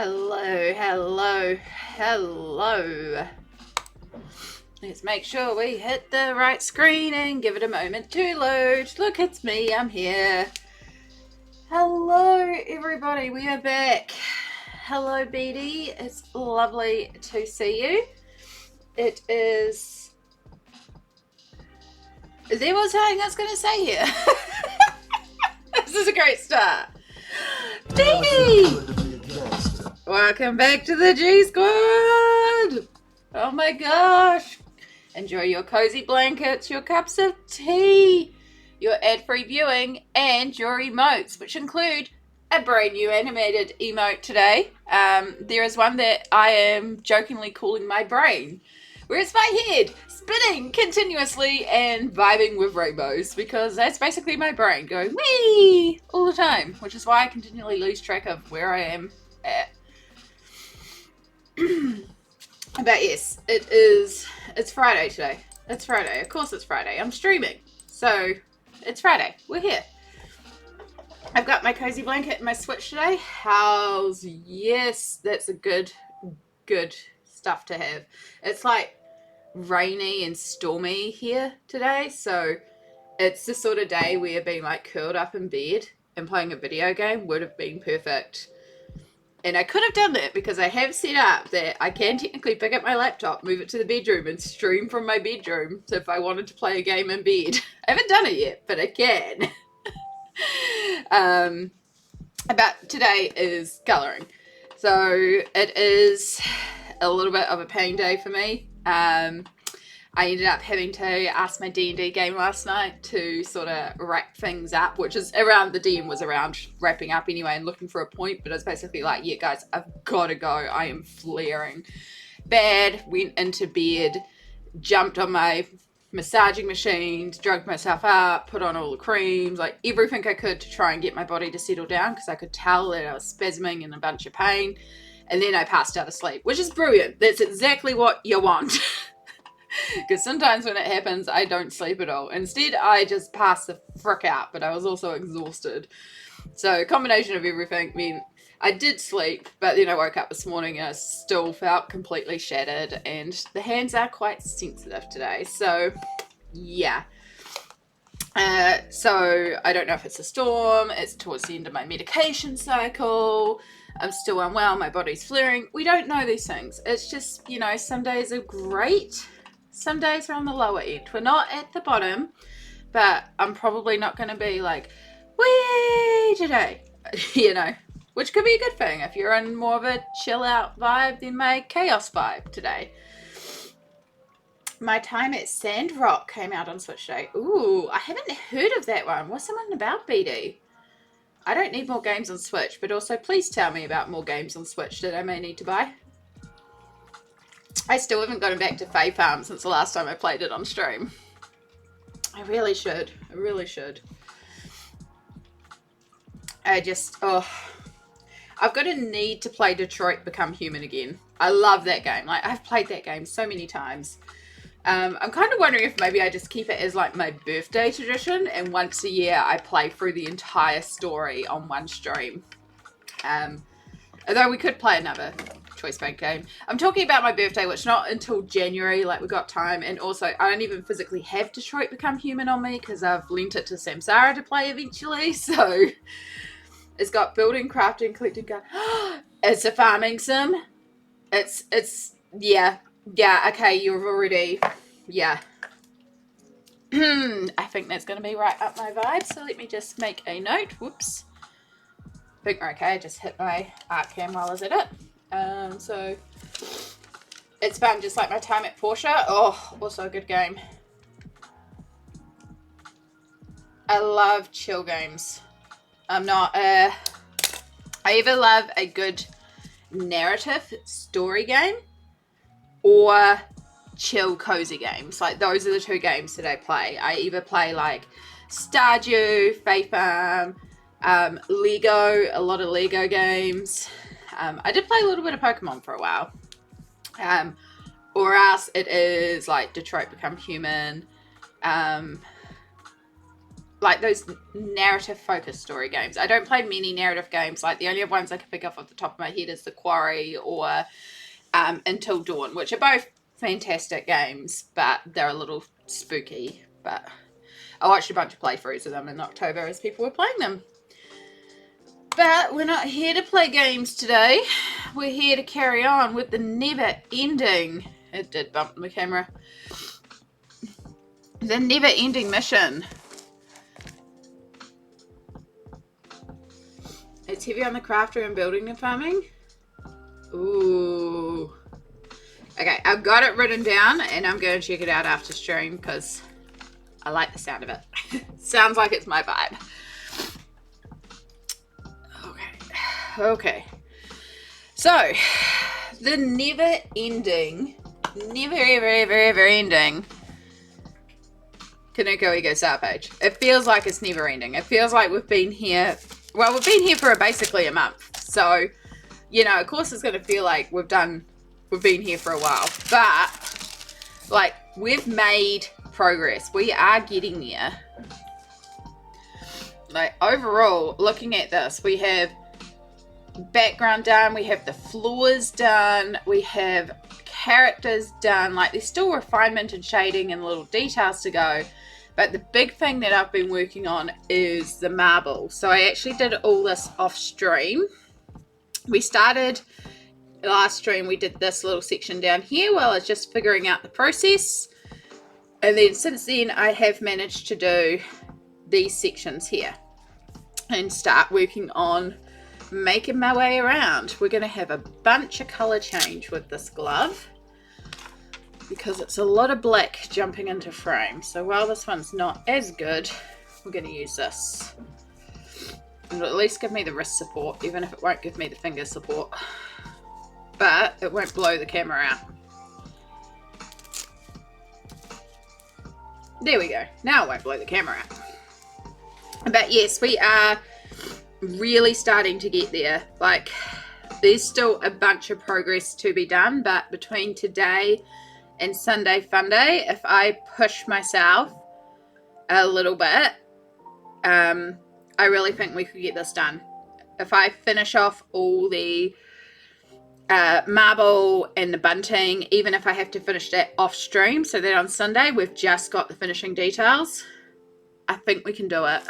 Hello, hello, hello. Let's make sure we hit the right screen and give it a moment to load. Look, it's me, I'm here. Hello, everybody, we are back. Hello, BD, it's lovely to see you. It is... Is there what I was going to say here? This is a great start. BD! Welcome back to the G Squad! Oh my gosh! Enjoy your cozy blankets, your cups of tea, your ad-free viewing, and your emotes, which include a brand new animated emote today. There is one that I am jokingly calling my brain, where it's my head spinning continuously and vibing with rainbows, because that's basically my brain going wee all the time, which is why I continually lose track of where I am at. But yes, it's Friday today. It's Friday. Of course it's Friday. I'm streaming. So, it's Friday. We're here. I've got my cozy blanket and my Switch today. Yes, that's a good stuff to have. It's like rainy and stormy here today. So, it's the sort of day where being like curled up in bed and playing a video game would have been perfect. And I could have done that because I have set up that I can technically pick up my laptop, move it to the bedroom, and stream from my bedroom. So if I wanted to play a game in bed. I haven't done it yet, but I can. But today is colouring. So it is a little bit of a pain day for me. I ended up having to ask my D&D game last night to sort of wrap things up, which is around, the DM was around wrapping up anyway and looking for a point, but it's basically like, yeah guys, I've got to go, I am flaring bad, went into bed, jumped on my massaging machines, drugged myself up, put on all the creams, like everything I could to try and get my body to settle down, because I could tell that I was spasming in a bunch of pain, and then I passed out of sleep, which is brilliant. That's exactly what you want. Because sometimes when it happens, I don't sleep at all. Instead, I just pass the frick out, but I was also exhausted. So a combination of everything meant I did sleep, but then I woke up this morning and I still felt completely shattered, and the hands are quite sensitive today. So, yeah. So I don't know if it's a storm, it's towards the end of my medication cycle, I'm still unwell, my body's flaring. We don't know these things. It's just, you know, some days are great. Some days are on the lower end. We're not at the bottom, but I'm probably not going to be like, wee today, you know, which could be a good thing if you're in more of a chill out vibe than my chaos vibe today. My Time at Sandrock came out on Switch today. Ooh, I haven't heard of that one. What's the one about, BD? I don't need more games on Switch, but also please tell me about more games on Switch that I may need to buy. I still haven't gotten back to Fae Farm since the last time I played it on stream. I really should. I really should. I've got a need to play Detroit Become Human again. I love that game. Like, I've played that game so many times. I'm kind of wondering if maybe I just keep it as like my birthday tradition, and once a year I play through the entire story on one stream. Although we could play another Choice Bank game. I'm talking about my birthday, which not until January, like we got time, and also I don't even physically have Detroit Become Human on me because I've lent it to Samsara to play eventually, so it's got building, crafting, collecting, it's a farming sim. Yeah, okay, you've already, yeah. I think that's going to be right up my vibe, so let me just make a note. Whoops. I think we're okay. I just hit my art cam while I was at it. So it's fun, just like my time at Portia. Oh, also a good game. I love chill games. I either love a good narrative story game or chill cozy games. Like, those are the two games that I play. I either play like Stardew, Fae Farm, Lego, a lot of Lego games. I did play a little bit of Pokemon for a while. Or else it is like Detroit Become Human. like those narrative focused story games. I don't play many narrative games. Like the only ones I can pick off the top of my head is The Quarry or Until Dawn, which are both fantastic games, but they're a little spooky. But I watched a bunch of playthroughs of them in October as people were playing them. But we're not here to play games today. We're here to carry on with the never-ending... It did bump my camera. The never-ending mission. It's heavy on the crafter and building and farming. Ooh. Okay, I've got it written down and I'm going to check it out after stream because I like the sound of it. Sounds like it's my vibe. Okay. So, the never-ending, never ending Kanoko Egusa page. It feels like it's never ending. It feels like we've been here, well, we've been here for basically a month. So, you know, of course it's going to feel like we've been here for a while. But, like, we've made progress. We are getting there. Like, overall, looking at this, we have background done, we have the floors done, we have characters done. Like, there's still refinement and shading and little details to go, but the big thing that I've been working on is the marble. So I actually did all this off stream. We started last stream, we did this little section down here while I was just figuring out the process, and then since then I have managed to do these sections here and start working on making my way around. We're going to have a bunch of color change with this glove because it's a lot of black jumping into frame. So while this one's not as good, we're going to use this. It'll at least give me the wrist support, even if it won't give me the finger support. But it won't blow the camera out. There we go. Now it won't blow the camera out. But yes, we are really starting to get there. Like, there's still a bunch of progress to be done, but between today and Sunday Fun Day, if I push myself a little bit, I really think we could get this done. If I finish off all the marble and the bunting, even if I have to finish that off stream so that on Sunday we've just got the finishing details, I think we can do it.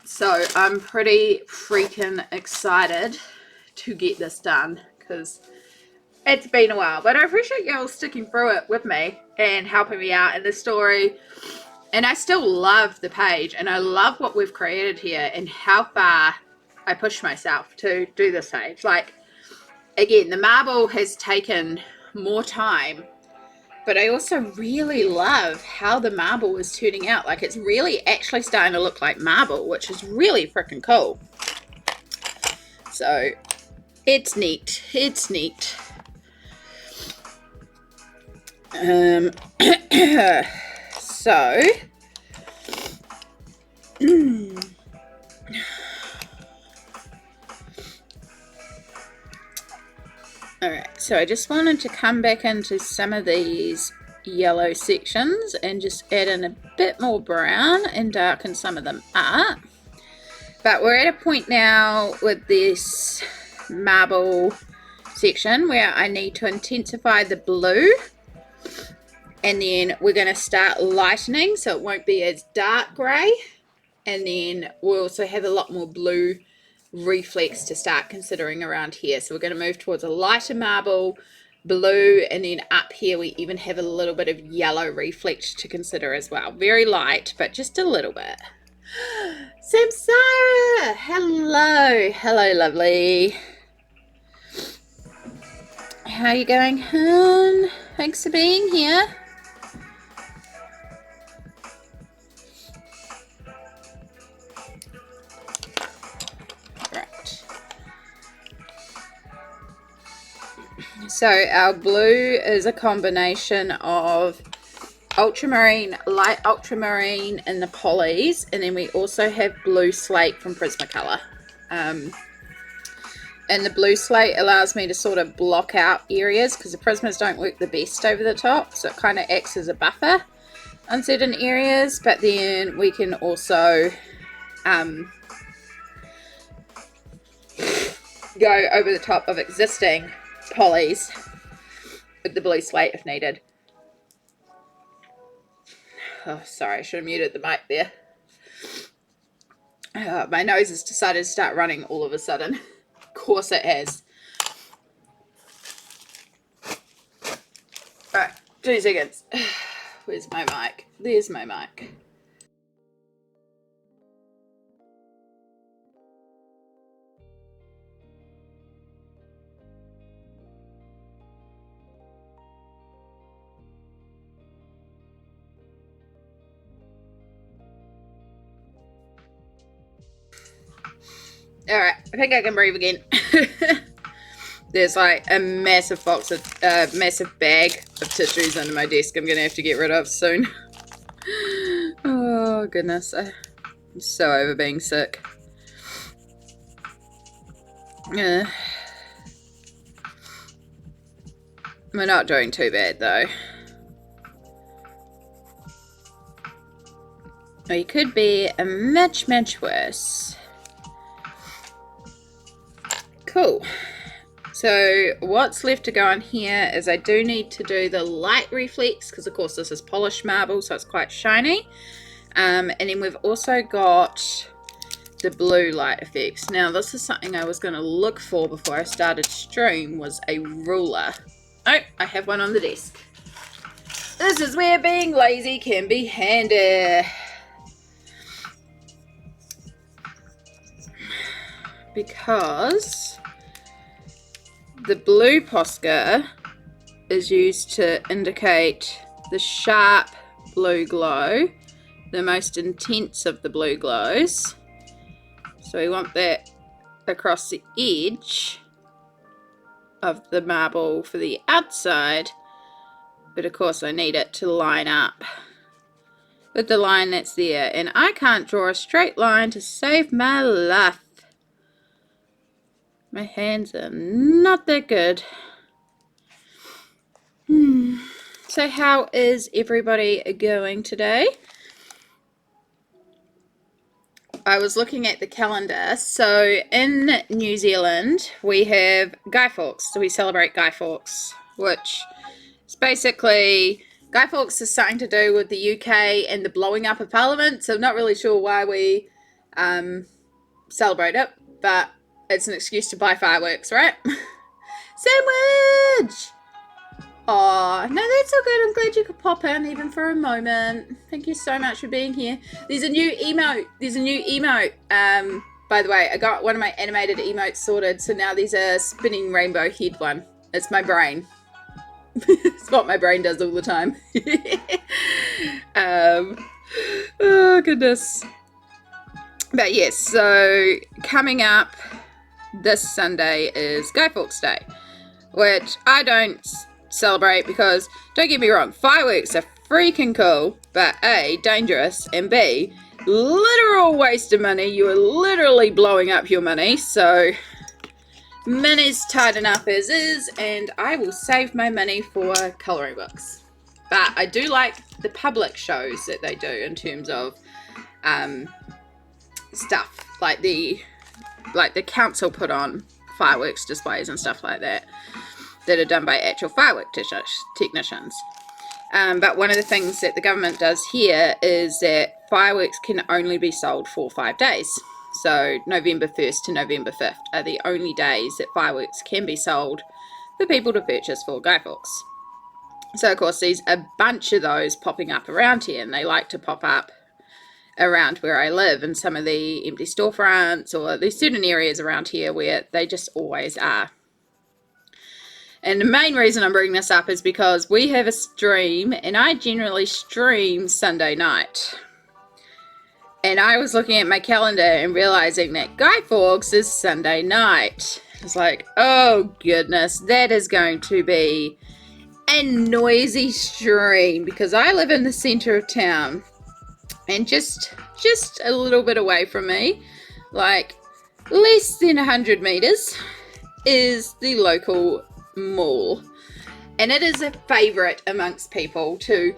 So I'm pretty freaking excited to get this done because it's been a while. But I appreciate y'all sticking through it with me and helping me out in the story. And I still love the page and I love what we've created here and how far I pushed myself to do this page. Like, again, the marble has taken more time, but I also really love how the marble is turning out. Like, it's really actually starting to look like marble, which is really freaking cool. So, it's neat. It's neat. So, alright, so I just wanted to come back into some of these yellow sections and just add in a bit more brown and darken some of them up. But we're at a point now with this marble section where I need to intensify the blue, and then we're going to start lightening so it won't be as dark grey, and then we'll also have a lot more blue reflex to start considering around here. So we're going to move towards a lighter marble, blue, and then up here we even have a little bit of yellow reflect to consider as well. Very light, but just a little bit. Samsara! Hello! Hello, lovely. How are you going, hon? Thanks for being here. So our blue is a combination of ultramarine, light ultramarine in the polys, and then we also have blue slate from Prismacolor. And the blue slate allows me to sort of block out areas because the Prismas don't work the best over the top, so it kind of acts as a buffer. on certain areas, but then we can also go over the top of existing polys with the blue slate if needed. Oh, sorry, I should have muted the mic there. My nose has decided to start running all of a sudden. Of course it has. Alright, 2 seconds. Where's my mic? There's my mic. Alright, I think I can breathe again. There's like a massive massive bag of tissues under my desk I'm gonna have to get rid of soon. Oh goodness, I'm so over being sick. We're not doing too bad though. We could be a much worse. Cool. So what's left to go on here is I do need to do the light reflex, because of course this is polished marble, so it's quite shiny. And then we've also got the blue light effects. Now this is something I was going to look for before I started stream, was a ruler. Oh, I have one on the desk. This is where being lazy can be handy. Because the blue Posca is used to indicate the sharp blue glow, the most intense of the blue glows. So we want that across the edge of the marble for the outside, but of course I need it to line up with the line that's there, and I can't draw a straight line to save my life. My hands are not that good. So how is everybody going today? I was looking at the calendar. So in New Zealand, we have Guy Fawkes. So we celebrate Guy Fawkes, which is basically, Guy Fawkes is something to do with the UK and the blowing up of Parliament. So I'm not really sure why we celebrate it, but it's an excuse to buy fireworks, right? Sandwich! Oh, no, that's all good. I'm glad you could pop in even for a moment. Thank you so much for being here. There's a new emote. By the way, I got one of my animated emotes sorted, so now there's a spinning rainbow head one. It's my brain. It's what my brain does all the time. Oh, goodness. But yes, so coming up this Sunday is Guy Fawkes Day, which I don't celebrate because, don't get me wrong, fireworks are freaking cool, but A, dangerous, and B, literal waste of money. You are literally blowing up your money, so money's tight enough as is, and I will save my money for colouring books. But I do like the public shows that they do in terms of stuff like the council put on fireworks displays and stuff like that are done by actual firework technicians. But one of the things that the government does here is that fireworks can only be sold for 5 days. So November 1st to November 5th are the only days that fireworks can be sold for people to purchase for Guy Fawkes. So of course there's a bunch of those popping up around here, and they like to pop up around where I live in some of the empty storefronts, or there's certain areas around here where they just always are. And the main reason I'm bringing this up is because we have a stream, and I generally stream Sunday night. And I was looking at my calendar and realizing that Guy Fawkes is Sunday night. It's like, oh goodness, that is going to be a noisy stream, because I live in the center of town. And just a little bit away from me, like less than 100 meters, is the local mall. And it is a favorite amongst people to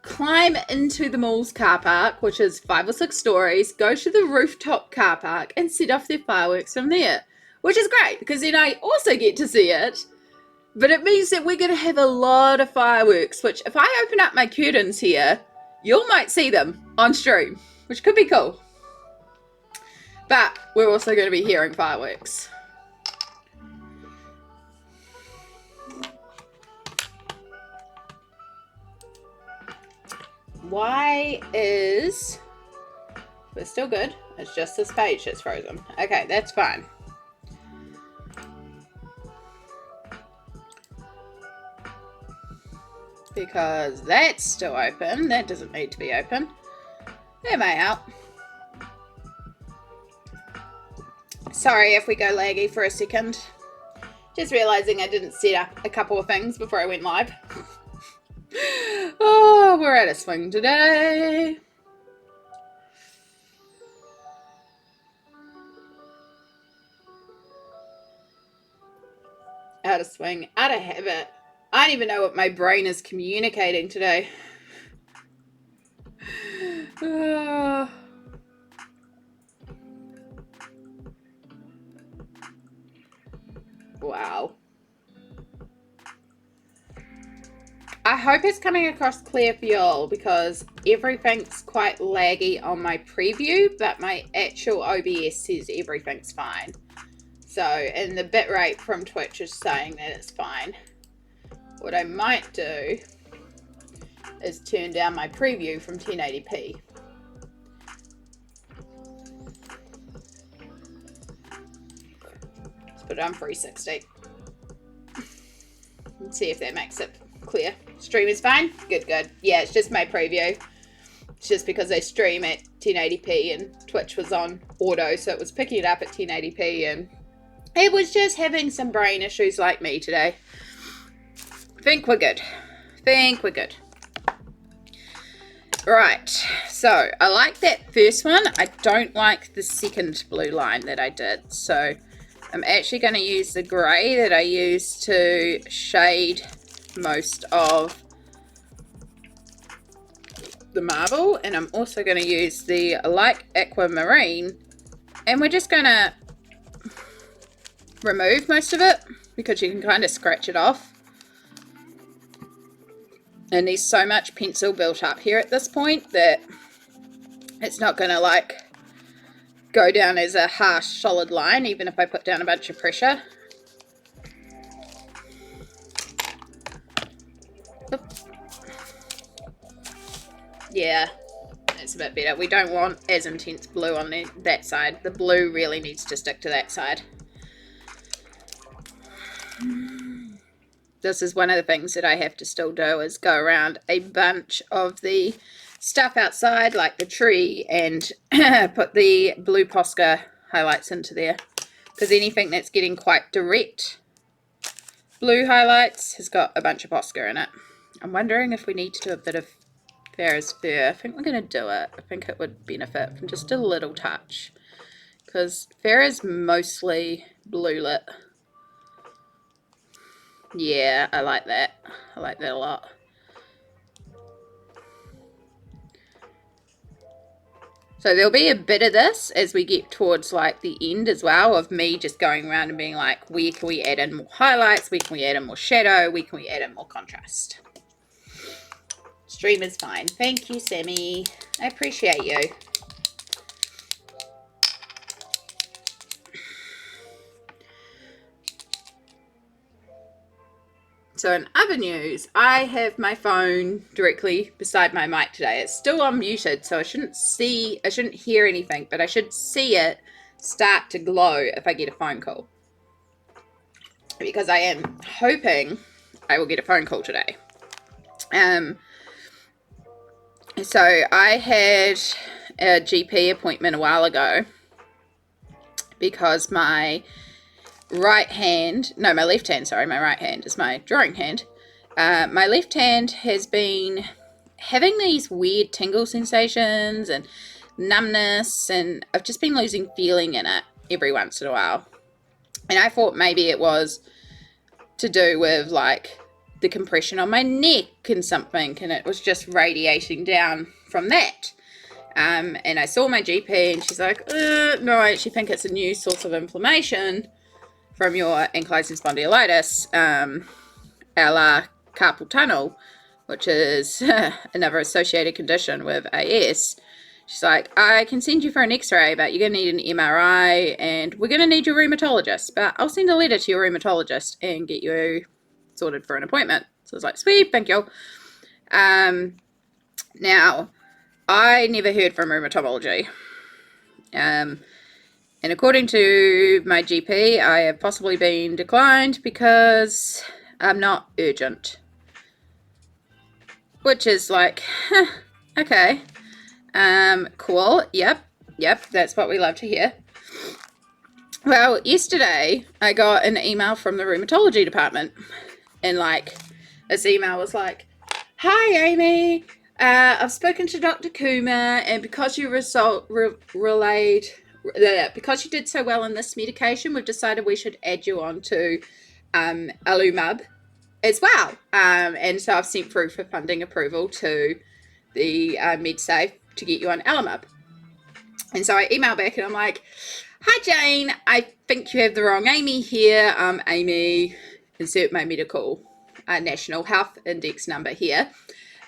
climb into the mall's car park, which is 5 or 6 stories, go to the rooftop car park and set off their fireworks from there, which is great because then I also get to see it. But it means that we're going to have a lot of fireworks, which if I open up my curtains here, you might see them on stream, which could be cool. But we're also going to be hearing fireworks. Why is... We're still good. It's just this page that's frozen. Okay, that's fine. Because that's still open. That doesn't need to be open. Am I out? Sorry if we go laggy for a second. Just realizing I didn't set up a couple of things before I went live. Oh, we're at a swing today. Out of swing, out of habit. I don't even know what my brain is communicating today. Wow. I hope it's coming across clear for y'all because everything's quite laggy on my preview, but my actual OBS says everything's fine. So, and the bitrate from Twitch is saying that it's fine. What I might do is turn down my preview from 1080p. Let's put it on 360. Let's see if that makes it clear. Stream is fine? Good, good. Yeah, it's just my preview. It's just because I stream at 1080p and Twitch was on auto, so it was picking it up at 1080p and it was just having some brain issues like me today. Think we're good. Think we're good. Right, so I like that first one. I don't like the second blue line that I did. So I'm actually going to use the grey that I used to shade most of the marble. And I'm also going to use the light aquamarine. And we're just going to remove most of it because you can kind of scratch it off. And there's so much pencil built up here at this point that it's not going to like go down as a harsh solid line even if I put down a bunch of pressure. Oop. Yeah, that's a bit better. We don't want as intense blue on that side. The blue really needs to stick to that side. This is one of the things that I have to still do is go around a bunch of the stuff outside like the tree and put the blue Posca highlights into there because anything that's getting quite direct blue highlights has got a bunch of Posca in it. I'm wondering if we need to do a bit of Farrah's fur. I think we're going to do it. I think it would benefit from just a little touch because Farrah's mostly blue lit. Yeah, I like that. I like that a lot. So there'll be a bit of this as we get towards like the end as well of me just going around and being like, where can we add in more highlights? Where can we add in more shadow? Where can we add in more contrast? Stream is fine. Thank you, Sammy. I appreciate you. So in other news, I have my phone directly beside my mic today. It's still unmuted, so I shouldn't hear anything, but I should see it start to glow if I get a phone call. Because I am hoping I will get a phone call today. So I had a GP appointment a while ago because my right hand is my drawing hand. My left hand has been having these weird tingle sensations and numbness, and I've just been losing feeling in it every once in a while. And I thought maybe it was to do with like the compression on my neck and something, and it was just radiating down from that. And I saw my GP, and she's like, no, I actually think it's a new source of inflammation from your ankylosing spondylitis, a la carpal tunnel, which is another associated condition with AS. She's like, I can send you for an x-ray, but you're going to need an MRI, and we're going to need your rheumatologist, but I'll send a letter to your rheumatologist and get you sorted for an appointment. So I was like, sweet, thank you. Now, I never heard from rheumatology. And according to my GP, I have possibly been declined because I'm not urgent. Which is like, okay. Cool. Yep, that's what we love to hear. Well, yesterday I got an email from the rheumatology department, and like, this email was like, hi Amy, I've spoken to Dr. Kuma, and because you because you did so well in this medication, we've decided we should add you on to alumab as well. And so I've sent through for funding approval to the MedSafe to get you on alumab. And so I email back and I'm like, hi Jane, I think you have the wrong Amy here. Amy, insert my medical National Health Index number here.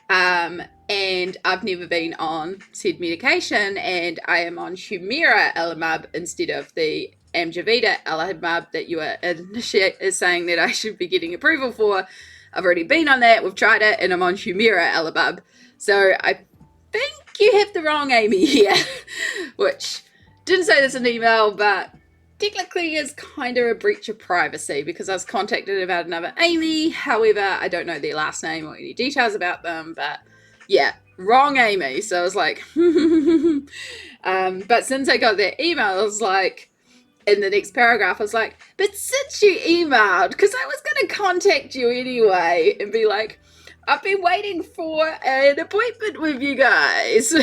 And I've never been on said medication, and I am on Humira alumab instead of the Amjevita alumab that you are is saying that I should be getting approval for. I've already been on that, we've tried it, and I'm on Humira alumab. So I think you have the wrong Amy here, which didn't say this in an email, but technically is kind of a breach of privacy because I was contacted about another Amy. However, I don't know their last name or any details about them, but yeah, wrong Amy. So I was like, but since I got that email, I was like, in the next paragraph, I was like, but since you emailed, because I was going to contact you anyway and be like, I've been waiting for an appointment with you guys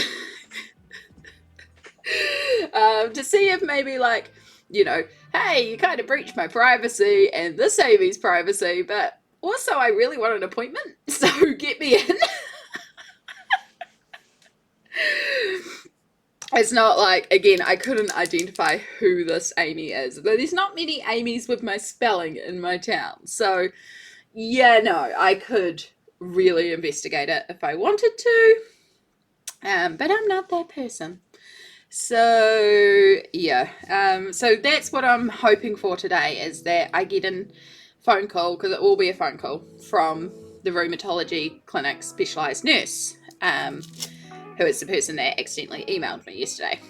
to see if maybe like, you know, hey, you kind of breached my privacy and this Amy's privacy, but also I really want an appointment, so get me in. It's not like, again, I couldn't identify who this Amy is. There's not many Amy's with my spelling in my town. So, yeah, no, I could really investigate it if I wanted to. But I'm not that person. So, yeah. So that's what I'm hoping for today, is that I get a phone call, because it will be a phone call, from the rheumatology clinic specialised nurse, who is the person that accidentally emailed me yesterday.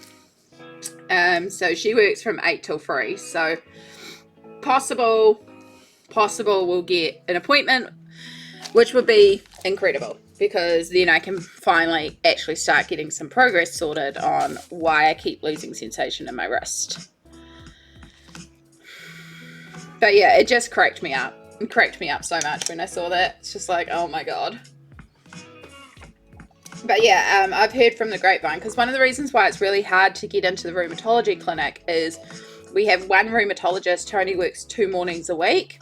So she works from 8 till 3. So possible we'll get an appointment, which would be incredible, because then I can finally actually start getting some progress sorted on why I keep losing sensation in my wrist. But yeah, it just cracked me up. It cracked me up so much when I saw that. It's just like, oh my god. But yeah, I've heard from the grapevine, because one of the reasons why it's really hard to get into the rheumatology clinic is we have one rheumatologist who only works 2 mornings a week.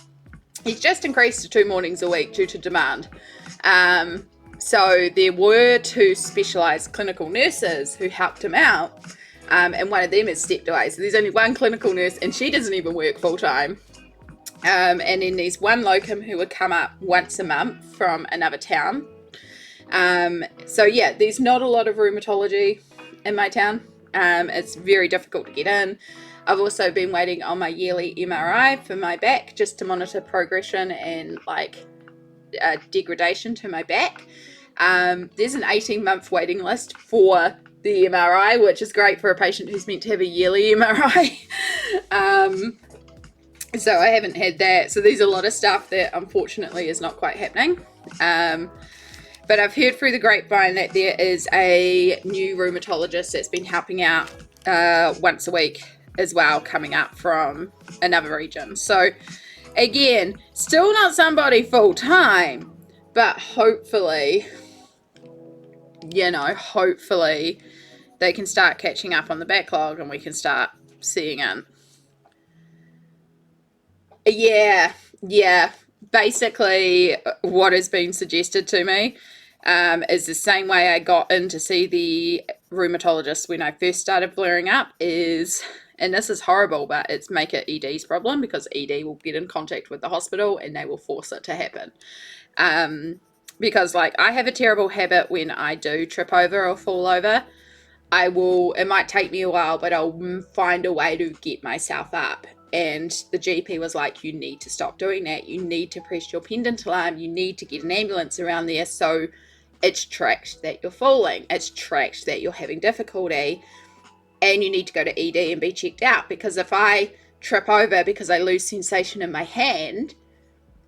He's just increased to 2 mornings a week due to demand. So there were 2 specialised clinical nurses who helped him out, and one of them has stepped away. So there's only one clinical nurse, and she doesn't even work full time. And then there's one locum who would come up once a month from another town. So yeah, there's not a lot of rheumatology in my town. It's very difficult to get in. I've also been waiting on my yearly MRI for my back, just to monitor progression and like degradation to my back. There's an 18-month waiting list for the MRI, which is great for a patient who's meant to have a yearly MRI. So I haven't had that. So there's a lot of stuff that unfortunately is not quite happening. But I've heard through the grapevine that there is a new rheumatologist that's been helping out once a week as well, coming up from another region. So again, still not somebody full time, but hopefully, you know, hopefully they can start catching up on the backlog and we can start seeing it. Yeah. basically what has been suggested to me is the same way I got in to see the rheumatologist when I first started flaring up is, and this is horrible, but it's make it ED's problem, because ED will get in contact with the hospital and they will force it to happen. Because like I have a terrible habit when I do trip over or fall over, it might take me a while, but I'll find a way to get myself up. And the GP was like, you need to stop doing that. You need to press your pendant alarm. You need to get an ambulance around there. So it's tracked that you're falling. It's tracked that you're having difficulty. And you need to go to ED and be checked out. Because if I trip over because I lose sensation in my hand,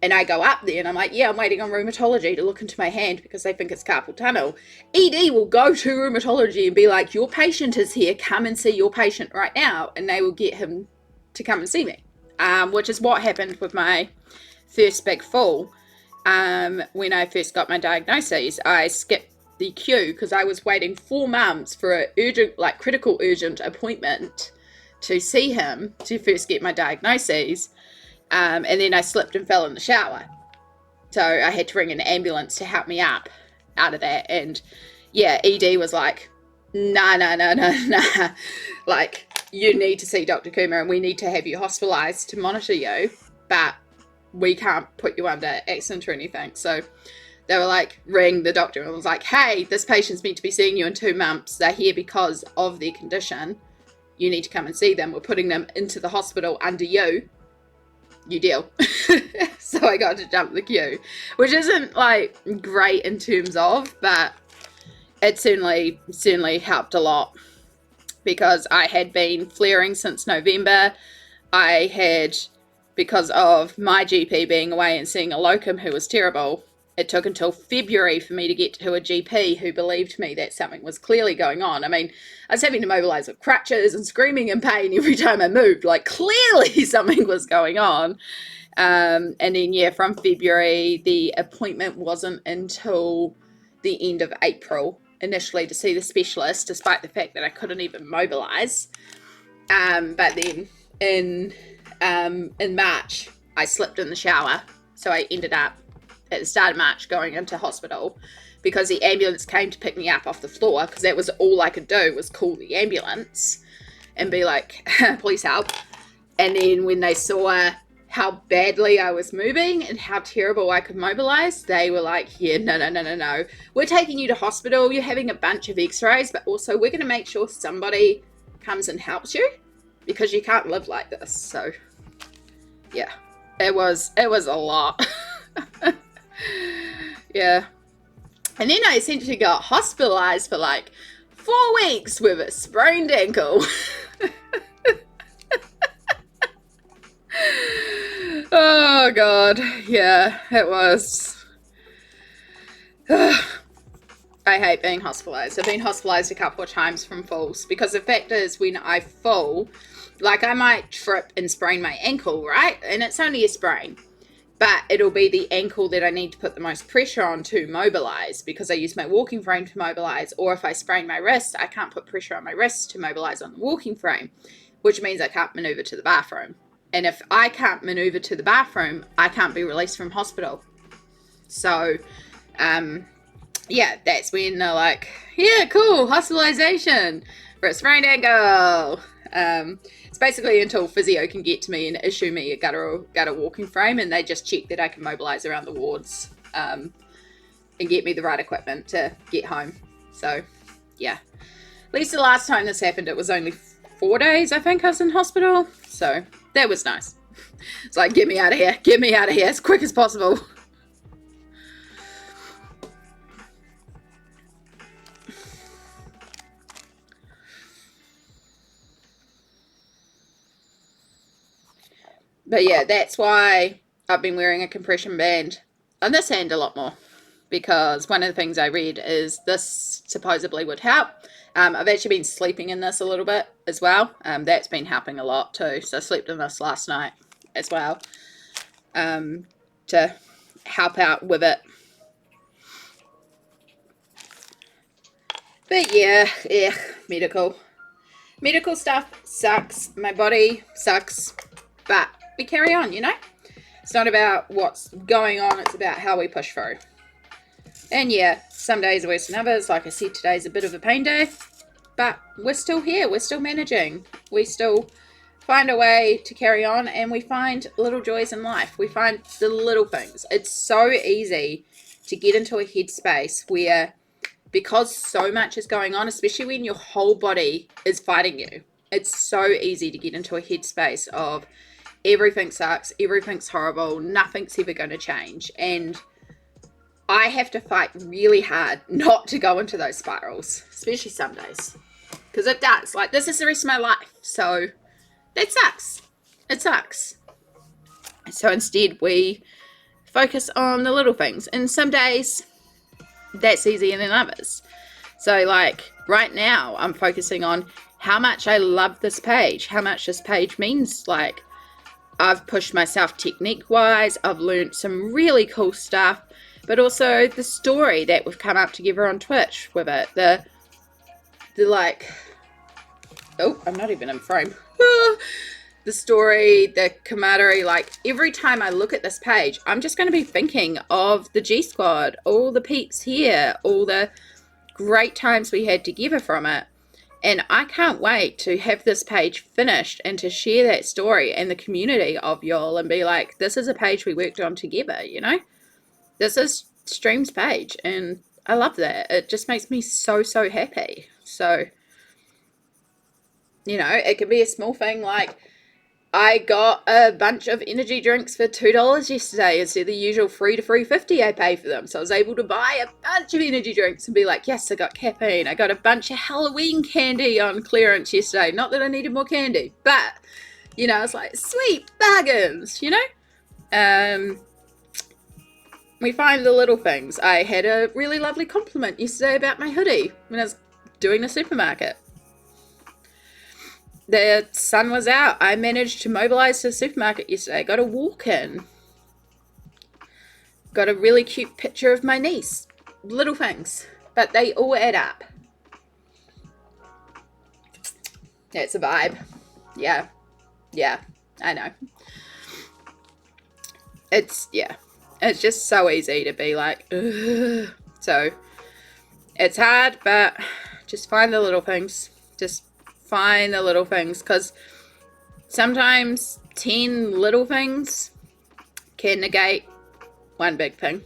and I go up there and I'm like, yeah, I'm waiting on rheumatology to look into my hand because they think it's carpal tunnel. ED will go to rheumatology and be like, your patient is here. Come and see your patient right now. And they will get him to come and see me, which is what happened with my first big fall. When I first got my diagnosis, I skipped the queue because I was waiting 4 months for an urgent, like critical urgent appointment to see him to first get my diagnosis. And then I slipped and fell in the shower. So I had to ring an ambulance to help me up out of that. And yeah, ED was like, nah. Like, you need to see Dr. Kuma and we need to have you hospitalized to monitor you, but we can't put you under accident or anything. So they were like, ring the doctor and was like, hey, this patient's meant to be seeing you in 2 months. They're here because of their condition. You need to come and see them. We're putting them into the hospital under you. You deal. So I got to jump the queue, which isn't like great in terms of, but it certainly helped a lot, because I had been flaring since November. I had, because of my GP being away and seeing a locum who was terrible, it took until February for me to get to a GP who believed me that something was clearly going on. I mean, I was having to mobilize with crutches and screaming in pain every time I moved. Like, clearly something was going on. And then, yeah, from February, the appointment wasn't until the end of April, initially, to see the specialist, despite the fact that I couldn't even mobilize. But then in March, I slipped in the shower. So I ended up at the start of March going into hospital, because the ambulance came to pick me up off the floor, because that was all I could do was call the ambulance and be like, please help. And then when they saw how badly I was moving and how terrible I could mobilize, they were like, yeah, no. We're taking you to hospital. You're having a bunch of x-rays, but also we're going to make sure somebody comes and helps you, because you can't live like this. So yeah, it was a lot. Yeah. And then I essentially got hospitalized for like 4 weeks with a sprained ankle. Oh God. Yeah, it was. I hate being hospitalized. I've been hospitalized a couple of times from falls, because the fact is, when I fall, like, I might trip and sprain my ankle, right? And it's only a sprain. But it'll be the ankle that I need to put the most pressure on to mobilize, because I use my walking frame to mobilize. Or if I sprain my wrist, I can't put pressure on my wrist to mobilize on the walking frame, which means I can't maneuver to the bathroom. And if I can't maneuver to the bathroom, I can't be released from hospital. So, yeah, that's when they're like, yeah, cool, hospitalization for a sprained ankle. It's basically until physio can get to me and issue me a gutter walking frame, and they just check that I can mobilize around the wards, and get me the right equipment to get home. So yeah, at least the last time this happened, it was only 4 days, I think, I was in hospital. So that was nice. It's like, get me out of here as quick as possible. But yeah, that's why I've been wearing a compression band on this hand a lot more, because one of the things I read is this supposedly would help. I've actually been sleeping in this a little bit as well. That's been helping a lot too. So I slept in this last night as well, to help out with it. But yeah, medical stuff sucks. My body sucks, but we carry on, you know? It's not about what's going on, it's about how we push through. And yeah, some days are worse than others. Like I said, today's a bit of a pain day, but we're still here, we're still managing. We still find a way to carry on, and we find little joys in life. We find the little things. It's so easy to get into a headspace where, because so much is going on, especially when your whole body is fighting you, it's so easy to get into a headspace of everything sucks, everything's horrible, nothing's ever going to change. And I have to fight really hard not to go into those spirals, especially some days, because it does. Like, this is the rest of my life, so that sucks. It sucks. So instead we focus on the little things, and some days that's easier than others. So like right now I'm focusing on how much I love this page, how much this page means. Like, I've pushed myself technique wise, I've learned some really cool stuff, but also the story that we've come up together on Twitch with it, the like, oh, I'm not even in frame. The story, the camaraderie. Like, every time I look at this page, I'm just going to be thinking of the G Squad, all the peeps here, all the great times we had together from it. And I can't wait to have this page finished and to share that story and the community of y'all and be like, this is a page we worked on together, you know? This is Stream's page, and I love that. It just makes me so, so happy. So, you know, it could be a small thing like, I got a bunch of energy drinks for $2 yesterday instead of the usual $3 to $3.50 I pay for them. So I was able to buy a bunch of energy drinks and be like, yes, I got caffeine. I got a bunch of Halloween candy on clearance yesterday. Not that I needed more candy, but, you know, it's like, sweet bargains, you know? We find the little things. I had a really lovely compliment yesterday about my hoodie when I was doing the supermarket. The sun was out. I managed to mobilize to the supermarket yesterday. Got a walk-in. Got a really cute picture of my niece. Little things, but they all add up. That's a vibe. Yeah. Yeah, I know. It's just so easy to be like, ugh. So it's hard, but just find the little things. Just find the little things, because sometimes 10 little things can negate one big thing,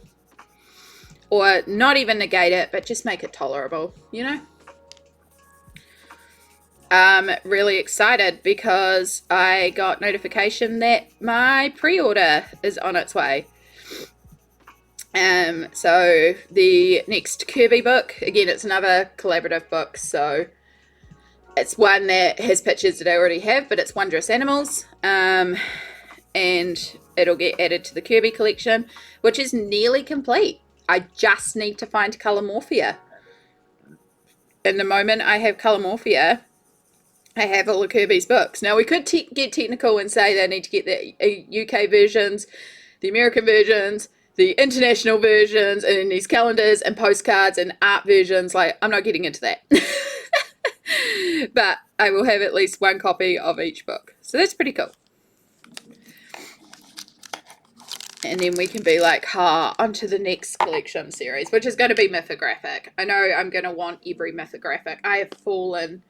or not even negate it, but just make it tolerable, you know? I'm really excited because I got notification that my pre-order is on its way. So the next Kirby book, again, it's another collaborative book, so it's one that has pictures that I already have, but it's Wondrous Animals, and it'll get added to the Kirby collection, which is nearly complete. I just need to find Colour Morphia. And the moment I have Colour Morphia, I have all of Kirby's books. Now, we could get technical and say they need to get the UK versions, the American versions, the international versions, and these calendars and postcards and art versions. Like, I'm not getting into that. But I will have at least one copy of each book. So that's pretty cool. And then we can be like, on to the next collection series, which is going to be mythographic. I know I'm going to want every mythographic. I have fallen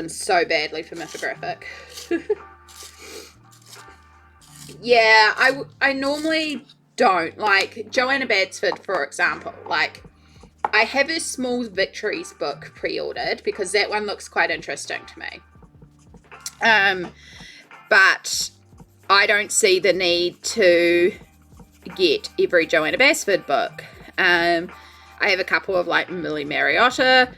so badly for mythographic. Yeah, I normally don't. Like, Joanna Badsford, for example. Like, I have a Small Victories book pre-ordered because that one looks quite interesting to me. But I don't see the need to get every Joanna Badsford book. I have a couple of like Millie Mariotta,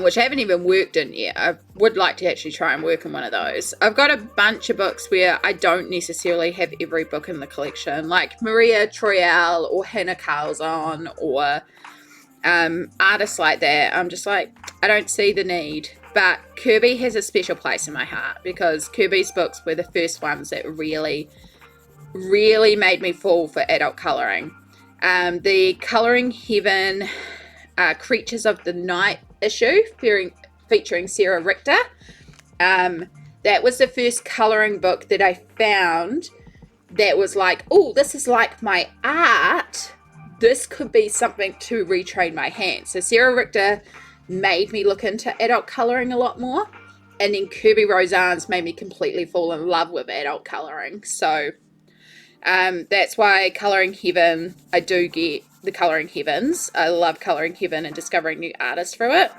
which I haven't even worked in yet. I would like to actually try and work in one of those. I've got a bunch of books where I don't necessarily have every book in the collection, like Maria Troyal or Hannah Carlzon or artists like that. I'm just like, I don't see the need. But Kirby has a special place in my heart because Kirby's books were the first ones that really, really made me fall for adult colouring. The Colouring Heaven Creatures of the Night issue featuring Sarah Richter. That was the first colouring book that I found that was like, oh, this is like my art. This could be something to retrain my hands. So Sarah Richter made me look into adult colouring a lot more. And then Kirby Roseanne's made me completely fall in love with adult colouring. So that's why Colouring Heaven, I do get the Colouring Heavens. I love Colouring Heaven and discovering new artists through it.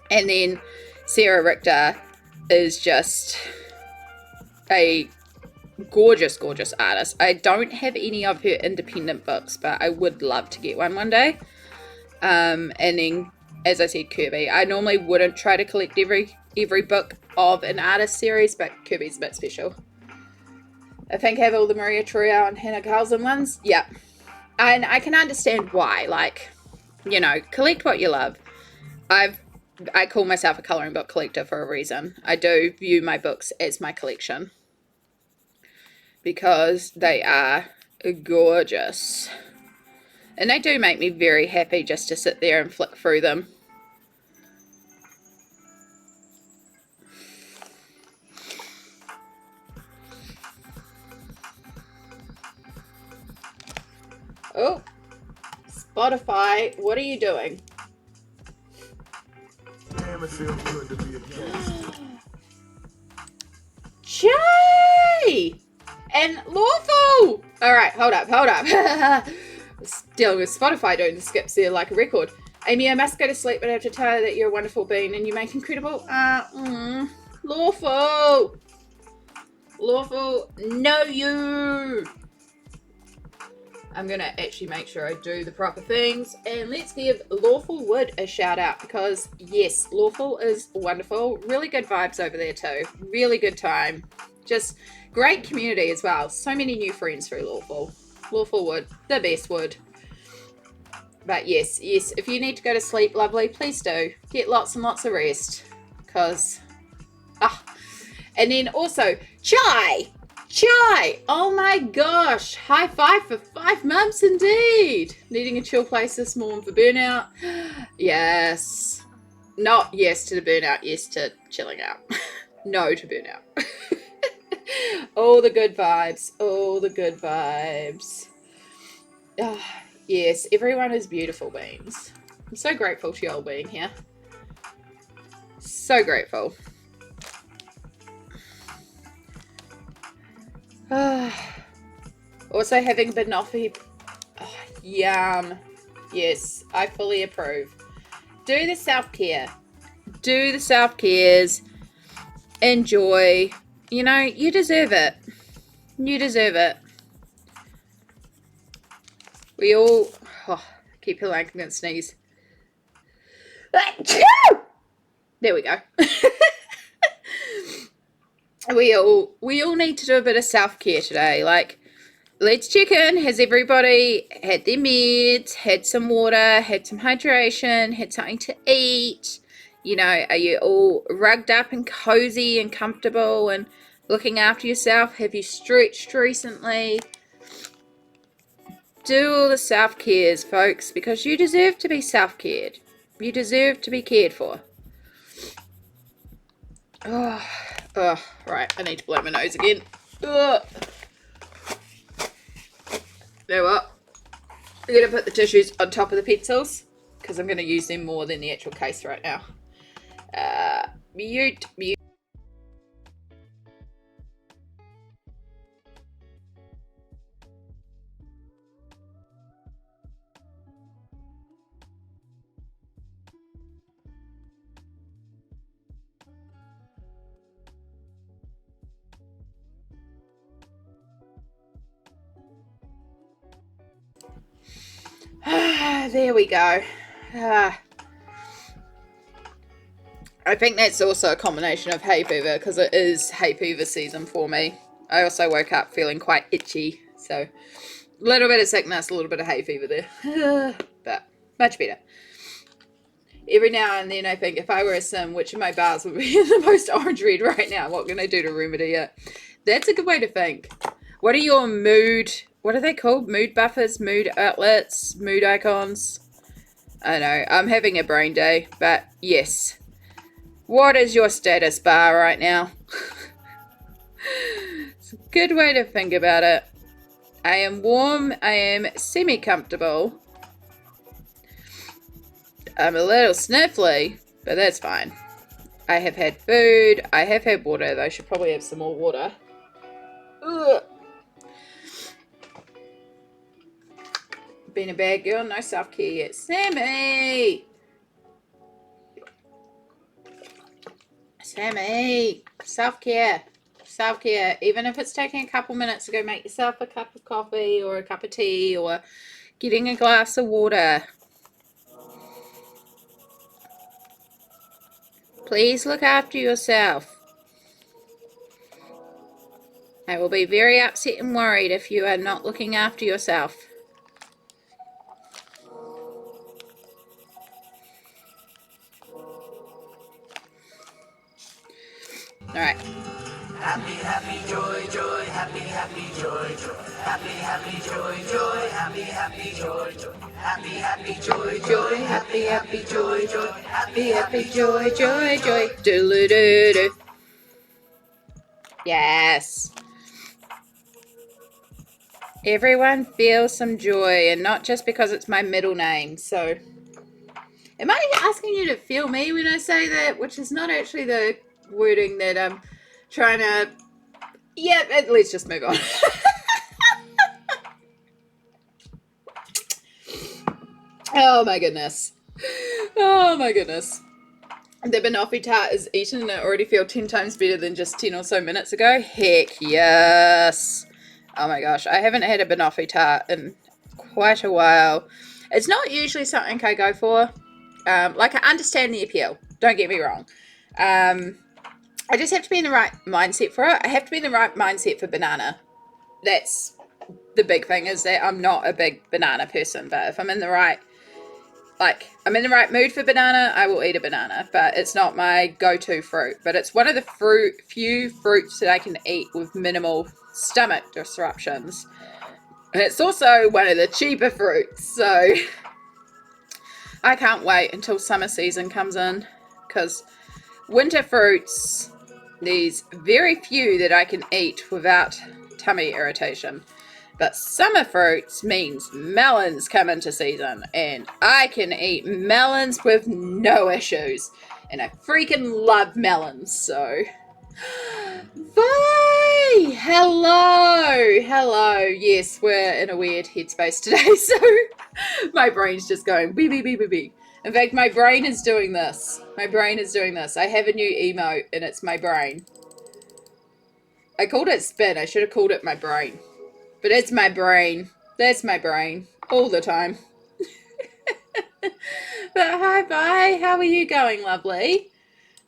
And then Sarah Richter is just a gorgeous, gorgeous artist. I don't have any of her independent books, but I would love to get one day. And then, as I said, Kirby. I normally wouldn't try to collect every book of an artist series, but Kirby's a bit special. I think I have all the Maria Troyal and Hannah Carlson ones. Yeah. And I can understand why. Like, you know, collect what you love. I call myself a colouring book collector for a reason. I do view my books as my collection, because they are gorgeous. And they do make me very happy just to sit there and flick through them. Oh, Spotify, what are you doing? Damn, it feels good to be a guest. Jay! And Lawful! Alright, hold up. Dealing with Spotify doing the skips there like a record. Amy, I must go to sleep, but I have to tell you that you're a wonderful being and you make incredible Lawful! Lawful, no you! I'm going to actually make sure I do the proper things. And let's give Lawful Wood a shout out, because yes, Lawful is wonderful. Really good vibes over there too. Really good time. Just great community as well. So many new friends through Lawful. Lawful Wood, the best wood. But yes, if you need to go to sleep, lovely, please do. Get lots and lots of rest. Because, and then also, Chai, oh my gosh, high five for 5 months indeed. Needing a chill place this morning for burnout. Yes. Not yes to the burnout, yes to chilling out. No to burnout. All the good vibes, all the good vibes. Yes, everyone is beautiful beings. I'm so grateful to you all being here. So grateful. Also having banoffee. Oh, yum. Yes, I fully approve. Do the self-care. Do the self-cares. Enjoy. You know, you deserve it. You deserve it. We all... Oh, keep your leg against sneeze. There we go. We all need to do a bit of self-care today. Like, let's check in. Has everybody had their meds, had some water, had some hydration, had something to eat? You know, are you all rugged up and cozy and comfortable and looking after yourself? Have you stretched recently? Do all the self-cares, folks, because you deserve to be self-cared. You deserve to be cared for. Oh, right, I need to blow my nose again. Oh. You know what? I'm going to put the tissues on top of the pencils, because I'm going to use them more than the actual case right now. Mute. There we go. I think that's also a combination of hay fever, because it is hay fever season for me. I also woke up feeling quite itchy, so a little bit of sickness, a little bit of hay fever there, but much better. Every now and then I think, if I were a sim, which of my bars would be the most orange red right now? What can I do to remedy it? That's a good way to think. What are your mood, what are they called? Mood buffers, mood outlets, mood icons? I don't know, I'm having a brain day, but yes. What is your status bar right now? Good way to think about it. I am warm, I am semi-comfortable. I'm a little sniffly, but that's fine. I have had food, I have had water, though I should probably have some more water. Ugh. Been a bad girl, no self-care yet. Sammy! Sammy! Self-care. Self-care. Even if it's taking a couple minutes to go make yourself a cup of coffee or a cup of tea or getting a glass of water. Please look after yourself. I will be very upset and worried if you are not looking after yourself. Alright. Happy, happy, joy, joy, happy, happy, joy, joy. Happy, happy, joy, joy, happy, happy, joy, joy. Happy, happy, joy, joy, happy, happy, joy, joy. Happy, happy, joy, joy, joy. Doodle-doo-doo. Yes. Everyone feels some joy, and not just because it's my middle name. So, am I asking you to feel me when I say that? Which is not actually the wording that I'm trying to... Yeah, let's just move on. Oh my goodness. Oh my goodness. The banoffee tart is eaten and I already feel 10 times better than just 10 or so minutes ago. Heck yes. Oh my gosh. I haven't had a banoffee tart in quite a while. It's not usually something I go for. Like, I understand the appeal. Don't get me wrong. I just have to be in the right mindset for it. I have to be in the right mindset for banana. That's the big thing, is that I'm not a big banana person. But if I'm in the right... Like, I'm in the right mood for banana, I will eat a banana. But it's not my go-to fruit. But it's one of the few fruits that I can eat with minimal stomach disruptions. And it's also one of the cheaper fruits. So, I can't wait until summer season comes in. Because winter fruits, there's very few that I can eat without tummy irritation. But summer fruits means melons come into season, and I can eat melons with no issues. And I freaking love melons, so... Bye! Hello! Hello. Yes, we're in a weird headspace today, so my brain's just going beep, beep, beep, beep, beep. In fact, my brain is doing this. My brain is doing this. I have a new emote, and it's my brain. I called it spin. I should have called it my brain. But it's my brain. That's my brain. All the time. But hi, bye. How are you going, lovely?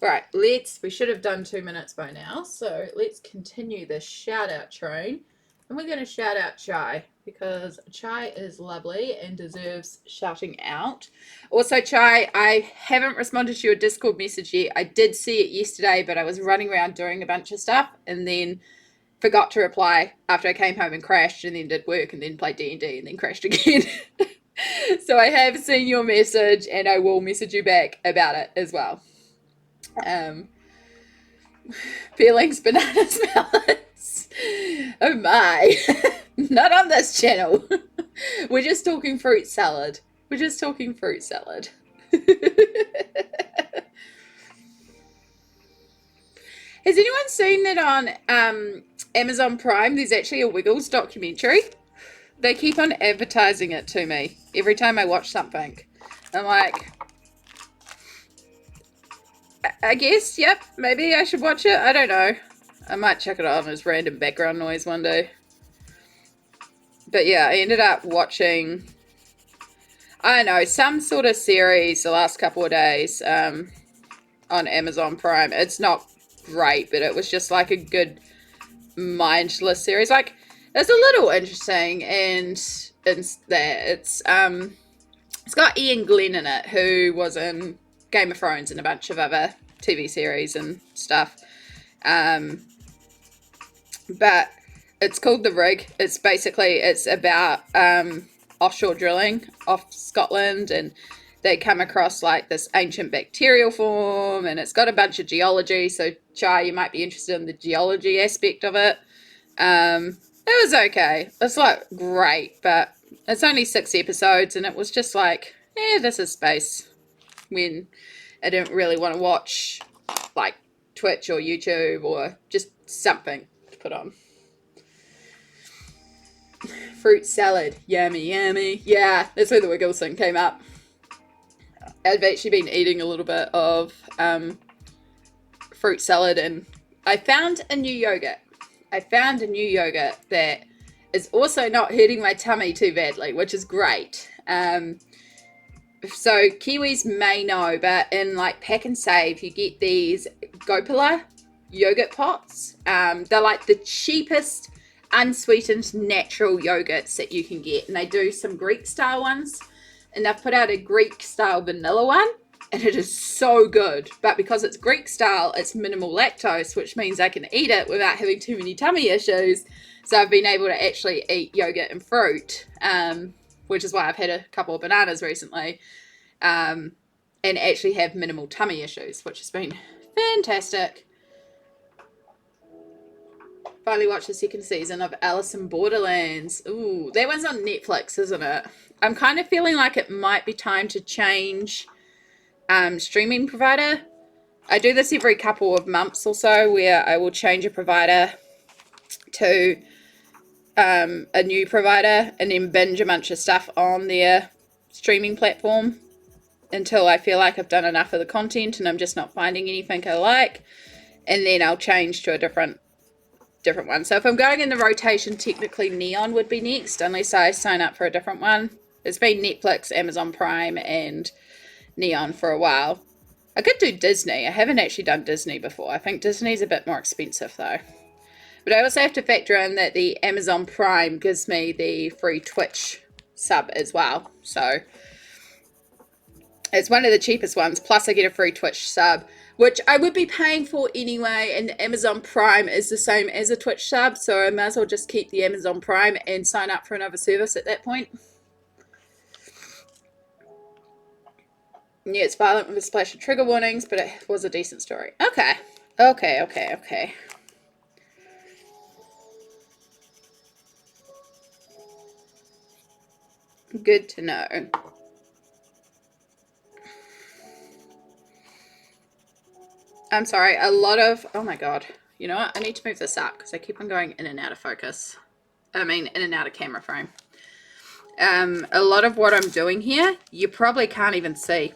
Right, we should have done 2 minutes by now. So let's continue the shout out train. And we're going to shout out Chai. Because Chai is lovely and deserves shouting out. Also, Chai, I haven't responded to your Discord message yet. I did see it yesterday, but I was running around doing a bunch of stuff. And then... forgot to reply after I came home and crashed and then did work and then played D&D and then crashed again. So I have seen your message and I will message you back about it as well. Feelings, bananas, melons. Oh my. Not on this channel. We're just talking fruit salad. We're just talking fruit salad. Has anyone seen that on Amazon Prime? There's actually a Wiggles documentary. They keep on advertising it to me every time I watch something. I'm like, I guess, yep, maybe I should watch it. I don't know. I might check it on as random background noise one day. But yeah, I ended up watching, I don't know, some sort of series the last couple of days on Amazon Prime. It's not great, but it was just like a good mindless series. Like, it's a little interesting, and it's got Ian Glenn in it, who was in Game of Thrones and a bunch of other TV series and stuff. But it's called The Rig. It's about offshore drilling off Scotland, and they come across like this ancient bacterial form, and it's got a bunch of geology. So Chai, you might be interested in the geology aspect of it. It was okay. It's like great, but it's only 6 episodes, and it was just like, this is space when I didn't really want to watch like Twitch or YouTube or just something to put on. Fruit salad, yummy, yummy. Yeah, that's where the Wiggles thing came up. I've actually been eating a little bit of fruit salad, and I found a new yogurt. That is also not hurting my tummy too badly, which is great. So Kiwis may know, but in like Pack and Save, you get these Gopala yogurt pots. They're like the cheapest unsweetened natural yogurts that you can get, and they do some Greek style ones, and they've put out a Greek style vanilla one, and it is so good. But because it's Greek style, it's minimal lactose, which means I can eat it without having too many tummy issues. So I've been able to actually eat yogurt and fruit, which is why I've had a couple of bananas recently, and actually have minimal tummy issues, which has been fantastic. Finally watched the second season of Alice in Borderlands. Ooh, that one's on Netflix, isn't it? I'm kind of feeling like it might be time to change streaming provider. I do this every couple of months or so, where I will change a provider to a new provider and then binge a bunch of stuff on their streaming platform until I feel like I've done enough of the content and I'm just not finding anything I like, and then I'll change to a different one. So if I'm going in the rotation, technically Neon would be next, unless I sign up for a different one. It's been Netflix, Amazon Prime, and Neon for a while. I could do Disney. I haven't actually done Disney before. I think Disney's a bit more expensive though. But I also have to factor in that the Amazon Prime gives me the free Twitch sub as well. So it's one of the cheapest ones. Plus I get a free Twitch sub, which I would be paying for anyway. And Amazon Prime is the same as a Twitch sub. So I might as well just keep the Amazon Prime and sign up for another service at that point. Yeah, it's violent with a splash of trigger warnings, but it was a decent story. Okay. Good to know. I'm sorry, a lot of... Oh my god. You know what? I need to move this up because I keep on going in and out of focus. I mean, in and out of camera frame. A lot of what I'm doing here, you probably can't even see,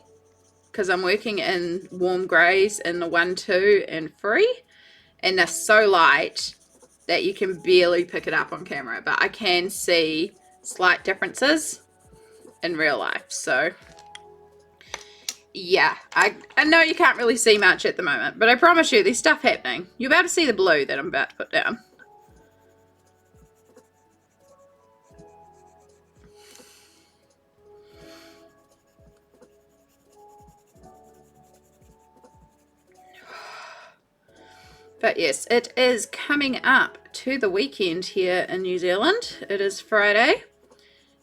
because I'm working in warm greys in the 1, 2, and 3, and they're so light that you can barely pick it up on camera, but I can see slight differences in real life. So yeah, I know you can't really see much at the moment, but I promise you there's stuff happening. You're about to see the blue that I'm about to put down. But yes, it is coming up to the weekend here in New Zealand. It is Friday.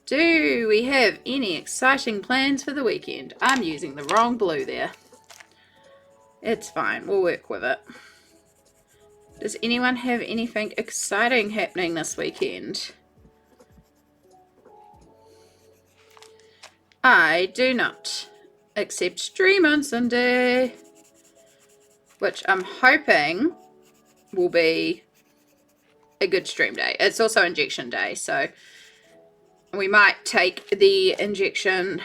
Do we have any exciting plans for the weekend? I'm using the wrong blue there. It's fine, we'll work with it. Does anyone have anything exciting happening this weekend? I do not, except stream on Sunday, which I'm hoping will be a good stream day. It's also injection day, so we might take the injection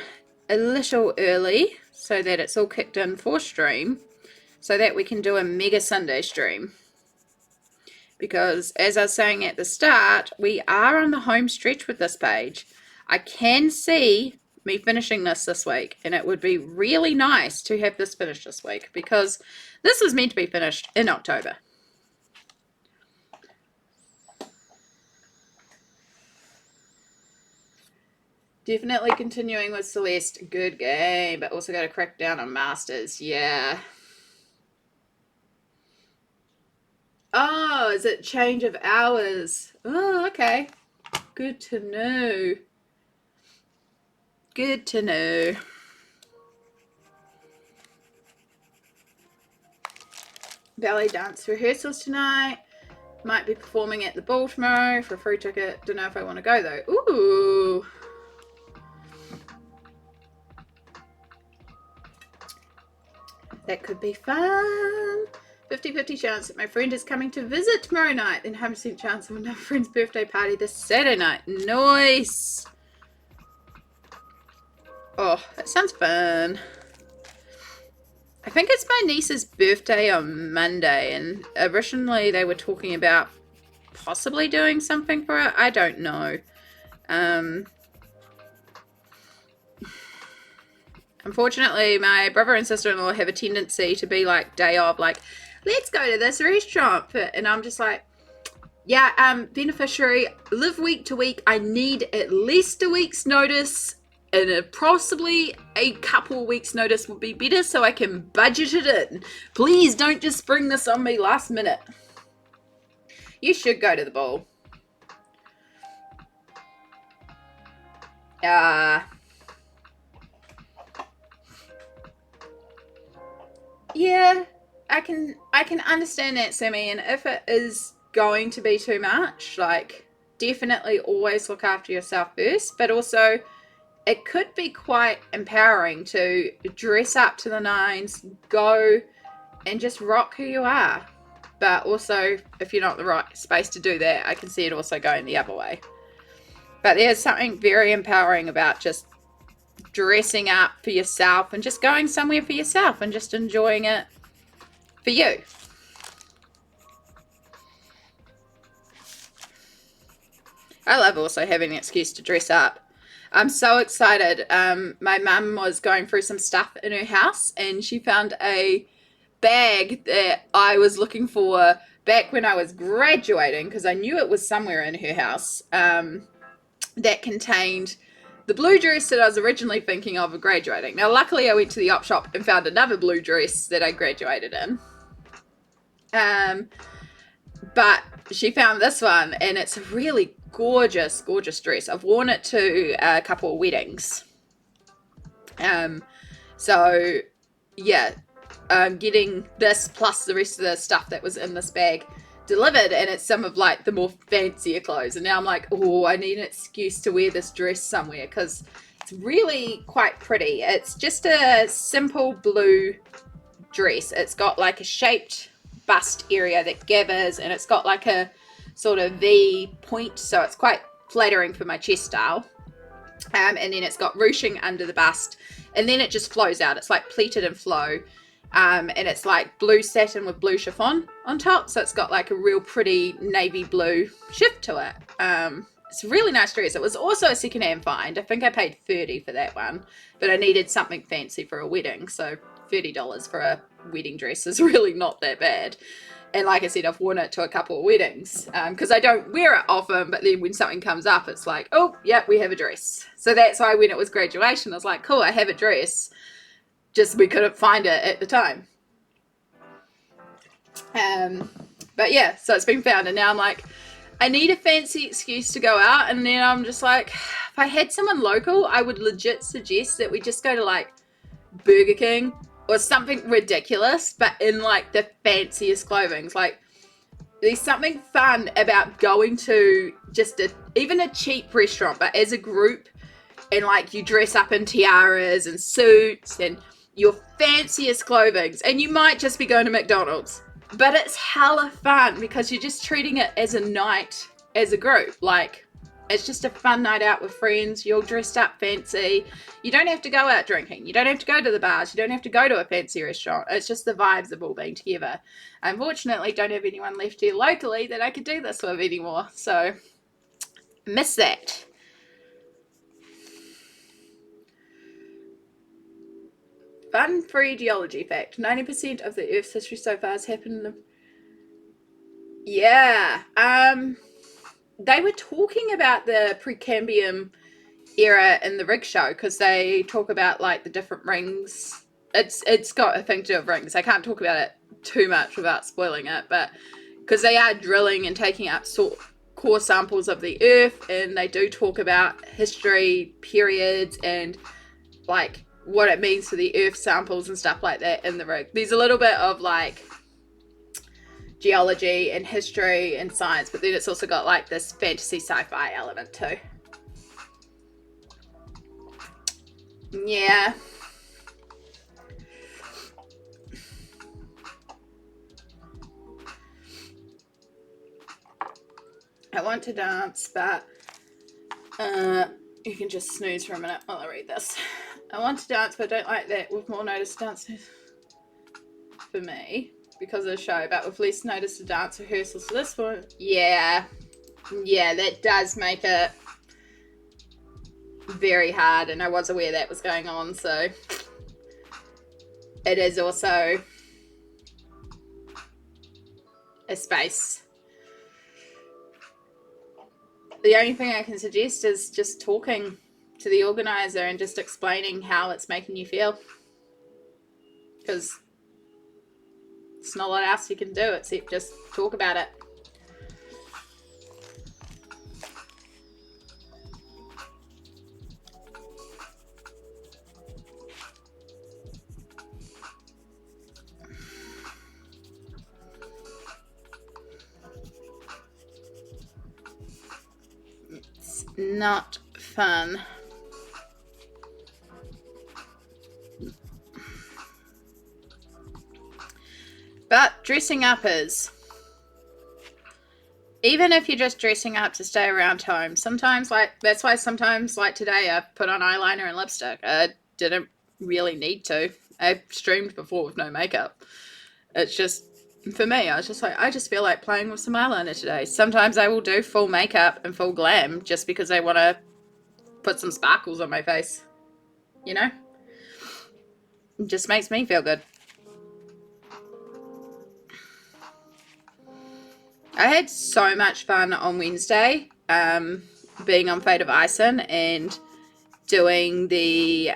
a little early so that it's all kicked in for stream, so that we can do a mega Sunday stream. Because as I was saying at the start, we are on the home stretch with this page. I can see me finishing this week, and it would be really nice to have this finished this week, because this was meant to be finished in October. Definitely continuing with Celeste. Good game, but also got to crack down on Masters. Yeah. Oh, is it change of hours? Oh, okay. Good to know. Good to know. Ballet dance rehearsals tonight. Might be performing at the ball tomorrow for a free ticket. Don't know if I want to go though. Ooh. That could be fun. 50-50 chance that my friend is coming to visit tomorrow night, and 100% chance of another friend's birthday party this Saturday night. Nice. Oh, that sounds fun. I think it's my niece's birthday on Monday, and originally they were talking about possibly doing something for her. I don't know. Unfortunately, my brother and sister-in-law have a tendency to be like day of, like, let's go to this restaurant. And I'm just like, yeah, beneficiary, live week to week. I need at least a week's notice, and possibly a couple of weeks notice would be better so I can budget it in. Please don't just spring this on me last minute. You should go to the ball. Yeah, I can understand that, Sammy, and if it is going to be too much, like, definitely always look after yourself first, but also it could be quite empowering to dress up to the nines, go and just rock who you are. But also, if you're not in the right space to do that, I can see it also going the other way. But there's something very empowering about just dressing up for yourself and just going somewhere for yourself and just enjoying it for you. I love also having an excuse to dress up. I'm so excited. My mum was going through some stuff in her house, and she found a bag that I was looking for back when I was graduating, because I knew it was somewhere in her house, that contained the blue dress that I was originally thinking of graduating. Now, luckily, I went to the op shop and found another blue dress that I graduated in. But she found this one, and it's a really gorgeous, gorgeous dress. I've worn it to a couple of weddings. So, yeah, I'm getting this plus the rest of the stuff that was in this bag delivered, and it's some of like the more fancier clothes, and now I'm like, oh, I need an excuse to wear this dress somewhere because it's really quite pretty. It's just a simple blue dress. It's got like a shaped bust area that gathers, and it's got like a sort of V point, so it's quite flattering for my chest style. And then it's got ruching under the bust, and then it just flows out. It's like pleated and flow. And it's like blue satin with blue chiffon on top. So it's got like a real pretty navy blue shift to it. It's a really nice dress. It was also a secondhand find. I think I paid $30 for that one. But I needed something fancy for a wedding. So $30 for a wedding dress is really not that bad. And like I said, I've worn it to a couple of weddings. Because I don't wear it often. But then when something comes up, it's like, oh, yeah, we have a dress. So that's why when it was graduation, I was like, cool, I have a dress. Just we couldn't find it at the time. But yeah, so it's been found, and now I'm like, I need a fancy excuse to go out, and then I'm just like, if I had someone local, I would legit suggest that we just go to like Burger King or something ridiculous, but in like the fanciest clothing. Like, there's something fun about going to just even a cheap restaurant, but as a group, and like you dress up in tiaras and suits and your fanciest clothing, and you might just be going to McDonald's, but it's hella fun because you're just treating it as a night as a group. Like, it's just a fun night out with friends. You're dressed up fancy. You don't have to go out drinking. You don't have to go to the bars. You don't have to go to a fancy restaurant. It's just the vibes of all being together. I unfortunately don't have anyone left here locally that I could do this with anymore, so miss that. Fun free geology fact. 90% of the Earth's history so far has happened in the... Yeah. They were talking about the Precambrian era in the rig show, because they talk about like the different rings. It's got a thing to do with rings. I can't talk about it too much without spoiling it, but because they are drilling and taking up core samples of the Earth, and they do talk about history, periods, and like what it means for the Earth samples and stuff like that in the rig. There's a little bit of like geology and history and science, but then it's also got like this fantasy sci-fi element too. Yeah. I want to dance, but you can just snooze for a minute while I read this. I want to dance, but I don't like that with more notice dance for me because of the show, but with less notice to dance rehearsals for this one. Yeah, that does make it very hard, and I was aware that was going on, so it is also a space. The only thing I can suggest is just talking to the organizer and just explaining how it's making you feel, because it's not a lot else you can do except just talk about it. It's not fun. But dressing up is. Even if you're just dressing up to stay around home, sometimes, like, that's why sometimes, like today, I put on eyeliner and lipstick. I didn't really need to. I streamed before with no makeup. It's just, for me, I was just like, I just feel like playing with some eyeliner today. Sometimes I will do full makeup and full glam just because I want to put some sparkles on my face. You know? It just makes me feel good. I had so much fun on Wednesday, being on Fate of Ison and doing the,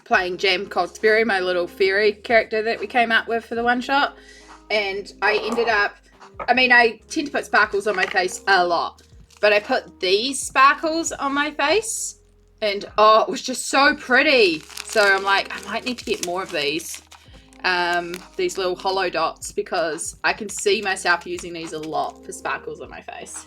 playing Jam Cosbury, my little fairy character that we came up with for the one shot. And I ended up, I mean, I tend to put sparkles on my face a lot, but I put these sparkles on my face and oh, it was just so pretty. So I'm like, I might need to get more of these little hollow dots, because I can see myself using these a lot for sparkles on my face.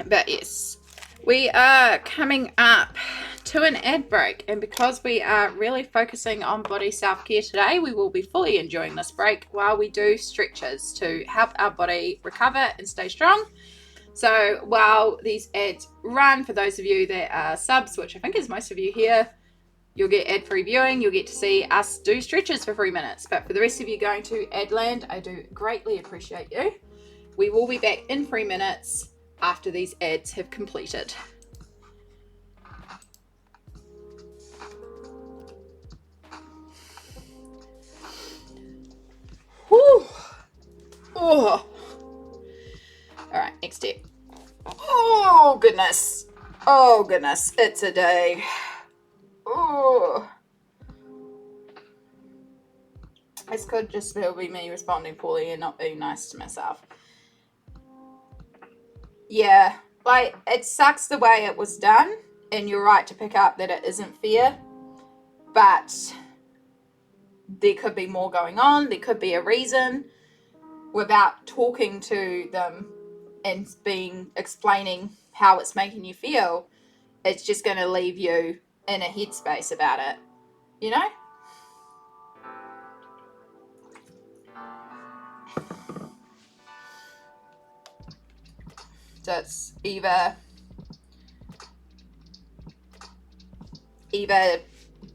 But yes, we are coming up to an ad break, and because we are really focusing on body self-care today, we will be fully enjoying this break while we do stretches to help our body recover and stay strong. So while these ads run, for those of you that are subs, which I think is most of you here, you'll get ad-free viewing. You'll get to see us do stretches for 3 minutes. But for the rest of you going to ad land, I do greatly appreciate you. We will be back in 3 minutes after these ads have completed. Whew. Oh. All right, next step. Oh goodness. Oh goodness, it's a day. Oh. This could just be me responding poorly and not being nice to myself. Yeah, like, it sucks the way it was done, and you're right to pick up that it isn't fair, but there could be more going on. There could be a reason. Without talking to them and explaining how it's making you feel, it's just going to leave you in a headspace about it, you know? So it's either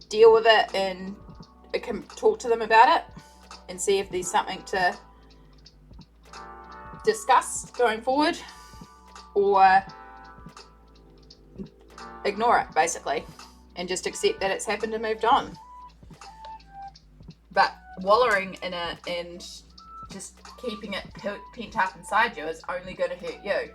deal with it and I can talk to them about it and see if there's something to discuss going forward, or ignore it basically and just accept that it's happened and moved on. But wallowing in it and just keeping it pent up inside you is only going to hurt you.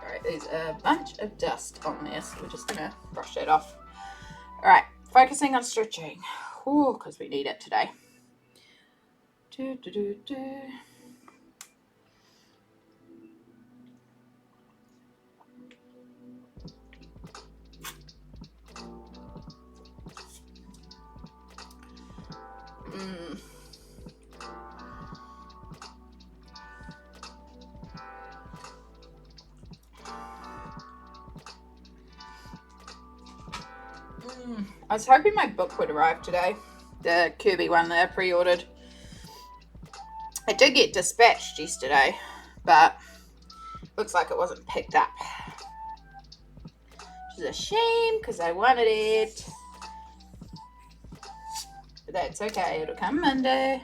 Alright, there's a bunch of dust on there, so we're just going to brush that off. Alright, focusing on stretching. because we need it today. Do, do, do, do. I was hoping my book would arrive today, the Kirby one that I pre-ordered. It did get dispatched yesterday, but looks like it wasn't picked up. Which is a shame because I wanted it. But that's okay, it'll come Monday.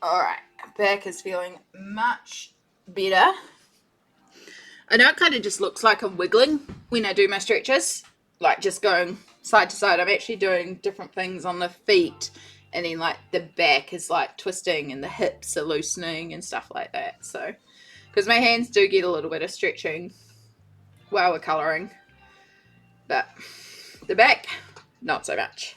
Alright, back is feeling much better. I know it kind of just looks like I'm wiggling when I do my stretches, like just going side to side. I'm actually doing different things on the feet, and then like the back is like twisting and the hips are loosening and stuff like that. So, because my hands do get a little bit of stretching while we're colouring, but the back, not so much.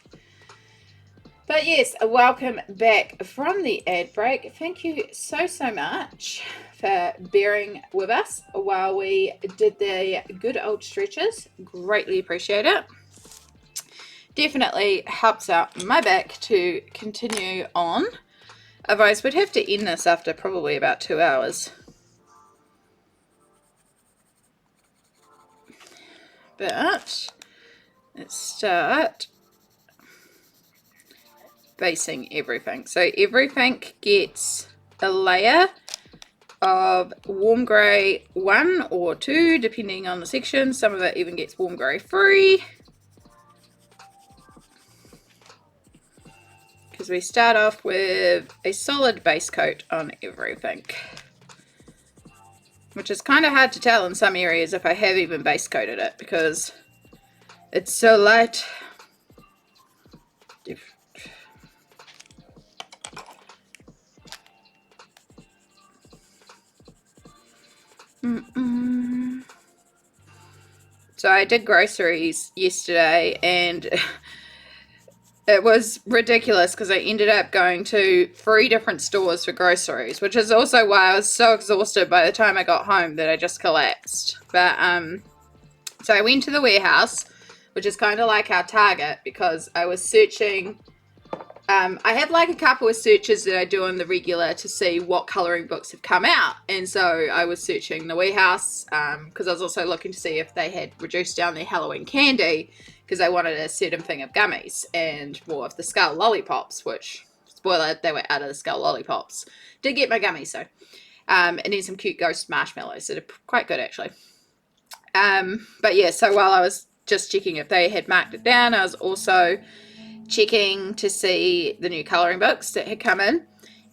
But yes, welcome back from the ad break. Thank you so much for bearing with us while we did the good old stretches. Greatly appreciate it. Definitely helps out my back to continue on. Otherwise, we'd have to end this after probably about 2 hours. But let's start basing everything. So everything gets a layer of warm grey 1 or 2 depending on the section. Some of it even gets warm grey 3, because we start off with a solid base coat on everything, which is kind of hard to tell in some areas if I have even base coated it because it's so light. So I did groceries yesterday and it was ridiculous because I ended up going to 3 different stores for groceries, which is also why I was so exhausted by the time I got home that I just collapsed. But so I went to the warehouse, which is kind of like our Target, because I was searching. I have like a couple of searches that I do on the regular to see what colouring books have come out, and so I was searching the warehouse because I was also looking to see if they had reduced down their Halloween candy, because I wanted a certain thing of gummies and more of the Skull lollipops, which, spoiler, they were out of the Skull lollipops. Did get my gummies though, and then some cute ghost marshmallows that are quite good actually. But yeah, so while I was just checking if they had marked it down, I was also checking to see the new colouring books that had come in,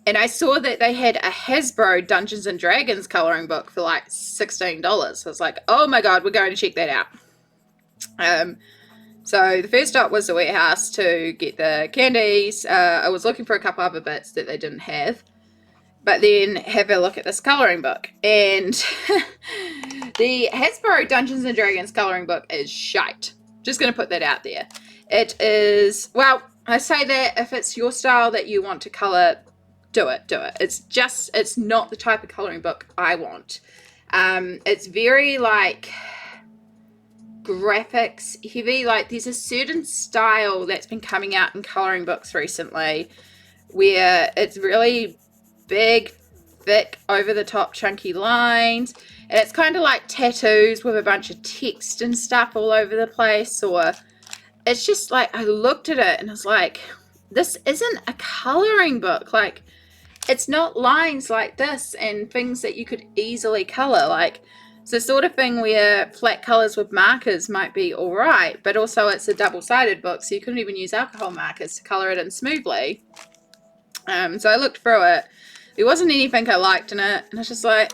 and I saw that they had a Hasbro Dungeons and Dragons colouring book for like $16. I was like, oh my god, we're going to check that out. So the first stop was the warehouse to get the candies. I was looking for a couple other bits that they didn't have, but then have a look at this colouring book, and the Hasbro Dungeons and Dragons colouring book is shite. Just going to put that out there. It is, well, I say that if it's your style that you want to colour, do it. It's not the type of colouring book I want. It's very like graphics heavy. Like there's a certain style that's been coming out in colouring books recently where it's really big, thick, over the top chunky lines, and it's kind of like tattoos with a bunch of text and stuff all over the place. Or it's just like, I looked at it and I was like, this isn't a colouring book. Like, it's not lines like this and things that you could easily colour. Like, it's the sort of thing where flat colours with markers might be alright, but also it's a double-sided book, so you couldn't even use alcohol markers to colour it in smoothly. So I looked through it. There wasn't anything I liked in it, and I was just like,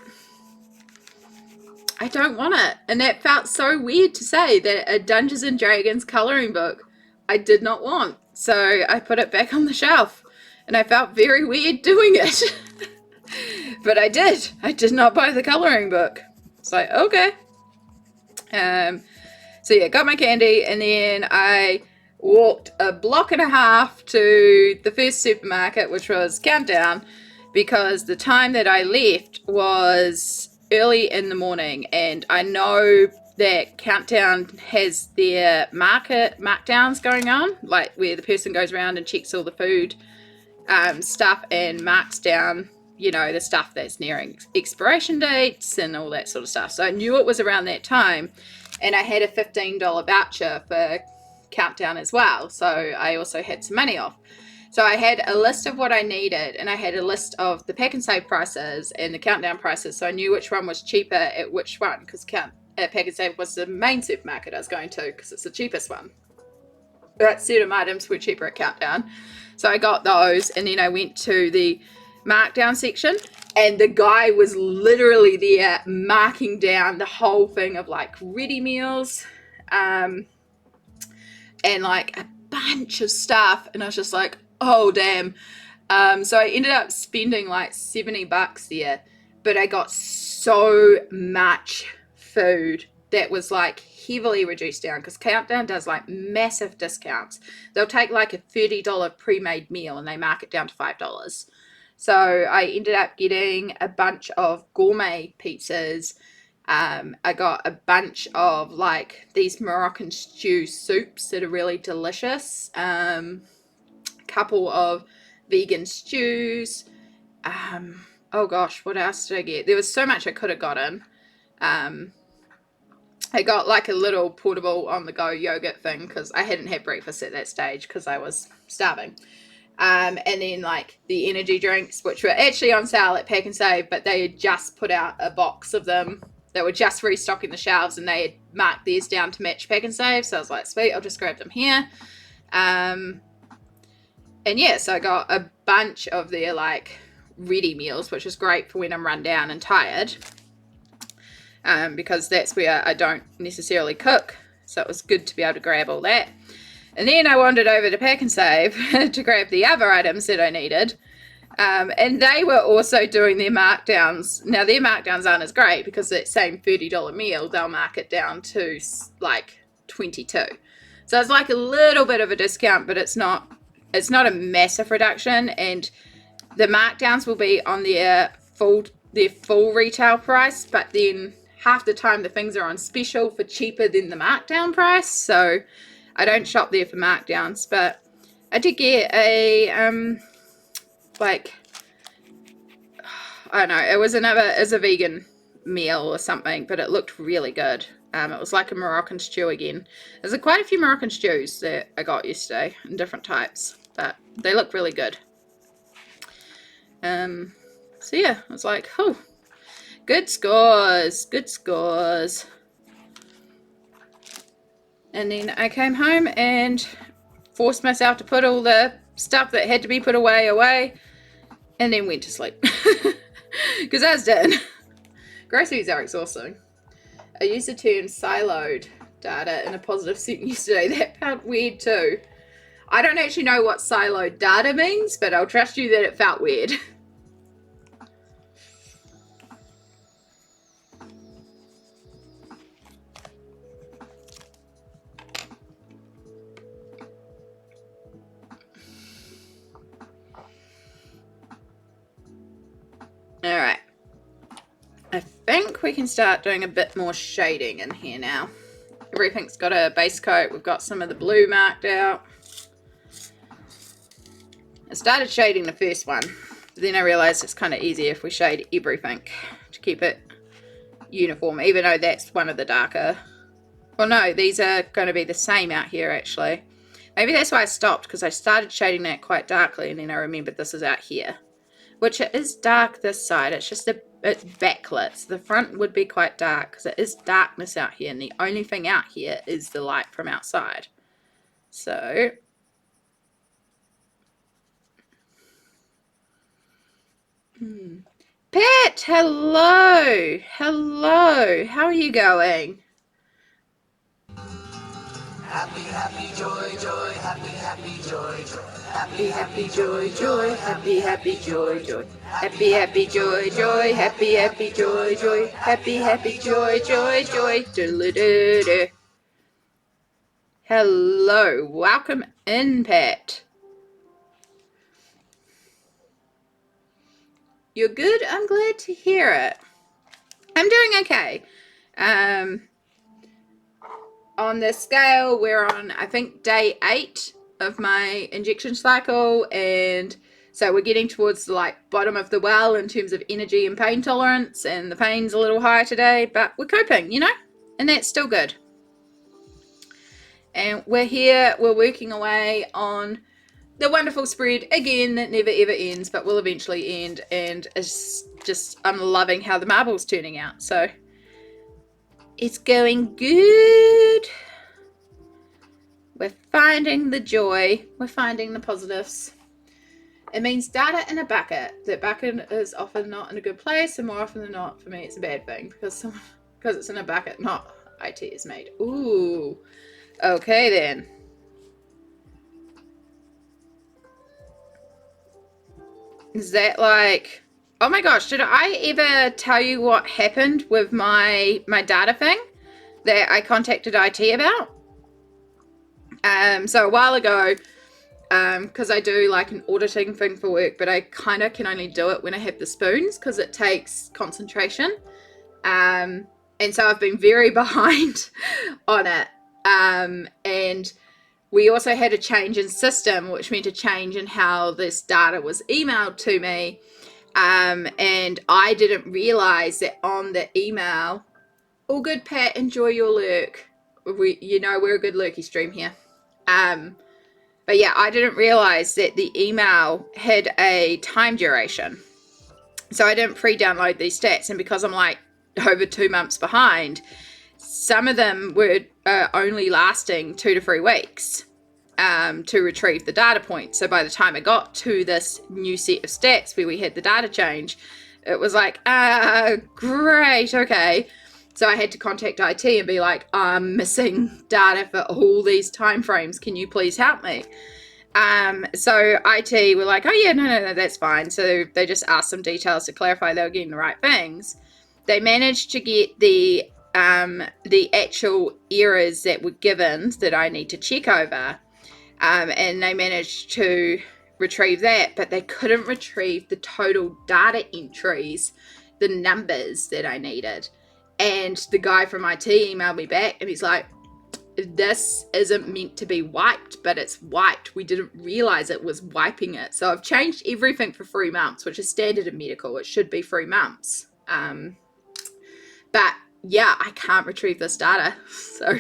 I don't want it. And that felt so weird to say, that a Dungeons and Dragons colouring book I did not want. So I put it back on the shelf. And I felt very weird doing it. But I did. I did not buy the colouring book. It's like, okay. So yeah, got my candy, and then I walked a block and a half to the first supermarket, which was Countdown, because the time that I left was early in the morning, and I know that Countdown has their markdowns going on, like where the person goes around and checks all the food stuff and marks down, you know, the stuff that's nearing expiration dates and all that sort of stuff. So I knew it was around that time, and I had a $15 voucher for Countdown as well, so I also had some money off. So I had a list of what I needed, and I had a list of the Pack and Save prices and the Countdown prices, so I knew which one was cheaper at which one, because Pack and Save was the main supermarket I was going to, because it's the cheapest one. But certain items were cheaper at Countdown. So I got those, and then I went to the markdown section, and the guy was literally there marking down the whole thing of like ready meals and like a bunch of stuff, and I was just like, oh damn. So I ended up spending like $70 there, but I got so much food that was like heavily reduced down, because Countdown does like massive discounts. They'll take like a $30 pre-made meal and they mark it down to $5. So I ended up getting a bunch of gourmet pizzas. I got a bunch of like these Moroccan stew soups that are really delicious. Couple of vegan stews. Oh gosh, what else did I get? There was so much I could have gotten. I got like a little portable on-the-go yogurt thing, because I hadn't had breakfast at that stage because I was starving. And then like the energy drinks, which were actually on sale at Pack and Save, but they had just put out a box of them. They were just restocking the shelves, and they had marked theirs down to match Pack and Save. So I was like, sweet, I'll just grab them here. And yeah, so I got a bunch of their like ready meals, which is great for when I'm run down and tired. Because that's where I don't necessarily cook. So it was good to be able to grab all that. And then I wandered over to Pack and Save to grab the other items that I needed. And they were also doing their markdowns. Now, their markdowns aren't as great, because that same $30 meal, they'll mark it down to like $22. So it's like a little bit of a discount, but it's not a massive reduction. And the markdowns will be on their full retail price, but then half the time the things are on special for cheaper than the markdown price. So I don't shop there for markdowns, but I did get a like, I don't know, it was a vegan meal or something, but it looked really good. It was like a Moroccan stew again. There's quite a few Moroccan stews that I got yesterday in different types, but they look really good. So yeah, I was like, oh, good scores. And then I came home and forced myself to put all the stuff that had to be put away, and then went to sleep. Because I was done. Groceries are exhausting. I used the term siloed data in a positive sense yesterday. That felt weird too. I don't actually know what siloed data means, but I'll trust you that it felt weird. Alright. I think we can start doing a bit more shading in here now. Everything's got a base coat. We've got some of the blue marked out. I started shading the first one, but then I realized it's kind of easier if we shade everything to keep it uniform, even though that's one of the darker. Well, no, these are going to be the same out here, actually. Maybe that's why I stopped, because I started shading that quite darkly, and then I remembered this is out here. Which it is dark this side, it's just it's backlit. So the front would be quite dark, because it is darkness out here, and the only thing out here is the light from outside. So Pat, hello. Hello. How are you going? Happy, happy, joy, joy, happy, happy, joy, joy. Happy, happy, joy, joy, happy, happy, joy, joy. Happy, happy, joy, joy, happy, happy, joy, joy. Happy, happy, joy, joy, joy. Doodle-doo-doo. Hello, welcome in, Pat. You're good? I'm glad to hear it. I'm doing okay. On the scale, we're on, I think, day 8 of my injection cycle, and so we're getting towards the bottom of the well in terms of energy and pain tolerance, and the pain's a little high today, but we're coping, you know, and that's still good. And we're here, we're working away on the wonderful spread again that never ever ends, but will eventually end, and it's just, I'm loving how the marble's turning out, so it's going good. We're finding the joy. We're finding the positives. It means data in a bucket. That bucket is often not in a good place, and more often than not, for me, it's a bad thing because it's in a bucket, not IT is made. Ooh. Okay then. Is that like... Oh my gosh, did I ever tell you what happened with my data thing that I contacted IT about? So a while ago, because I do like an auditing thing for work, but I kind of can only do it when I have the spoons because it takes concentration. And so I've been very behind on it. And we also had a change in system, which meant a change in how this data was emailed to me. And I didn't realize that on the email, all good, Pat, enjoy your lurk. We're a good lurky stream here. But yeah, I didn't realize that the email had a time duration. So I didn't pre-download these stats. And because I'm like over 2 months behind, some of them were only lasting 2 to 3 weeks to retrieve the data point. So by the time I got to this new set of stats where we had the data change, it was like, great, okay. So I had to contact IT and be like, I'm missing data for all these time frames. Can you please help me? So IT were like, oh yeah, no, that's fine. So they just asked some details to clarify they were getting the right things. They managed to get the actual errors that were given that I need to check over. And they managed to retrieve that, but they couldn't retrieve the total data entries, the numbers that I needed. And the guy from IT emailed me back and he's like, this isn't meant to be wiped, but it's wiped. We didn't realize it was wiping it. So I've changed everything for 3 months, which is standard in medical. It should be 3 months. But yeah, I can't retrieve this data. So,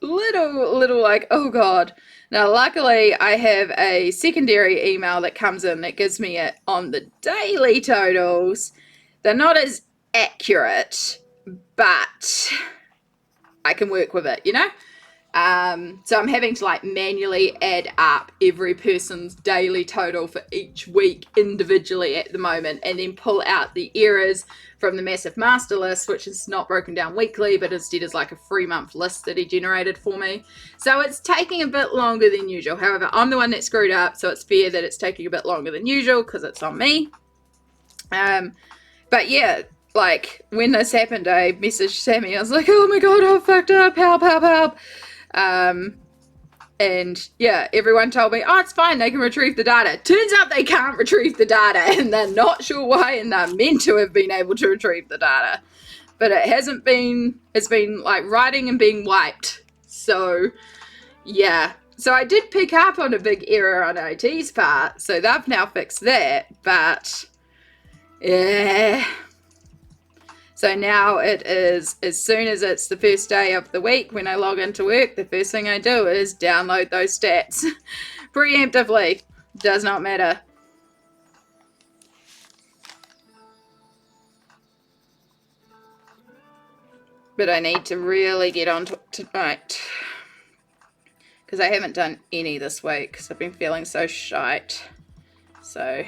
little like, oh God. Now, luckily, I have a secondary email that comes in that gives me it on the daily totals. They're not as accurate, but I can work with it, you know? So I'm having to like manually add up every person's daily total for each week individually at the moment, and then pull out the errors from the massive master list, which is not broken down weekly, but instead is like a 3-month list that he generated for me. So it's taking a bit longer than usual. However, I'm the one that screwed up, so it's fair that it's taking a bit longer than usual because it's on me. But yeah, like when this happened, I messaged Sammy. I was like, oh my God, I fucked up. Help. And yeah, everyone told me, oh, it's fine, they can retrieve the data. Turns out they can't retrieve the data, and they're not sure why, and they're meant to have been able to retrieve the data. But it hasn't been, it's been like writing and being wiped. So yeah. So I did pick up on a big error on IT's part, so they've now fixed that, but yeah. So now it is, as soon as it's the first day of the week when I log into work, the first thing I do is download those stats preemptively. Does not matter. But I need to really get on to it tonight, because I haven't done any this week because I've been feeling so shite. So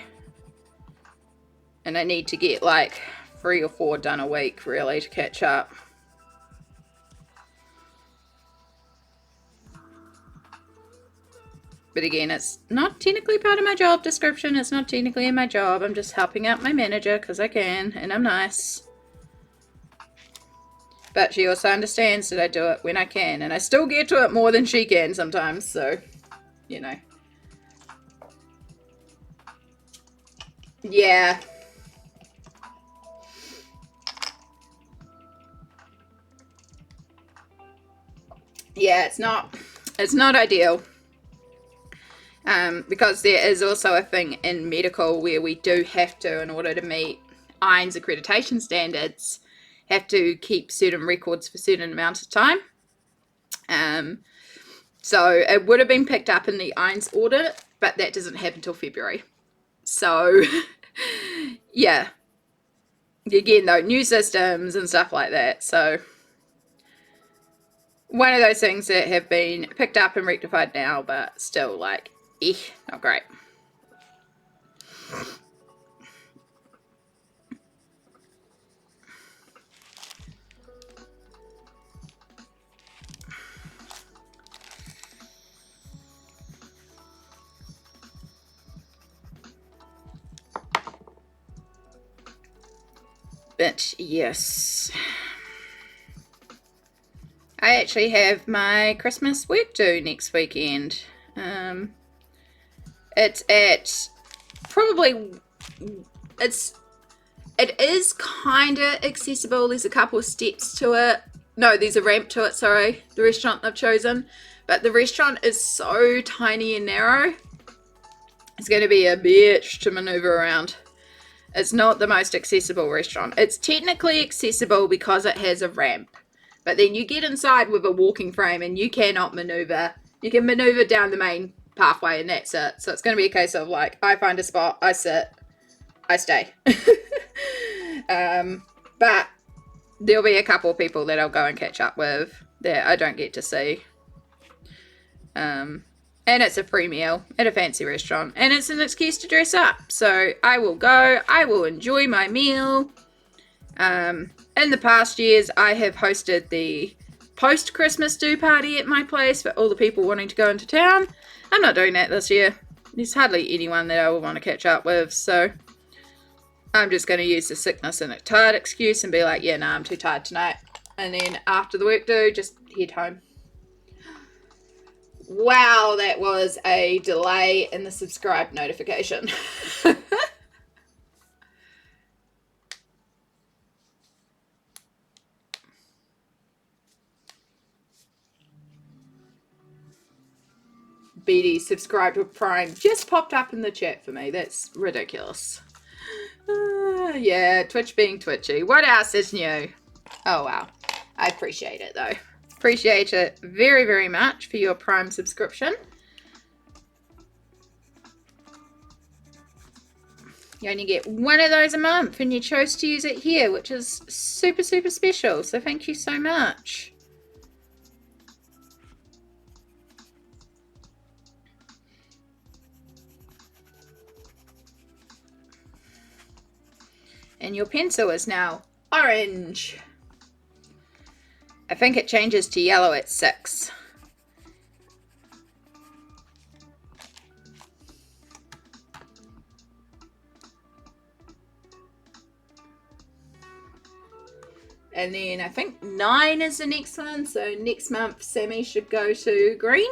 And I need to get like 3 or 4 done a week really to catch up. But again, it's not technically part of my job description. It's not technically in my job. I'm just helping out my manager because I can, and I'm nice. But she also understands that I do it when I can, and I still get to it more than she can sometimes, so, you know. Yeah. Yeah, it's not ideal. Because there is also a thing in medical where we do have to, in order to meet INES accreditation standards, have to keep certain records for certain amount of time. So it would have been picked up in the INES audit, but that doesn't happen until February. So, yeah. Again, though, new systems and stuff like that. So, one of those things that have been picked up and rectified now, but still, like, not great. But yes, I actually have my Christmas work due next weekend. It's at probably, it is kind of accessible. There's a couple of steps to it. No, there's a ramp to it, sorry, the restaurant I've chosen. But the restaurant is so tiny and narrow. It's going to be a bitch to maneuver around. It's not the most accessible restaurant. It's technically accessible because it has a ramp. But then you get inside with a walking frame and you cannot maneuver. You can maneuver down the main pathway and that's it. So it's going to be a case of like, I find a spot, I sit, I stay. But there'll be a couple of people that I'll go and catch up with that I don't get to see. And it's a free meal at a fancy restaurant. And it's an excuse to dress up. So I will go. I will enjoy my meal. In the past years, I have hosted the post-Christmas do party at my place for all the people wanting to go into town. I'm not doing that this year. There's hardly anyone that I will want to catch up with. So I'm just going to use the sickness and tired excuse and be like, yeah, nah, I'm too tired tonight. And then after the work do, just head home. Wow, that was a delay in the subscribe notification. BD subscribed with Prime just popped up in the chat for me. That's ridiculous. Yeah, Twitch being twitchy. What else is new? Oh, wow. I appreciate it, though. Appreciate it very, very much for your Prime subscription. You only get one of those a month and you chose to use it here, which is super, super special. So thank you so much. And your pencil is now orange. I think it changes to yellow at 6. And then I think 9 is the next one. So next month, Sammy should go to green.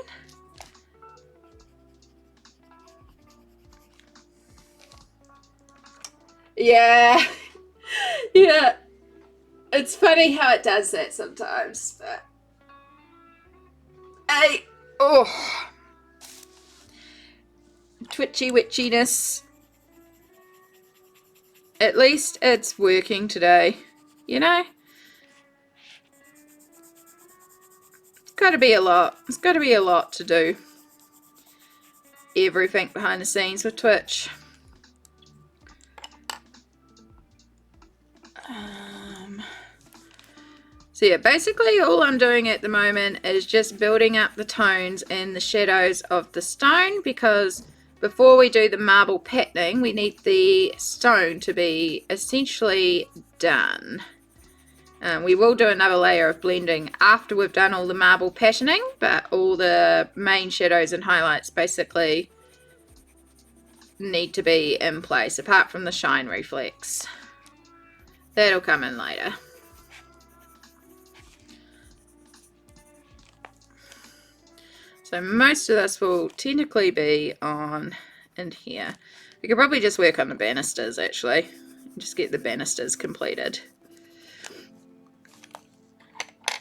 Yeah. Yeah. It's funny how it does that sometimes, but twitchy witchiness. At least it's working today, you know? It's got to be a lot. It's got to be a lot to do everything behind the scenes with Twitch. So yeah, basically all I'm doing at the moment is just building up the tones and the shadows of the stone because before we do the marble patterning, we need the stone to be essentially done. We will do another layer of blending after we've done all the marble patterning, but all the main shadows and highlights basically need to be in place, apart from the shine reflex. That'll come in later. So most of this will technically be on in here. We could probably just work on the banisters actually. Just get the banisters completed.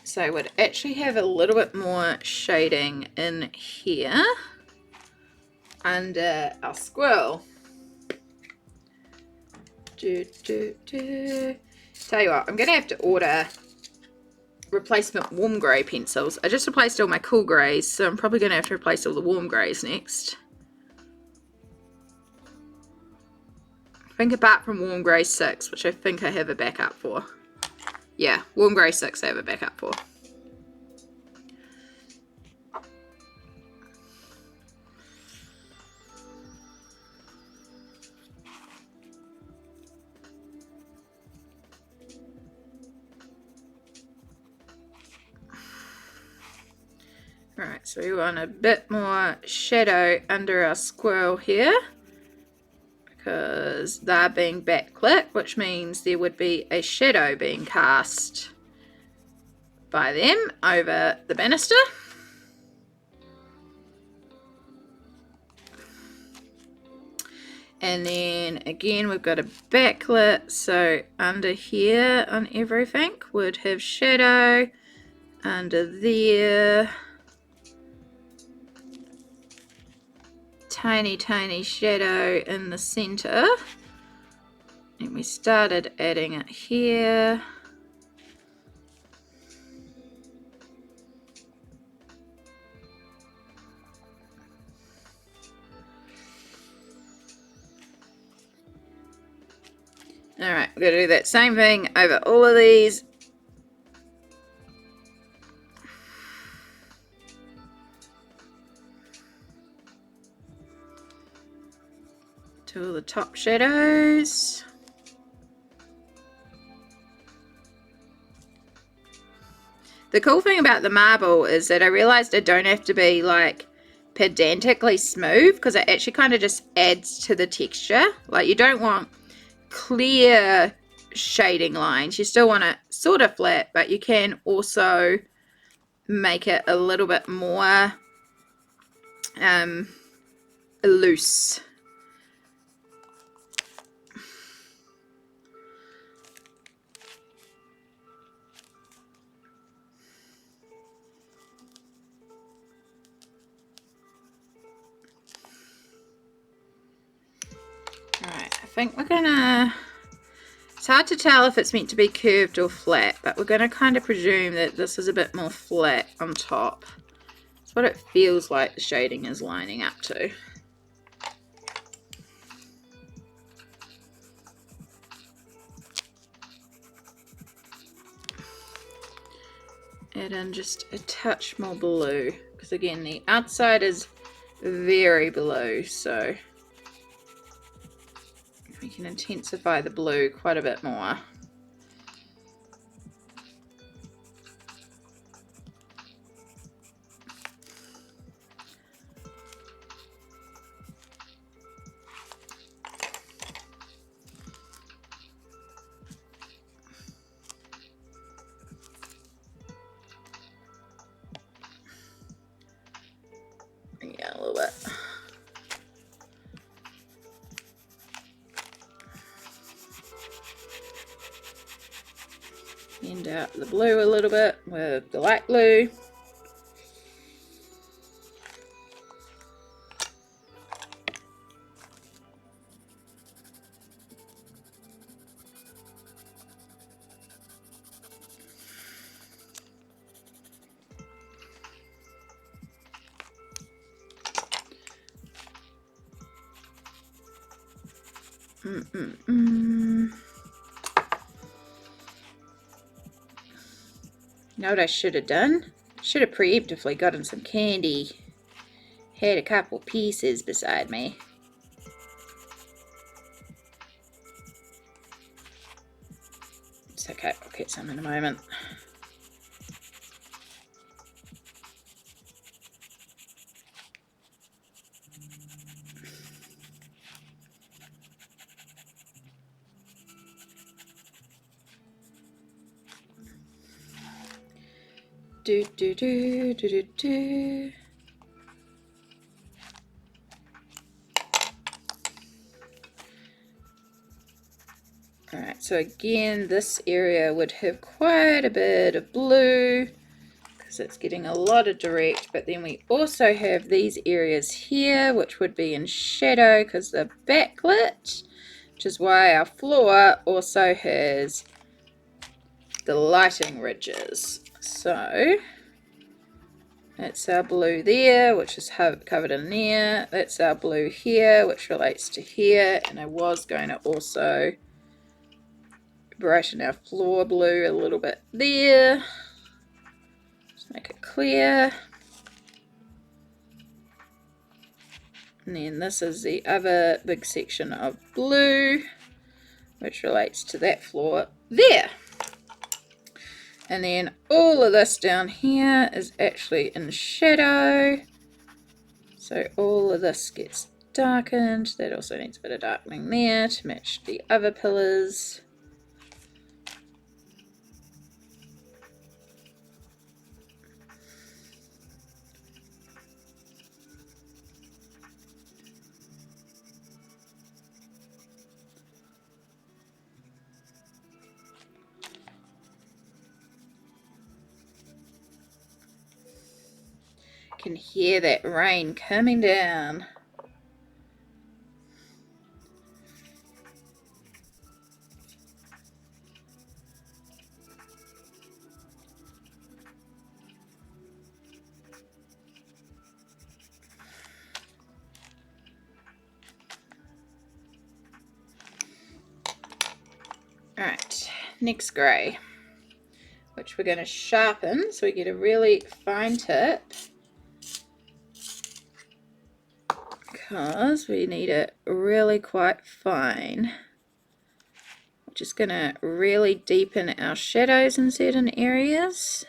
So we'd actually have a little bit more shading in here under our squirrel. Tell you what, I'm going to have to order replacement warm grey pencils. I just replaced all my cool greys, so I'm probably going to have to replace all the warm greys next. I think apart from warm grey 6, which I think I have a backup for. Yeah, warm grey 6 I have a backup for. Right, so we want a bit more shadow under our squirrel here because they're being backlit, which means there would be a shadow being cast by them over the banister. And then again we've got a backlit, so under here on everything would have shadow, under there tiny shadow in the center, and we started adding it here. Alright, we're going to do that same thing over all of these. To all the top shadows. The cool thing about the marble is that I realized I don't have to be like pedantically smooth, because it actually kind of just adds to the texture. Like, you don't want clear shading lines, you still want it sort of flat, but you can also make it a little bit more loose. Alright, I think we're gonna, it's hard to tell if it's meant to be curved or flat, but we're gonna kind of presume that this is a bit more flat on top. That's what it feels like the shading is lining up to. Add in just a touch more blue, because again the outside is very blue, so we can intensify the blue quite a bit more. Yeah, a little bit. End out the blue a little bit with the light blue. You know what I should have done? Should have preemptively gotten some candy. Had a couple pieces beside me. It's okay, I'll get some in a moment. Do do do do do do. Alright, so again, this area would have quite a bit of blue because it's getting a lot of direct, but then we also have these areas here which would be in shadow because they're backlit, which is why our floor also has the lighting ridges. So that's our blue there, which is covered in there. That's our blue here, which relates to here. And I was going to also brighten our floor blue a little bit there. Just make it clear. And then this is the other big section of blue, which relates to that floor there. And then all of this down here is actually in shadow. So all of this gets darkened. That also needs a bit of darkening there to match the other pillars. Can hear that rain coming down. Alright, next grey, which we're going to sharpen so we get a really fine tip, because we need it really quite fine. We're just going to really deepen our shadows in certain areas.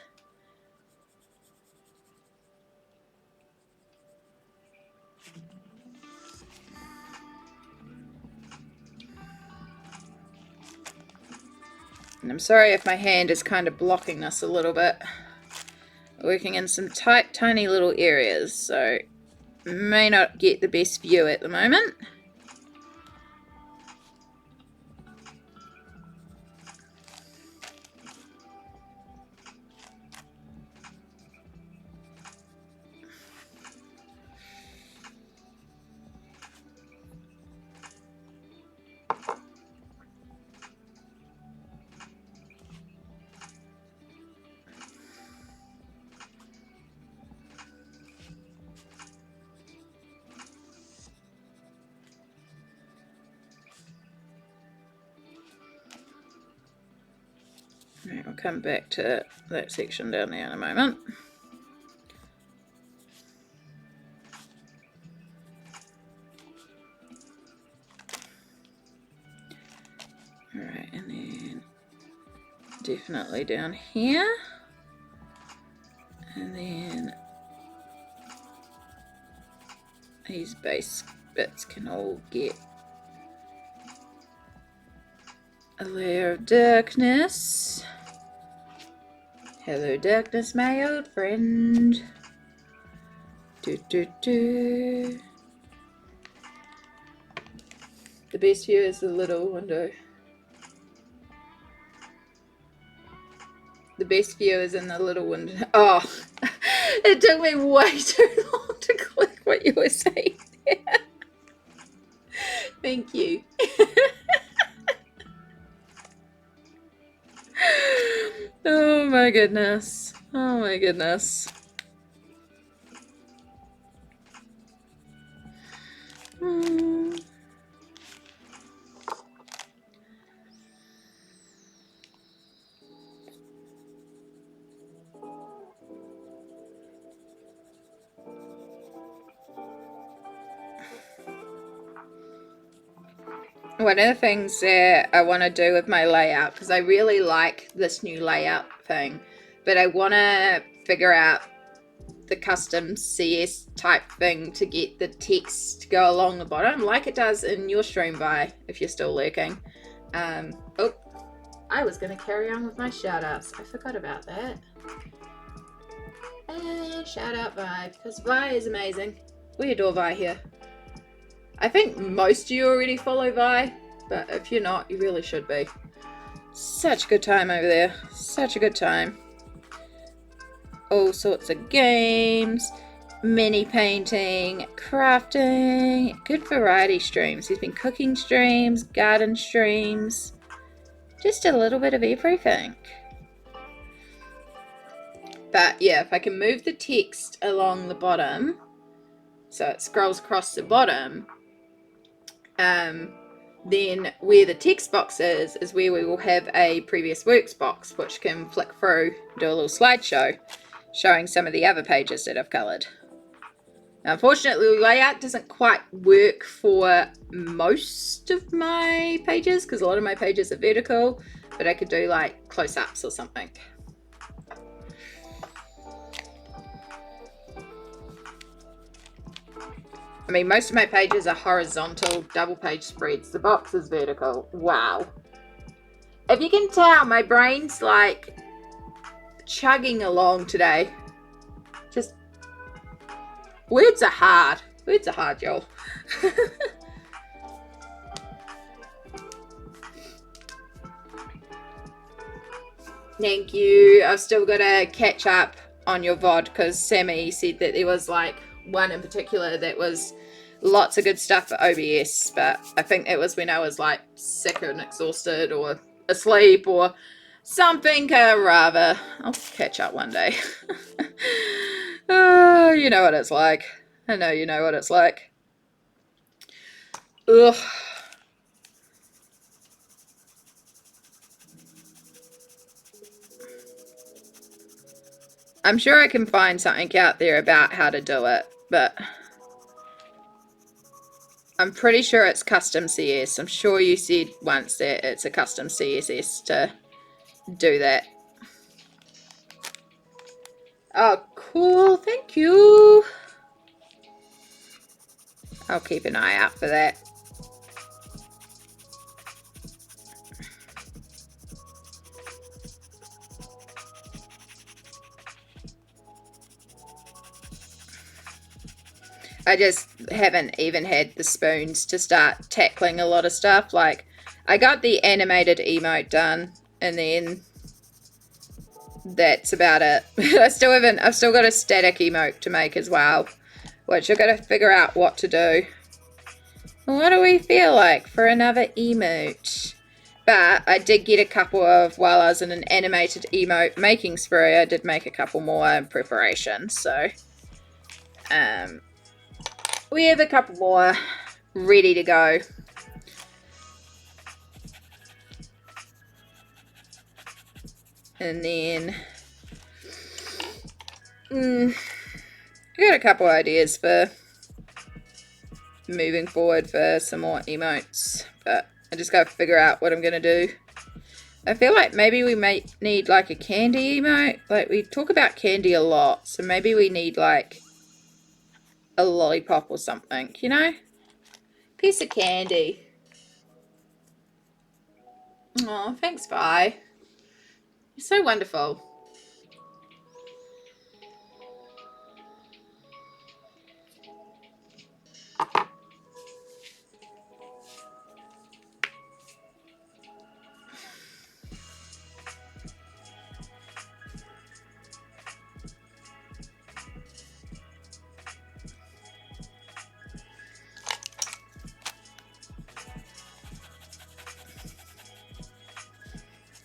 And I'm sorry if my hand is kind of blocking this a little bit. We're working in some tight, tiny little areas, so may not get the best view at the moment. Right, I'll come back to that section down there in a moment. Alright, and then definitely down here. And then these base bits can all get a layer of darkness. Hello darkness, my old friend. Do do do. The best view is the little window. The best view is in the little window. Oh, it took me way too long to click what you were saying there. Thank you. Oh my goodness. Oh my goodness. one of the things that I want to do with my layout, because I really like this new layout thing, but I want to figure out the custom CS type thing to get the text to go along the bottom like it does in your stream, Vi, if you're still lurking. Oh, I was going to carry on with my shout outs. I forgot about that. And shout out Vi, because Vi is amazing. We adore Vi here. I think most of you already follow Vi, but if you're not, you really should be. Such a good time over there. Such a good time. All sorts of games, mini painting, crafting, good variety streams. There's been cooking streams, garden streams, just a little bit of everything. But yeah, if I can move the text along the bottom, so it scrolls across the bottom, then where the text box is where we will have a previous works box, which can flick through, do a little slideshow, showing some of the other pages that I've coloured. Now, unfortunately, the layout doesn't quite work for most of my pages, because a lot of my pages are vertical, but I could do like close-ups or something. I mean, most of my pages are horizontal double page spreads. The box is vertical. Wow. If you can tell, my brain's like chugging along today. Just words are hard. Words are hard, y'all. Thank you. I've still got to catch up on your VOD, because Sammy said that there was like one in particular that was lots of good stuff for OBS, but I think it was when I was like sick and exhausted or asleep or something or rather. I'll catch up one day. Oh, you know what it's like. I know you know what it's like. Ugh. I'm sure I can find something out there about how to do it, but I'm pretty sure it's custom CS. I'm sure you said once that it's a custom CSS to do that. Oh, cool. Thank you. I'll keep an eye out for that. I just haven't even had the spoons to start tackling a lot of stuff. Like, I got the animated emote done, and then that's about it. I've still got a static emote to make as well, which I've got to figure out what to do. What do we feel like for another emote? But I did get a couple of, while I was in an animated emote making spree, I did make a couple more in preparation. So, we have a couple more ready to go. And then I got a couple ideas for moving forward for some more emotes, but I just got to figure out what I'm going to do. I feel like maybe we may need like a candy emote. Like, we talk about candy a lot, so maybe we need like a lollipop or something, you know? Piece of candy. Oh, thanks, Vi. You're so wonderful.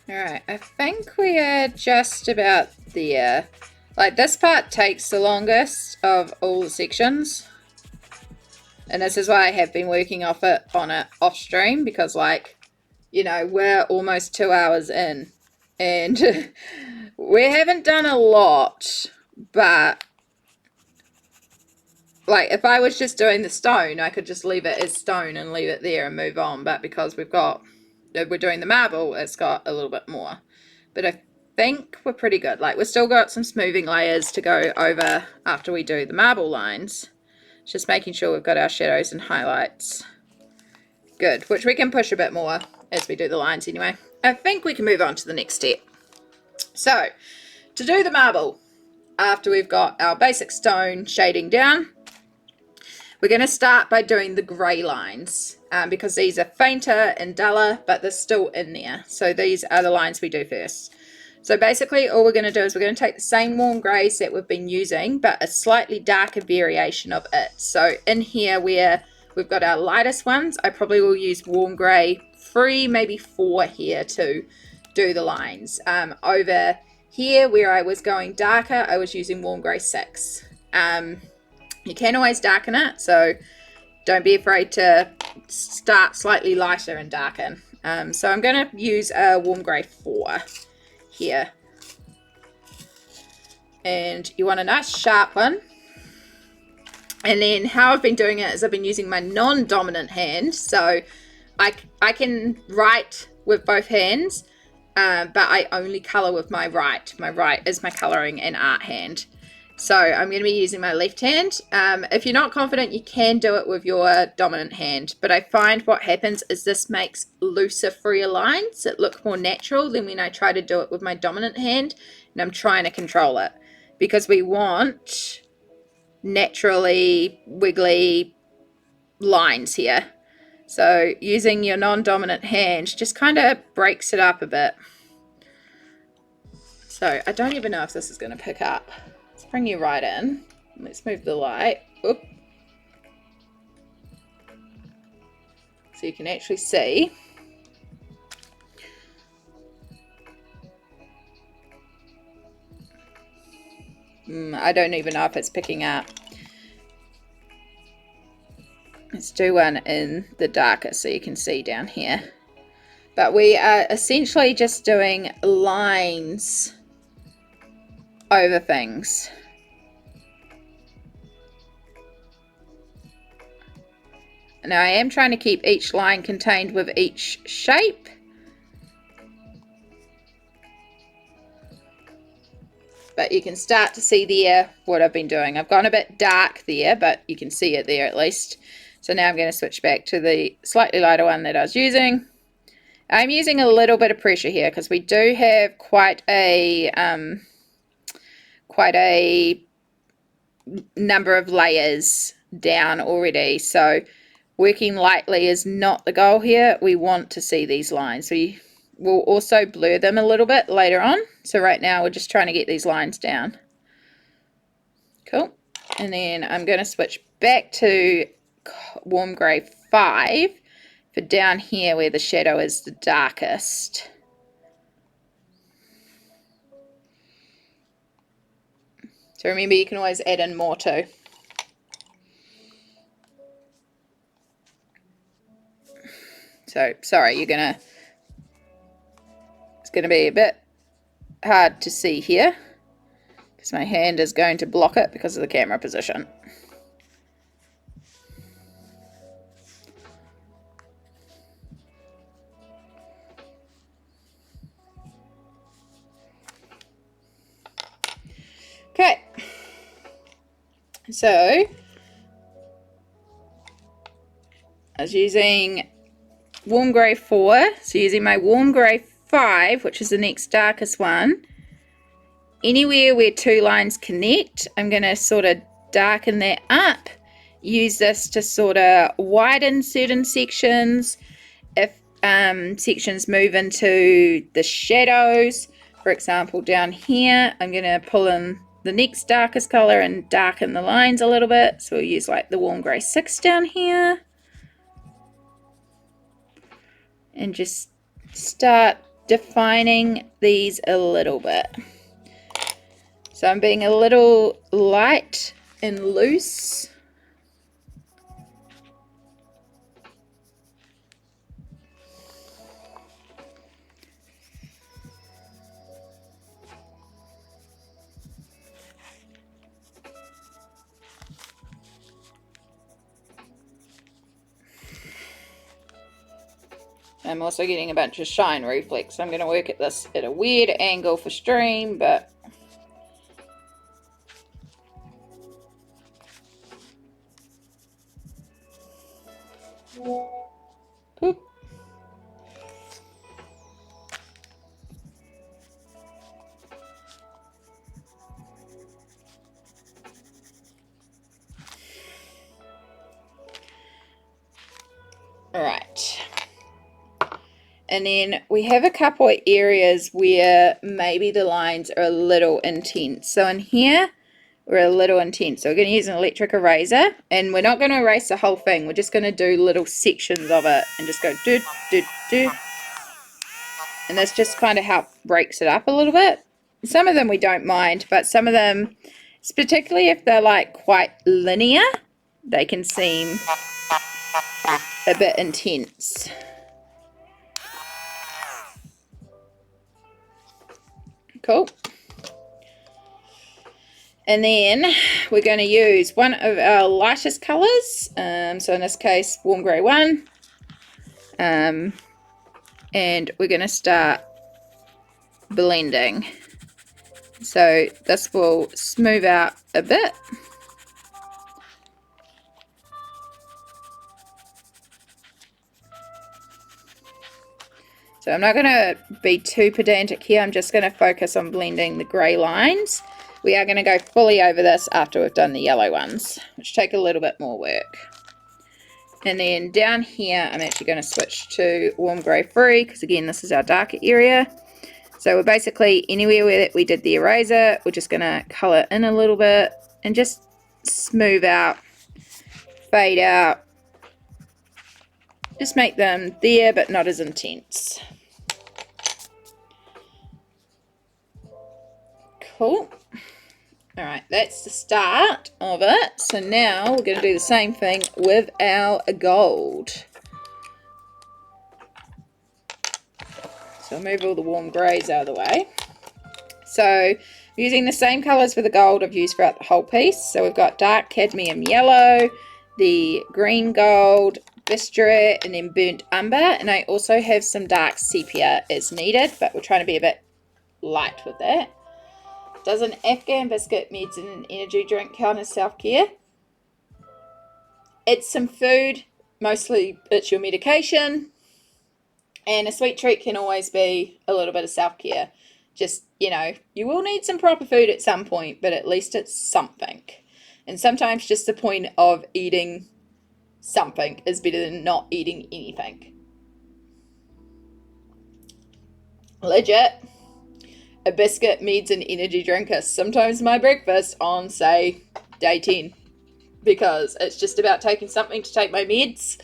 Alright, I think we are just about there. Like, this part takes the longest of all the sections. And this is why I have been working on it off stream, because, like, you know, we're almost 2 hours in. And we haven't done a lot, but like if I was just doing the stone, I could just leave it as stone and leave it there and move on. But because we're doing the marble, it's got a little bit more. But I think we're pretty good. Like we've still got some smoothing layers to go over after we do the marble lines. Just making sure we've got our shadows and highlights good, which we can push a bit more as we do the lines anyway. I think we can move on to the next step. So to do the marble, after we've got our basic stone shading down, we're going to start by doing the grey lines because these are fainter and duller, but they're still in there. So these are the lines we do first. So basically all we're going to do is we're going to take the same warm greys that we've been using, but a slightly darker variation of it. So in here where we've got our lightest ones, I probably will use warm grey 3, maybe 4 here to do the lines. Over here where I was going darker, I was using warm grey 6. You can always darken it, so don't be afraid to start slightly lighter and darken. So I'm going to use a warm grey 4 here. And you want a nice sharp one. And then how I've been doing it is I've been using my non-dominant hand. So I can write with both hands, but I only colour with my right. My right is my colouring and art hand. So I'm going to be using my left hand. If you're not confident, you can do it with your dominant hand. But I find what happens is this makes looser, freer lines that look more natural than when I try to do it with my dominant hand. And I'm trying to control it because we want naturally wiggly lines here. So using your non-dominant hand just kind of breaks it up a bit. So I don't even know if this is going to pick up. Let's bring you right in. Let's move the light. Oop. So you can actually see. I don't even know if it's picking up. Let's do one in the darker so you can see down here. But we are essentially just doing lines over things. Now I am trying to keep each line contained with each shape. But you can start to see there what I've been doing. I've gone a bit dark there, but you can see it there at least. So now I'm going to switch back to the slightly lighter one that I was using. I'm using a little bit of pressure here because we do have quite a number of layers down already. So working lightly is not the goal here. We want to see these lines. We will also blur them a little bit later on. So right now we're just trying to get these lines down. Cool. And then I'm going to switch back to warm grey 5 for down here where the shadow is the darkest. So remember, you can always add in more too. So sorry, it's going to be a bit hard to see here because my hand is going to block it because of the camera position. Okay, so I was using warm grey 4, so using my warm grey 5, which is the next darkest one. Anywhere where 2 lines connect, I'm going to sort of darken that up. Use this to sort of widen certain sections. If sections move into the shadows, for example down here, I'm going to pull in the next darkest color and darken the lines a little bit. So we'll use like the warm grey 6 down here. And just start defining these a little bit. So I'm being a little light and loose. I'm also getting a bunch of shine reflex. I'm going to work at this at a weird angle for stream, but Poop. Alright. And then we have a couple of areas where maybe the lines are a little intense. So in here, we're a little intense. So we're going to use an electric eraser, and we're not going to erase the whole thing. We're just going to do little sections of it and just go do, do, do. And that's just kind of how it breaks it up a little bit. Some of them we don't mind, but some of them, particularly if they're like quite linear, they can seem a bit intense. Cool. And then we're going to use one of our lightest colours, so in this case warm grey 1, and we're going to start blending. So this will smooth out a bit. So I'm not going to be too pedantic here, I'm just going to focus on blending the grey lines. We are going to go fully over this after we've done the yellow ones, which take a little bit more work. And then down here, I'm actually going to switch to warm grey 3, because again, this is our darker area. So we're basically anywhere where we did the eraser, we're just going to colour in a little bit and just smooth out, fade out. Just make them there, but not as intense. Cool. Alright, that's the start of it. So now we're going to do the same thing with our gold. So I'll move all the warm greys out of the way. So using the same colours for the gold I've used throughout the whole piece. So we've got dark cadmium yellow, the green gold, bistre, and then burnt umber. And I also have some dark sepia as needed, but we're trying to be a bit light with that. Does an Afghan biscuit meds and an energy drink count as self-care? It's some food, mostly it's your medication, and a sweet treat can always be a little bit of self-care. Just, you know, you will need some proper food at some point, but at least it's something. And sometimes just the point of eating something is better than not eating anything. Legit. A biscuit, meds, and energy drink is sometimes my breakfast on, say, day 10. Because it's just about taking something to take my meds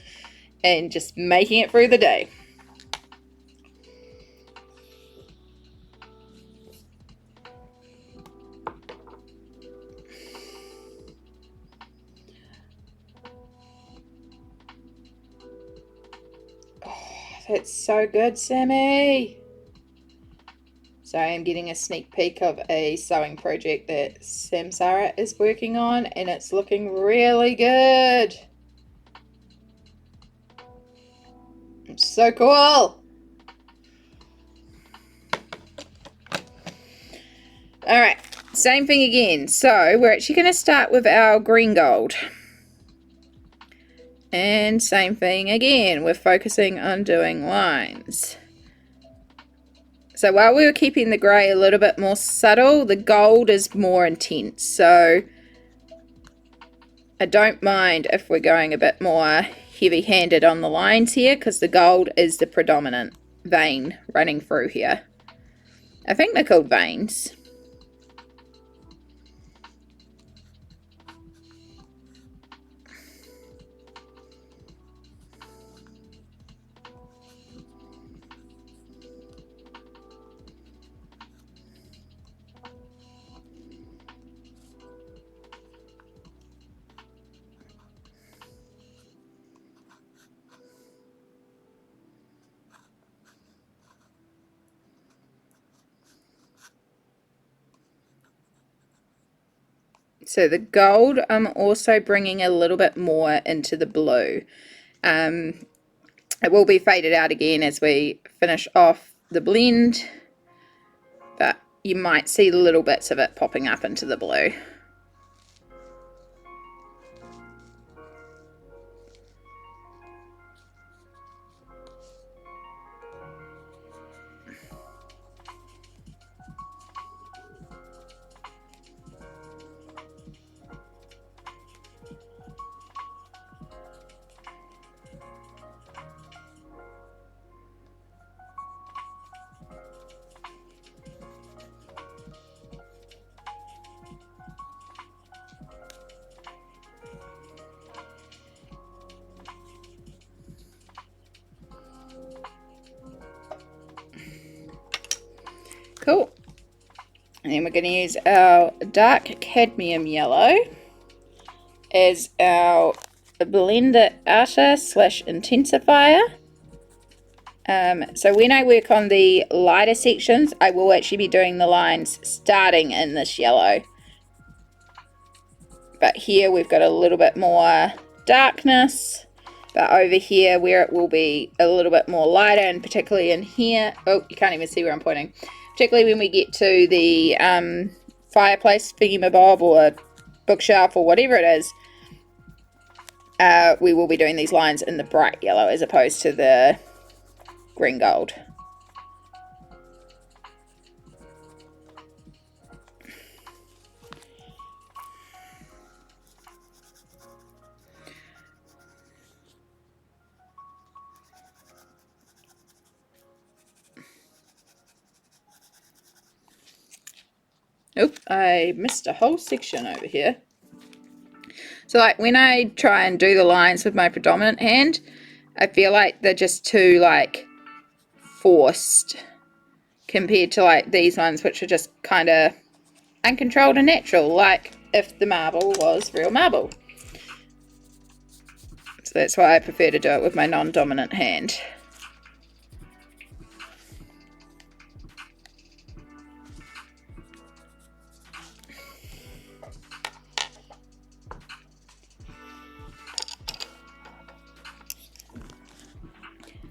and just making it through the day. Oh, that's so good, Sammy. So I am getting a sneak peek of a sewing project that Samsara is working on, and it's looking really good. It's so cool. Alright, same thing again. So we're actually going to start with our green gold. And same thing again, we're focusing on doing lines. So while we were keeping the grey a little bit more subtle, the gold is more intense. So I don't mind if we're going a bit more heavy-handed on the lines here, because the gold is the predominant vein running through here. I think they're called veins. So the gold, I'm also bringing a little bit more into the blue. It will be faded out again as we finish off the blend, but you might see little bits of it popping up into the blue. Cool. And then we're going to use our dark cadmium yellow as our blender outer / intensifier. So when I work on the lighter sections, I will actually be doing the lines starting in this yellow. But here we've got a little bit more darkness. But over here where it will be a little bit more lighter, and particularly in here, oh, you can't even see where I'm pointing. Particularly when we get to the fireplace thingy-mabob or bookshelf or whatever it is, we will be doing these lines in the bright yellow as opposed to the green gold. Oop, I missed a whole section over here. So like when I try and do the lines with my predominant hand, I feel like they're just too like forced compared to like these ones, which are just kind of uncontrolled and natural, like if the marble was real marble. So that's why I prefer to do it with my non-dominant hand.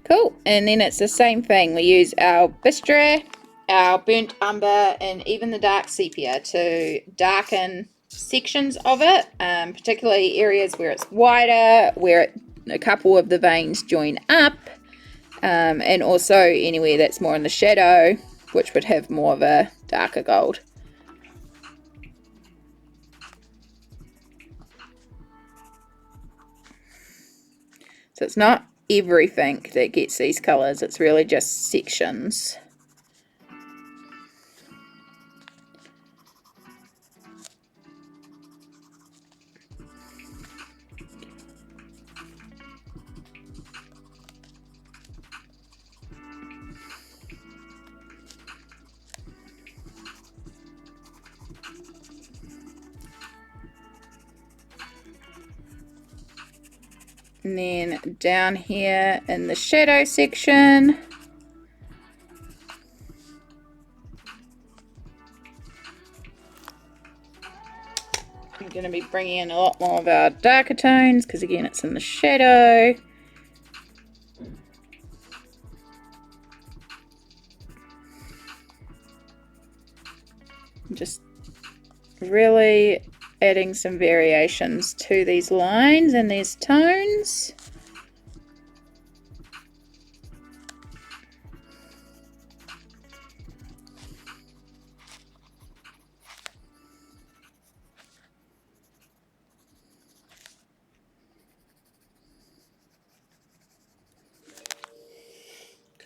Cool, and then it's the same thing. We use our bistre, our burnt umber, and even the dark sepia to darken sections of it, particularly areas where it's wider, where a couple of the veins join up, and also anywhere that's more in the shadow, which would have more of a darker gold. So it's not everything that gets these colors, it's really just sections. And then down here in the shadow section, I'm going to be bringing in a lot more of our darker tones because again it's in the shadow. Just really adding some variations to these lines and these tones.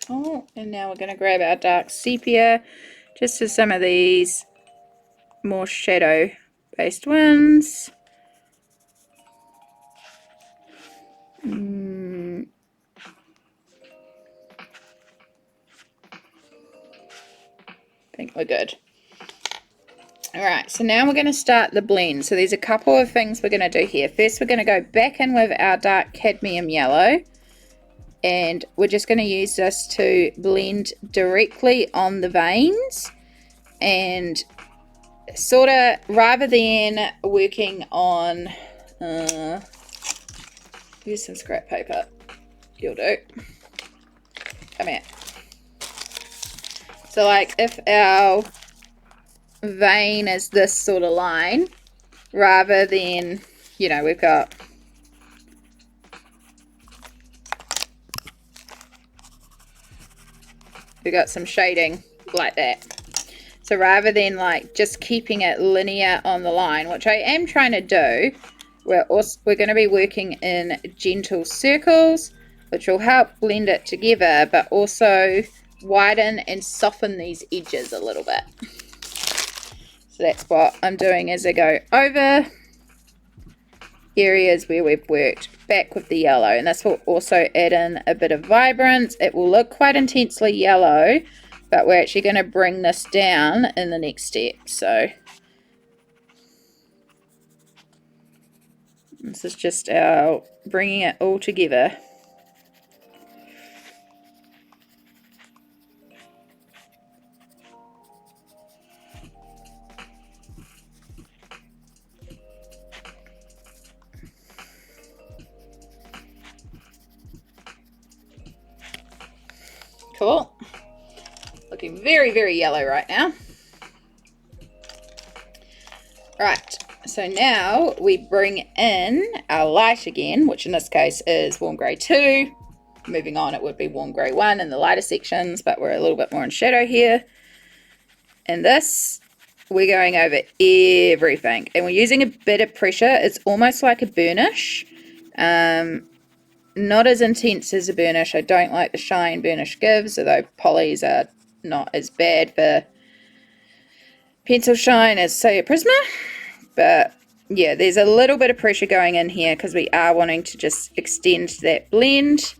Cool, and now we're going to grab our dark sepia just to some of these more shadow based ones. I think we're good. Alright, so now we're going to start the blend. So there's a couple of things we're going to do here. First we're going to go back in with our dark cadmium yellow, and we're just going to use this to blend directly on the veins, and sort of rather than working on use some scrap paper. you'll do. Come here. So like if our vein is this sort of line, rather than, you know, we've got some shading like that. So rather than like just keeping it linear on the line, which I am trying to do, we're going to be working in gentle circles, which will help blend it together, but also widen and soften these edges a little bit. So that's what I'm doing as I go over areas where we've worked back with the yellow, and this will also add in a bit of vibrance. It will look quite intensely yellow, but we're actually going to bring this down in the next step. So this is just our bringing it all together. Cool. Looking very, very yellow right now. Right, so now we bring in our light again, which in this case is warm grey 2. Moving on, it would be warm grey 1 in the lighter sections, but we're a little bit more in shadow here. And this, we're going over everything. And we're using a bit of pressure. It's almost like a burnish. Not as intense as a burnish. I don't like the shine burnish gives, although polys are not as bad for pencil shine as, say, a Prisma. But yeah, there's a little bit of pressure going in here because we are wanting to just extend that blend,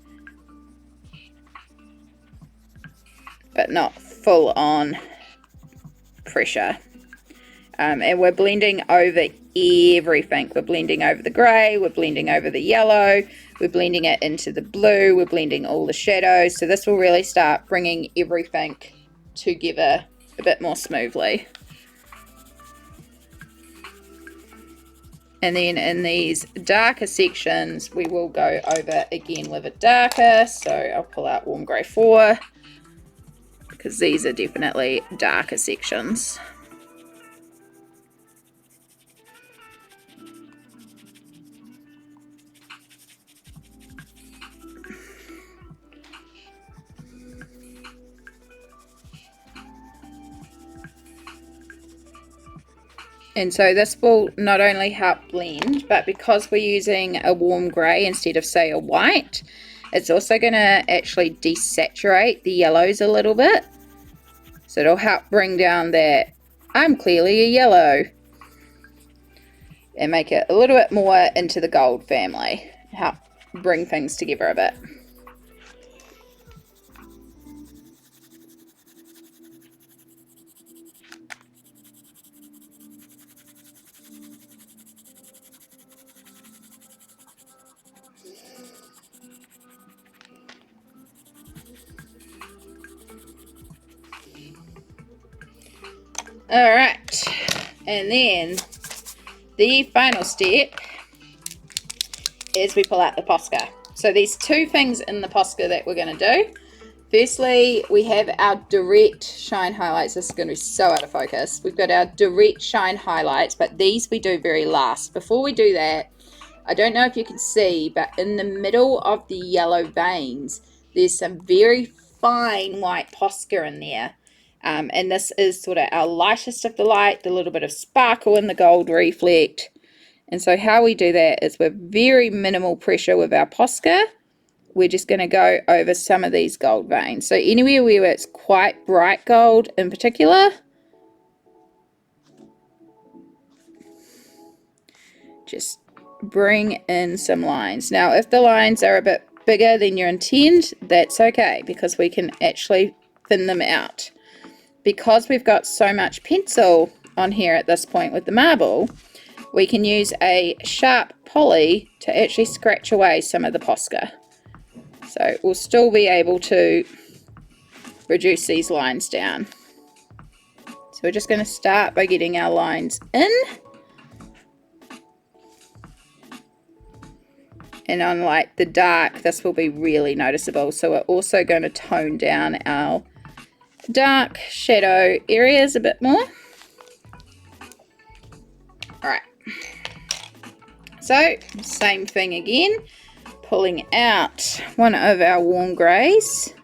but not full on pressure. And we're blending over everything. We're blending over the grey, we're blending over the yellow, we're blending it into the blue, we're blending all the shadows. So this will really start bringing everything together a bit more smoothly. And then in these darker sections, we will go over again with a darker. So I'll pull out warm grey 4 because these are definitely darker sections. And so this will not only help blend, but because we're using a warm grey instead of, say, a white, it's also going to actually desaturate the yellows a little bit. So it'll help bring down that I'm clearly a yellow and make it a little bit more into the gold family. Help bring things together a bit. Alright, and then the final step is we pull out the Posca. So there's two things in the Posca that we're going to do. Firstly, we have our direct shine highlights. This is going to be so out of focus. We've got our direct shine highlights, but these we do very last. Before we do that, I don't know if you can see, but in the middle of the yellow veins, there's some very fine white Posca in there. And this is sort of our lightest of the light, the little bit of sparkle in the gold reflect. And so how we do that is with very minimal pressure with our Posca, we're just going to go over some of these gold veins. So anywhere where it's quite bright gold in particular, just bring in some lines. Now, if the lines are a bit bigger than you intend, that's okay, because we can actually thin them out. Because we've got so much pencil on here at this point with the marble, we can use a sharp poly to actually scratch away some of the Posca. So we'll still be able to reduce these lines down. So we're just going to start by getting our lines in. And on like the dark, this will be really noticeable. So we're also going to tone down our dark shadow areas a bit more. Alright. So, same thing again. Pulling out one of our warm greys.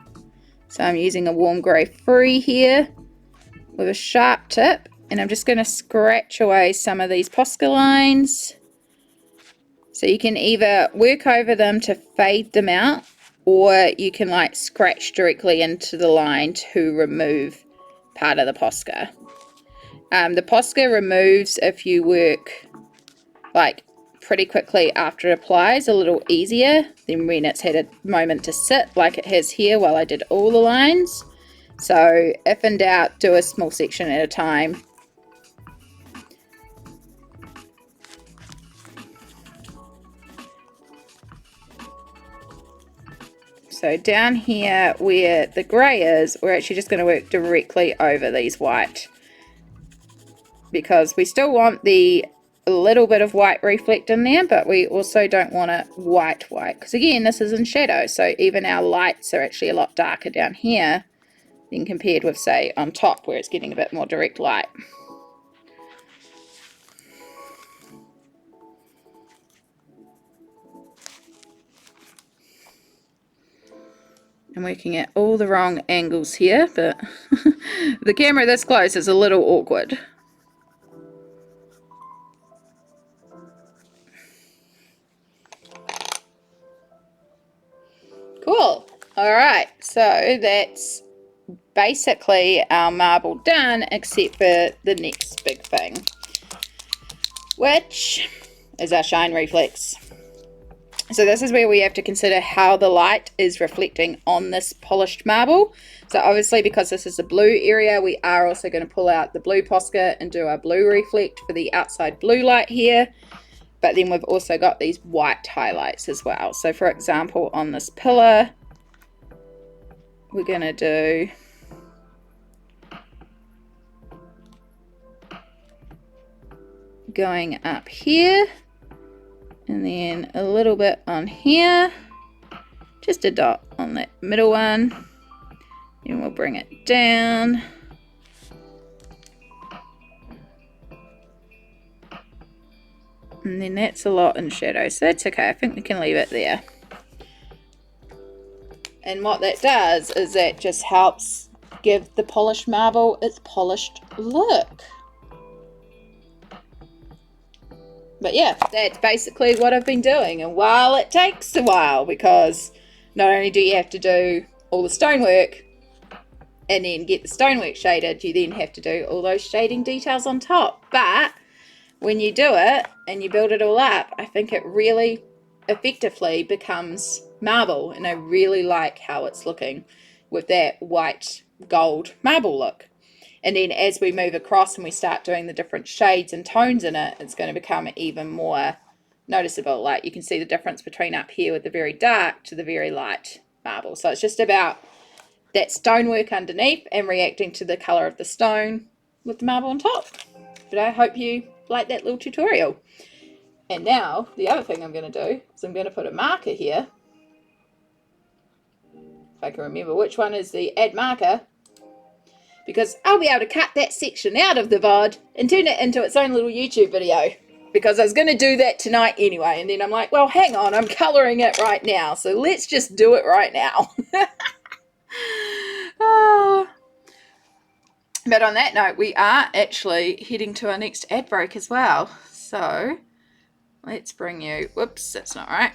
So I'm using a warm grey 3 here with a sharp tip. And I'm just going to scratch away some of these Posca lines. So you can either work over them to fade them out, or you can like scratch directly into the line to remove part of the Posca. The Posca removes if you work like pretty quickly after it applies, a little easier than when it's had a moment to sit like it has here while I did all the lines. So if in doubt, do a small section at a time. So down here where the grey is, we're actually just going to work directly over these white, because we still want the little bit of white reflect in there, but we also don't want it white, because again, this is in shadow, so even our lights are actually a lot darker down here than compared with, say, on top where it's getting a bit more direct light. I'm working at all the wrong angles here, but the camera this close is a little awkward. Cool. Alright, so that's basically our marble done, except for the next big thing, which is our shine reflex. So this is where we have to consider how the light is reflecting on this polished marble. So obviously, because this is a blue area, we are also going to pull out the blue Posca and do our blue reflect for the outside blue light here. But then we've also got these white highlights as well. So for example, on this pillar, we're going to do going up here. And then a little bit on here, just a dot on that middle one, and we'll bring it down. And then that's a lot in shadow, so that's okay, I think we can leave it there. And what that does is that just helps give the polished marble its polished look. But yeah, that's basically what I've been doing. And while it takes a while, because not only do you have to do all the stonework and then get the stonework shaded, you then have to do all those shading details on top. But when you do it and you build it all up, I think it really effectively becomes marble. And I really like how it's looking with that white gold marble look. And then as we move across and we start doing the different shades and tones in it, it's going to become even more noticeable. Like you can see the difference between up here with the very dark to the very light marble. So it's just about that stonework underneath and reacting to the color of the stone with the marble on top. But I hope you like that little tutorial. And now the other thing I'm going to do is I'm going to put a marker here. If I can remember which one is the add marker. Because I'll be able to cut that section out of the VOD and turn it into its own little YouTube video. Because I was going to do that tonight anyway. And then I'm like, well, hang on, I'm colouring it right now. So let's just do it right now. But on that note, we are actually heading to our next ad break as well. So let's bring you, whoops, that's not right.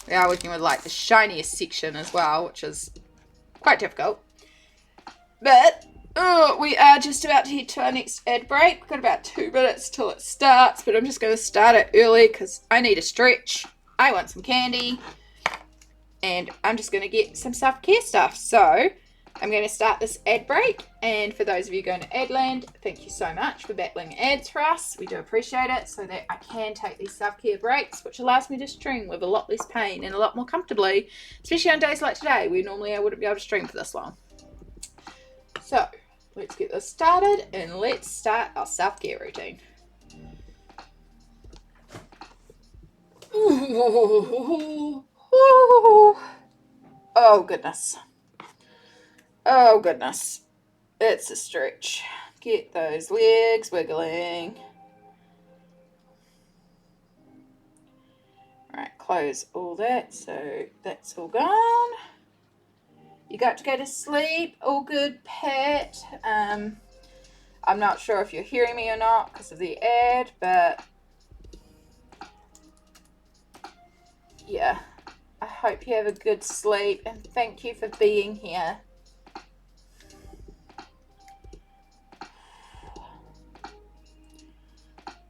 We are working with like the shiniest section as well, which is quite difficult. But we are just about to head to our next ad break. We've got about 2 minutes till it starts, but I'm just going to start it early because I need a stretch. I want some candy, and I'm just going to get some self-care stuff. So I'm going to start this ad break, and for those of you going to Adland, thank you so much for battling ads for us. We do appreciate it, so that I can take these self-care breaks, which allows me to stream with a lot less pain and a lot more comfortably, especially on days like today where normally I wouldn't be able to stream for this long. So let's get this started and let's start our self-care routine. Ooh. Oh goodness. Oh goodness. It's a stretch. Get those legs wiggling. Right, close all that, so that's all gone. You got to go to sleep. All good, Pat. I'm not sure if you're hearing me or not because of the ad, but yeah, I hope you have a good sleep and thank you for being here.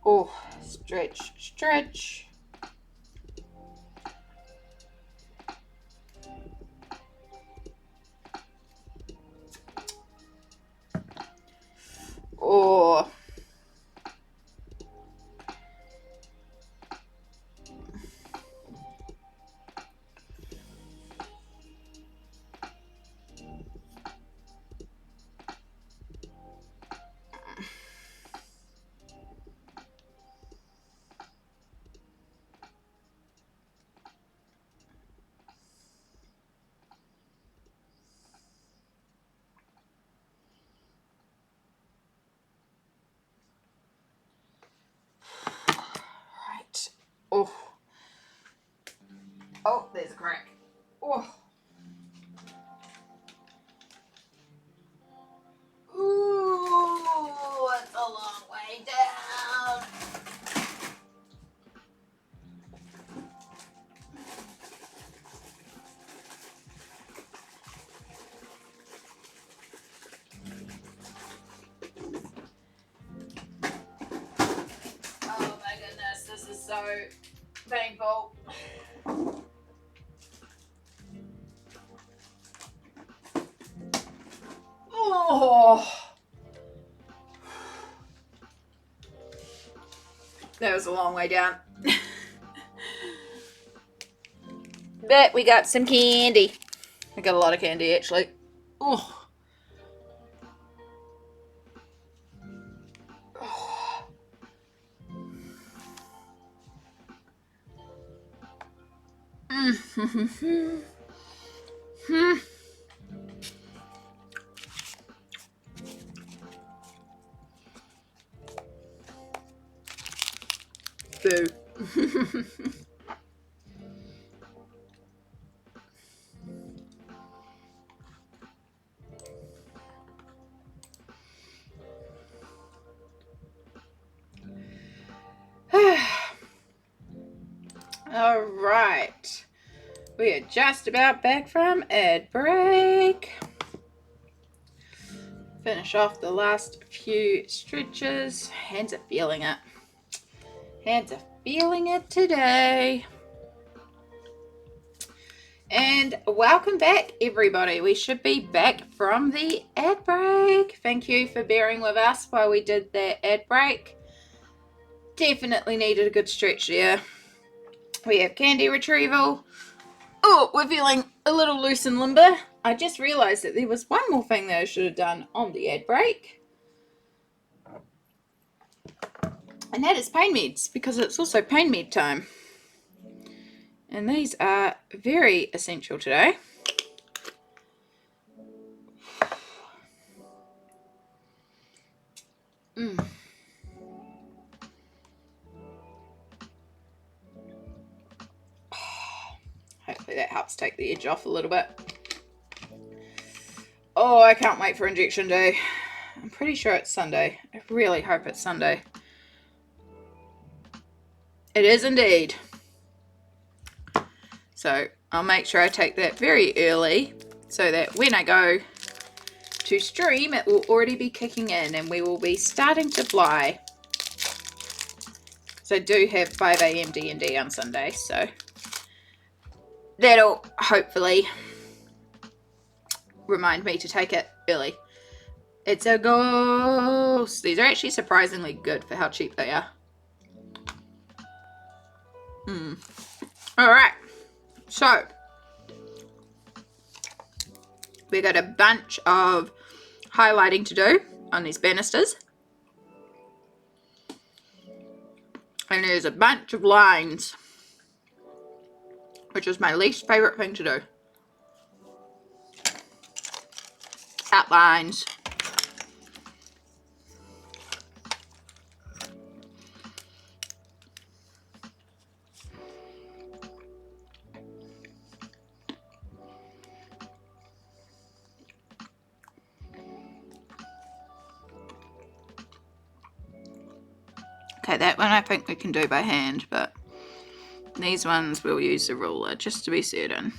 Oh, stretch, stretch. Oh. Right. Oh. Oh, there's a crack. Oh. Ooh, it's a long way down. Oh my goodness, this is so painful. Oh. That was a long way down. But we got some candy. I got a lot of candy actually. Oh. Oh. Boo. All right. We are just about back from ad break. Finish off the last few stretches. Hands are feeling it. Hands are feeling it today. And welcome back, everybody. We should be back from the ad break. Thank you for bearing with us while we did that ad break. Definitely needed a good stretch there. We have candy retrieval. Oh, we're feeling a little loose and limber. I just realised that there was one more thing that I should have done on the ad break. And that is pain meds, because it's also pain med time. And these are very essential today. Hopefully that helps take the edge off a little bit. Oh, I can't wait for injection day. I'm pretty sure it's Sunday. I really hope it's Sunday. It is indeed. So I'll make sure I take that very early so that when I go to stream, it will already be kicking in and we will be starting to fly. So I do have 5 a.m. D&D on Sunday, so that'll hopefully remind me to take it early. It's a ghost. These are actually surprisingly good for how cheap they are. Alright, so we got a bunch of highlighting to do on these banisters. And there's a bunch of lines which is my least favourite thing to do. Outlines. Okay, that one I think we can do by hand, but these ones we'll use the ruler just to be certain.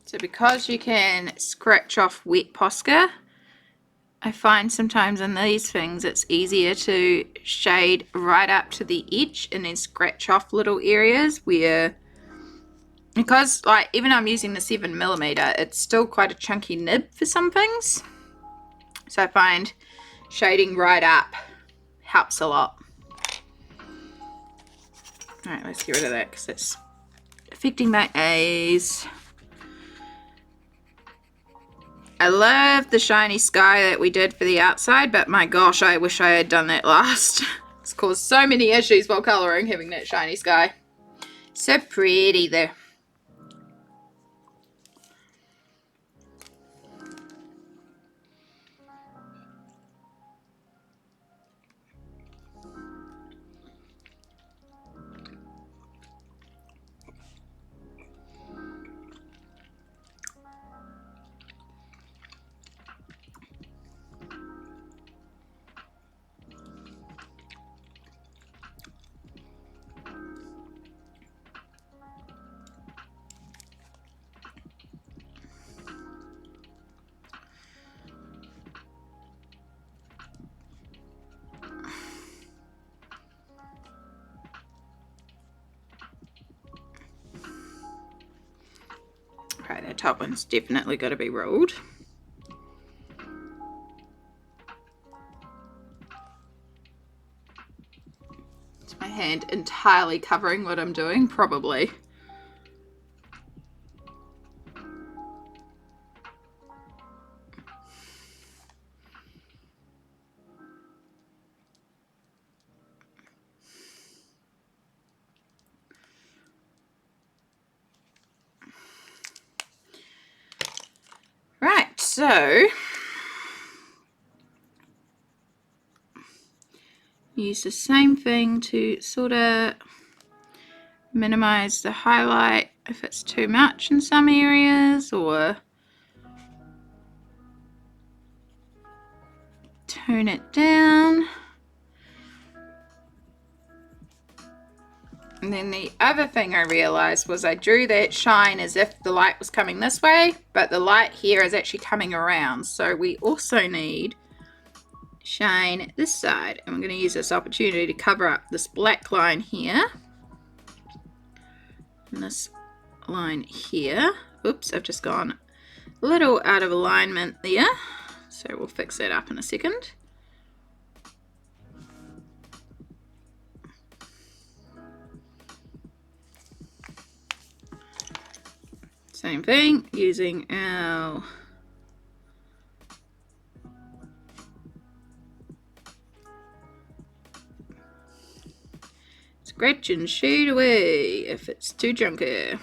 So because you can scratch off wet Posca, I find sometimes in these things it's easier to shade right up to the edge and then scratch off little areas where, because like even though I'm using the 7mm, it's still quite a chunky nib for some things. So I find shading right up helps a lot. Alright, let's get rid of that because it's affecting my A's. I love the shiny sky that we did for the outside, but my gosh, I wish I had done that last. It's caused so many issues while colouring, having that shiny sky. So pretty there. Okay, that top one's definitely got to be rolled. Is my hand entirely covering what I'm doing? Probably. Right, so use the same thing to sort of minimize the highlight if it's too much in some areas, or tone it down. And then the other thing I realized was I drew that shine as if the light was coming this way, but the light here is actually coming around. So we also need shine this side, and we're going to use this opportunity to cover up this black line here and this line here. Oops, I've just gone a little out of alignment there, so we'll fix that up in a second. Same thing, using our scratch and shade away if it's too chunky.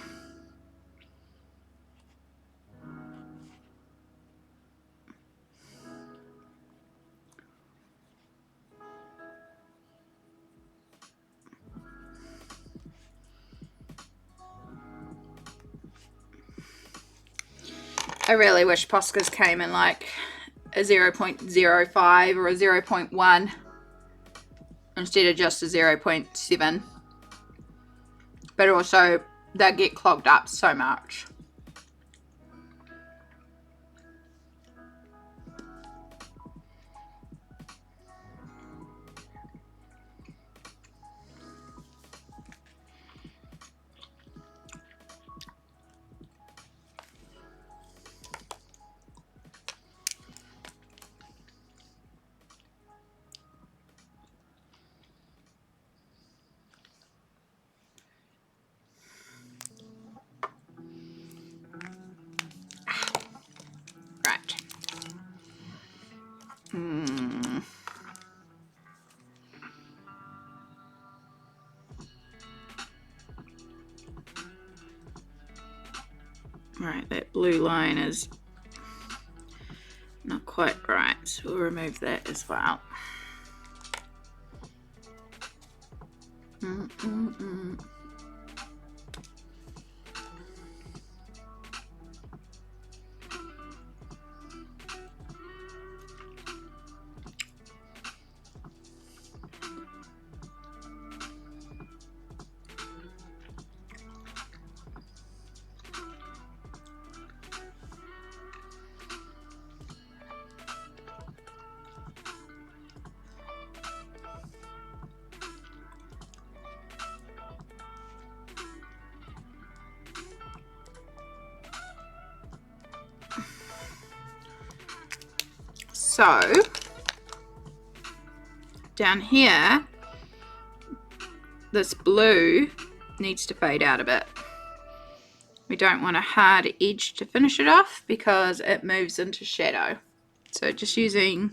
I really wish Poscas came in like a 0.05 or a 0.1 instead of just a 0.7. But also, they get clogged up so much. Right, that blue line is not quite right, so we'll remove that as well. So down here, this blue needs to fade out a bit. We don't want a hard edge to finish it off because it moves into shadow. So just using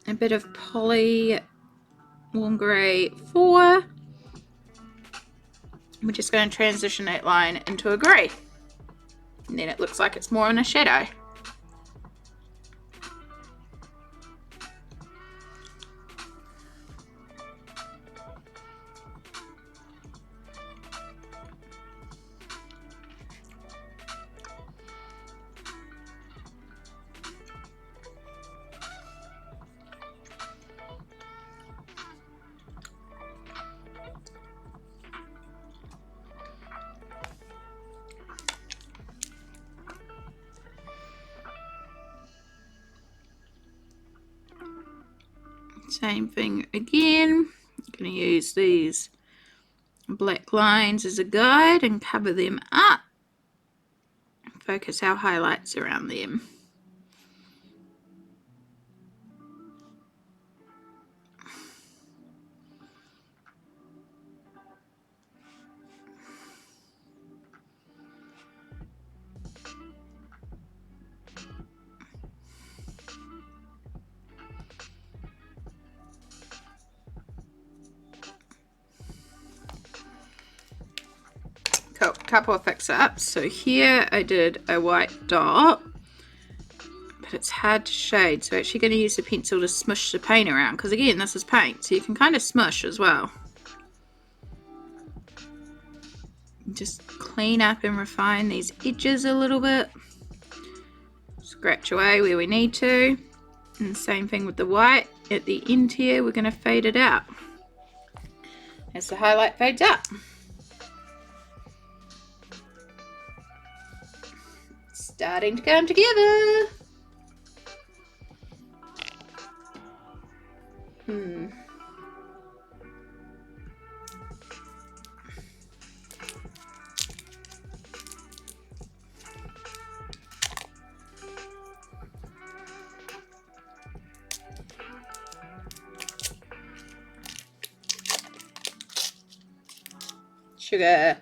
a bit of Poly Warm Grey 4, we're just going to transition that line into a grey. And then it looks like it's more in a shadow. Same thing again. I'm going to use these black lines as a guide and cover them up. Focus our highlights around them. Cool. Couple of fix-ups. So here I did a white dot, but it's hard to shade, so actually going to use the pencil to smush the paint around, because again, this is paint, so you can kind of smush as well. Just clean up and refine these edges a little bit. Scratch away where we need to. And same thing with the white. At the end here, we're going to fade it out as the highlight fades out. Starting to come together. Sugar.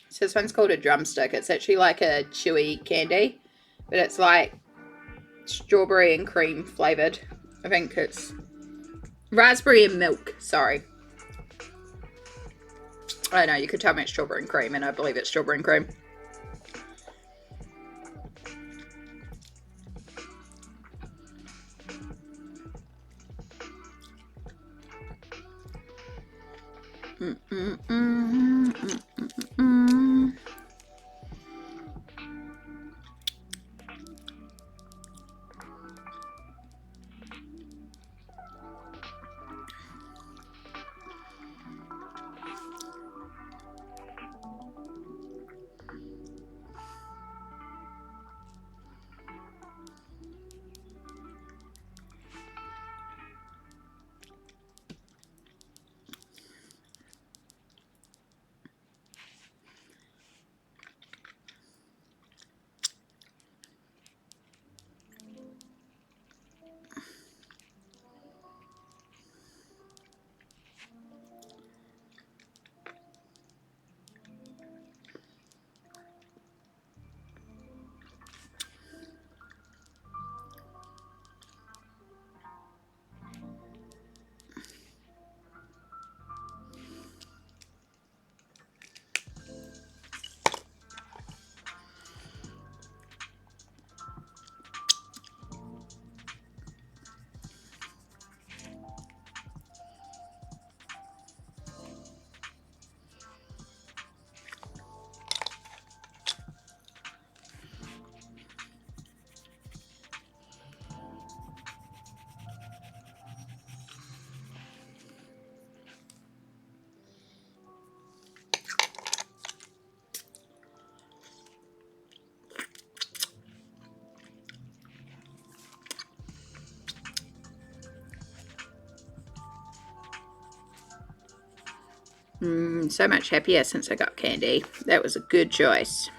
So this one's called a drumstick. It's actually like a chewy candy, but it's like strawberry and cream flavored. I think it's raspberry and milk. Sorry. I know, you could tell me it's strawberry and cream, and I believe it's strawberry and cream. So much happier since I got candy. That was a good choice.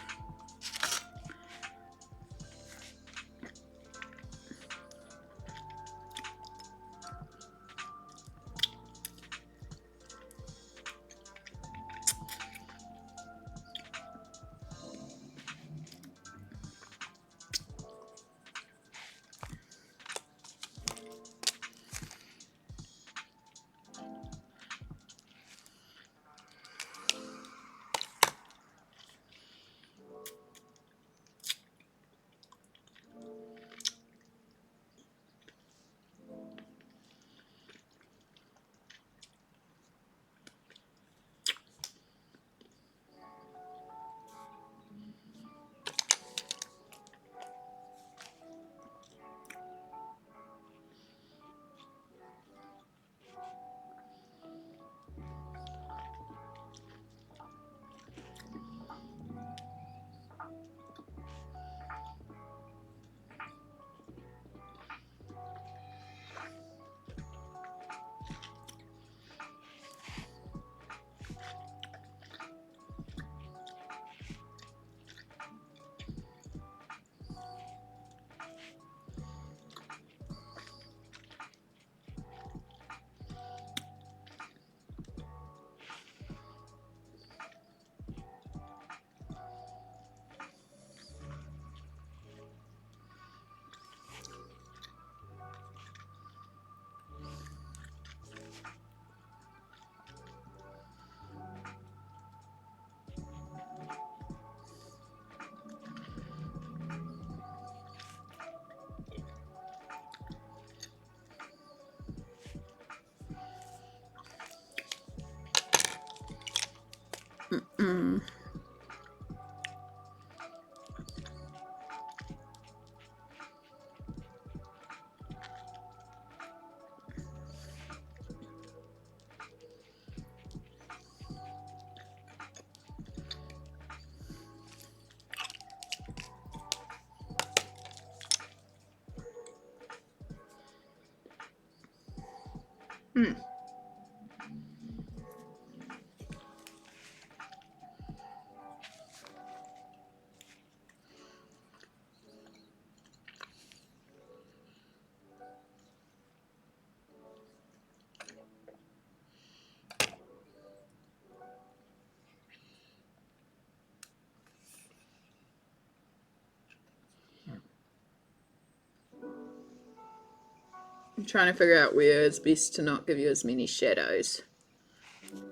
I'm trying to figure out where it's best to not give you as many shadows.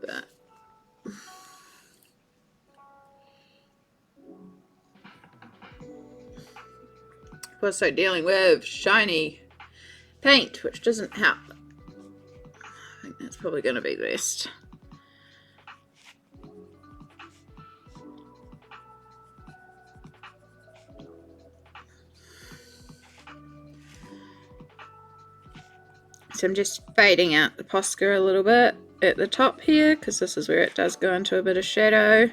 But also dealing with shiny paint, which doesn't help. I think that's probably going to be the best. So I'm just fading out the Posca a little bit at the top here, because this is where it does go into a bit of shadow.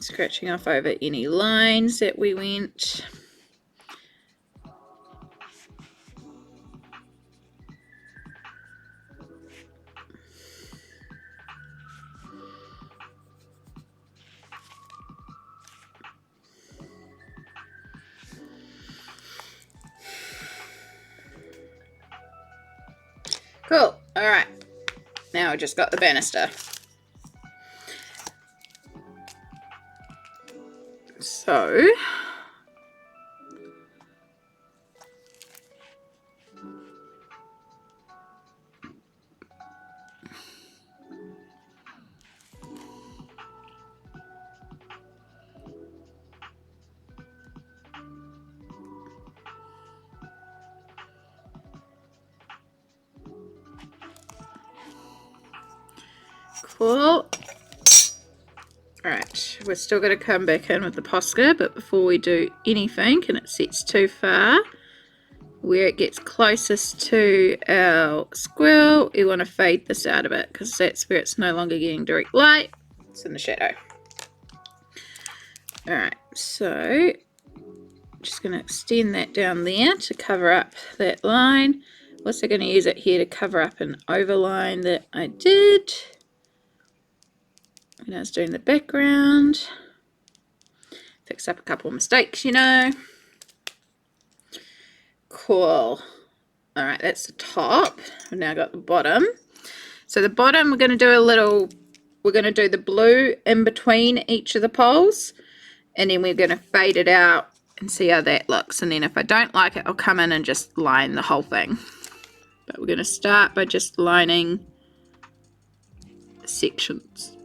Scratching off over any lines that we went. Cool. All right. Now I just got the banister. So cool. Alright, we're still going to come back in with the Posca, but before we do anything and it sets too far, where it gets closest to our squirrel, we want to fade this out a bit, because that's where it's no longer getting direct light, it's in the shadow. Alright, so just going to extend that down there to cover up that line. Also going to use it here to cover up an overline that I did when I was doing the background. Fix up a couple of mistakes, you know. Cool. All right, that's the top. We've now got the bottom. So the bottom, we're going to do the blue in between each of the poles, and then we're going to fade it out and see how that looks. And then if I don't like it, I'll come in and just line the whole thing. But we're going to start by just lining sections.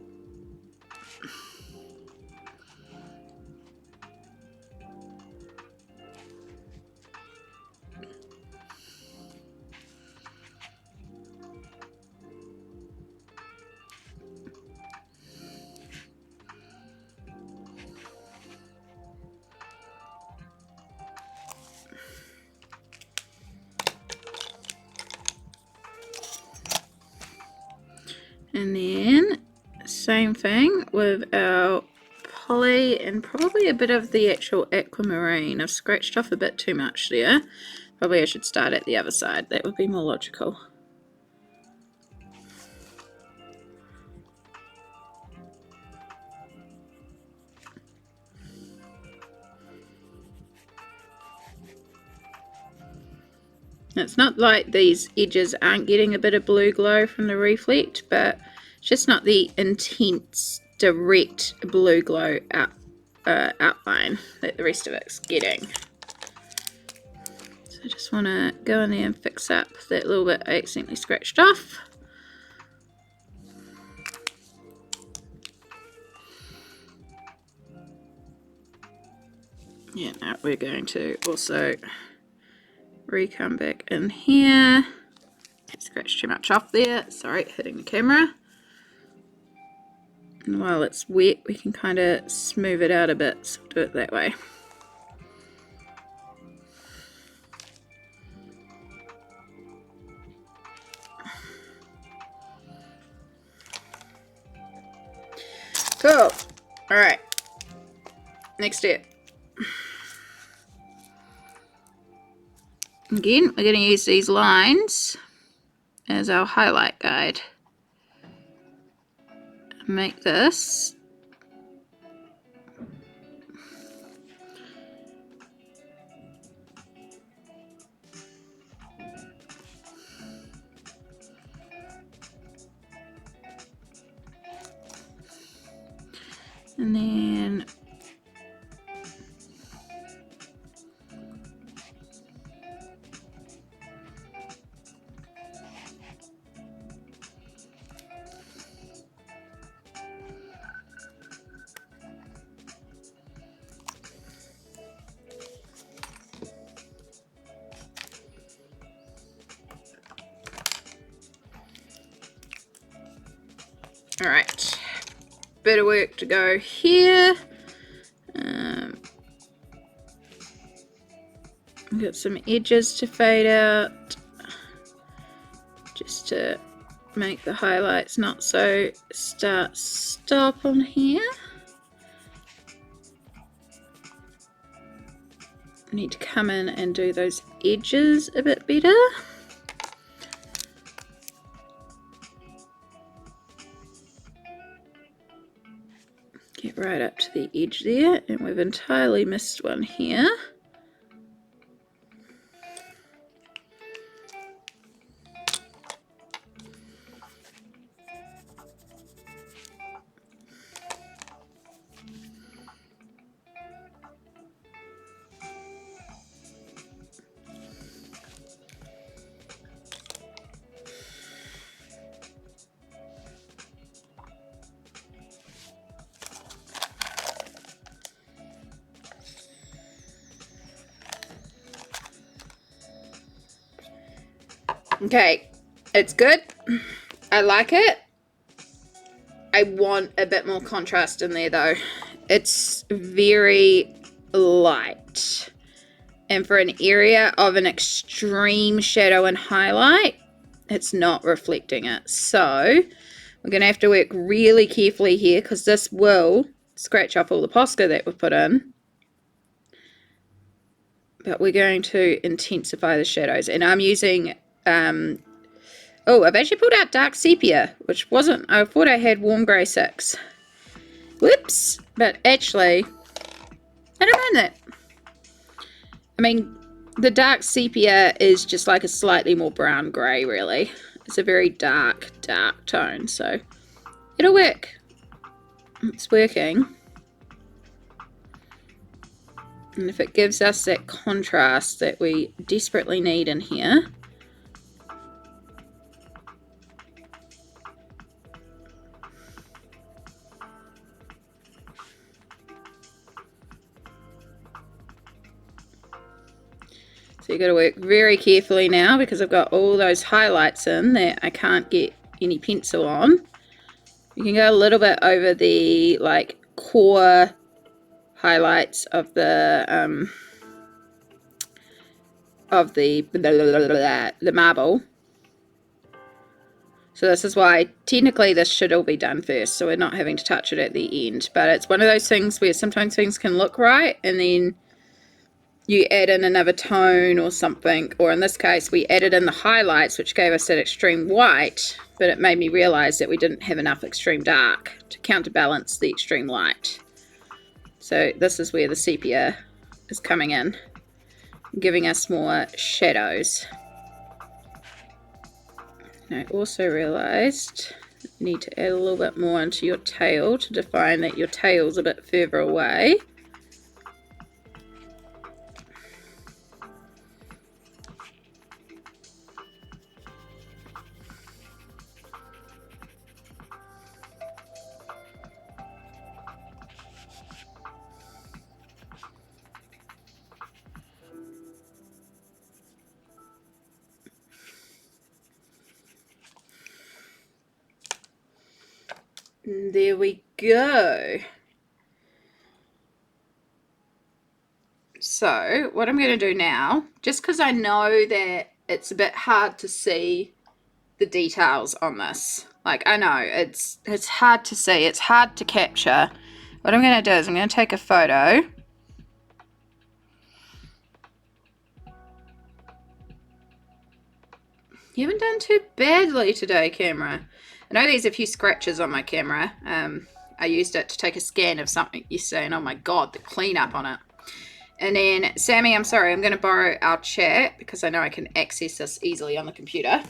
And then same thing with our poly and probably a bit of the actual aquamarine. I've scratched off a bit too much there. Probably I should start at the other side. That would be more logical. It's not like these edges aren't getting a bit of blue glow from the reflect, but it's just not the intense, direct blue glow outline that the rest of it's getting. So I just want to go in there and fix up that little bit I accidentally scratched off. Yeah, now we're going to also come back in here. Scratch too much off there, sorry, hitting the camera. And while it's wet, we can kind of smooth it out a bit, so do it that way. Cool. All right, next step. Again, we're going to use these lines as our highlight guide. Make this and then all right, bit of work to go here. I've got some edges to fade out just to make the highlights not so stop on here. I need to come in and do those edges a bit better. Get right up to the edge there, and we've entirely missed one here. Okay, it's good. I like it. I want a bit more contrast in there though. It's very light. And for an area of an extreme shadow and highlight, it's not reflecting it. So we're going to have to work really carefully here because this will scratch off all the Posca that we've put in. But we're going to intensify the shadows. And I'm using Oh, I've actually pulled out dark sepia, which wasn't, I thought I had warm grey 6. Whoops, but actually, I don't mind that. I mean, the dark sepia is just like a slightly more brown grey, really. It's a very dark, dark tone, so it'll work. It's working. And if it gives us that contrast that we desperately need in here. So you've got to work very carefully now because I've got all those highlights in that I can't get any pencil on. You can go a little bit over the like core highlights of the marble. So this is why technically this should all be done first, so we're not having to touch it at the end. But it's one of those things where sometimes things can look right and then you add in another tone or something, or in this case we added in the highlights which gave us that extreme white, but it made me realize that we didn't have enough extreme dark to counterbalance the extreme light. So this is where the sepia is coming in, giving us more shadows. And I also realized you need to add a little bit more into your tail to define that your tail's a bit further away. And there we go. So what I'm going to do now, just because I know that it's a bit hard to see the details on this, like I know it's hard to see, it's hard to capture. What I'm going to do is I'm going to take a photo. You haven't done too badly today, camera. I know there's a few scratches on my camera. I used it to take a scan of something yesterday, and oh my god, the cleanup on it. And then, Sammy, I'm sorry, I'm going to borrow our chat because I know I can access this easily on the computer.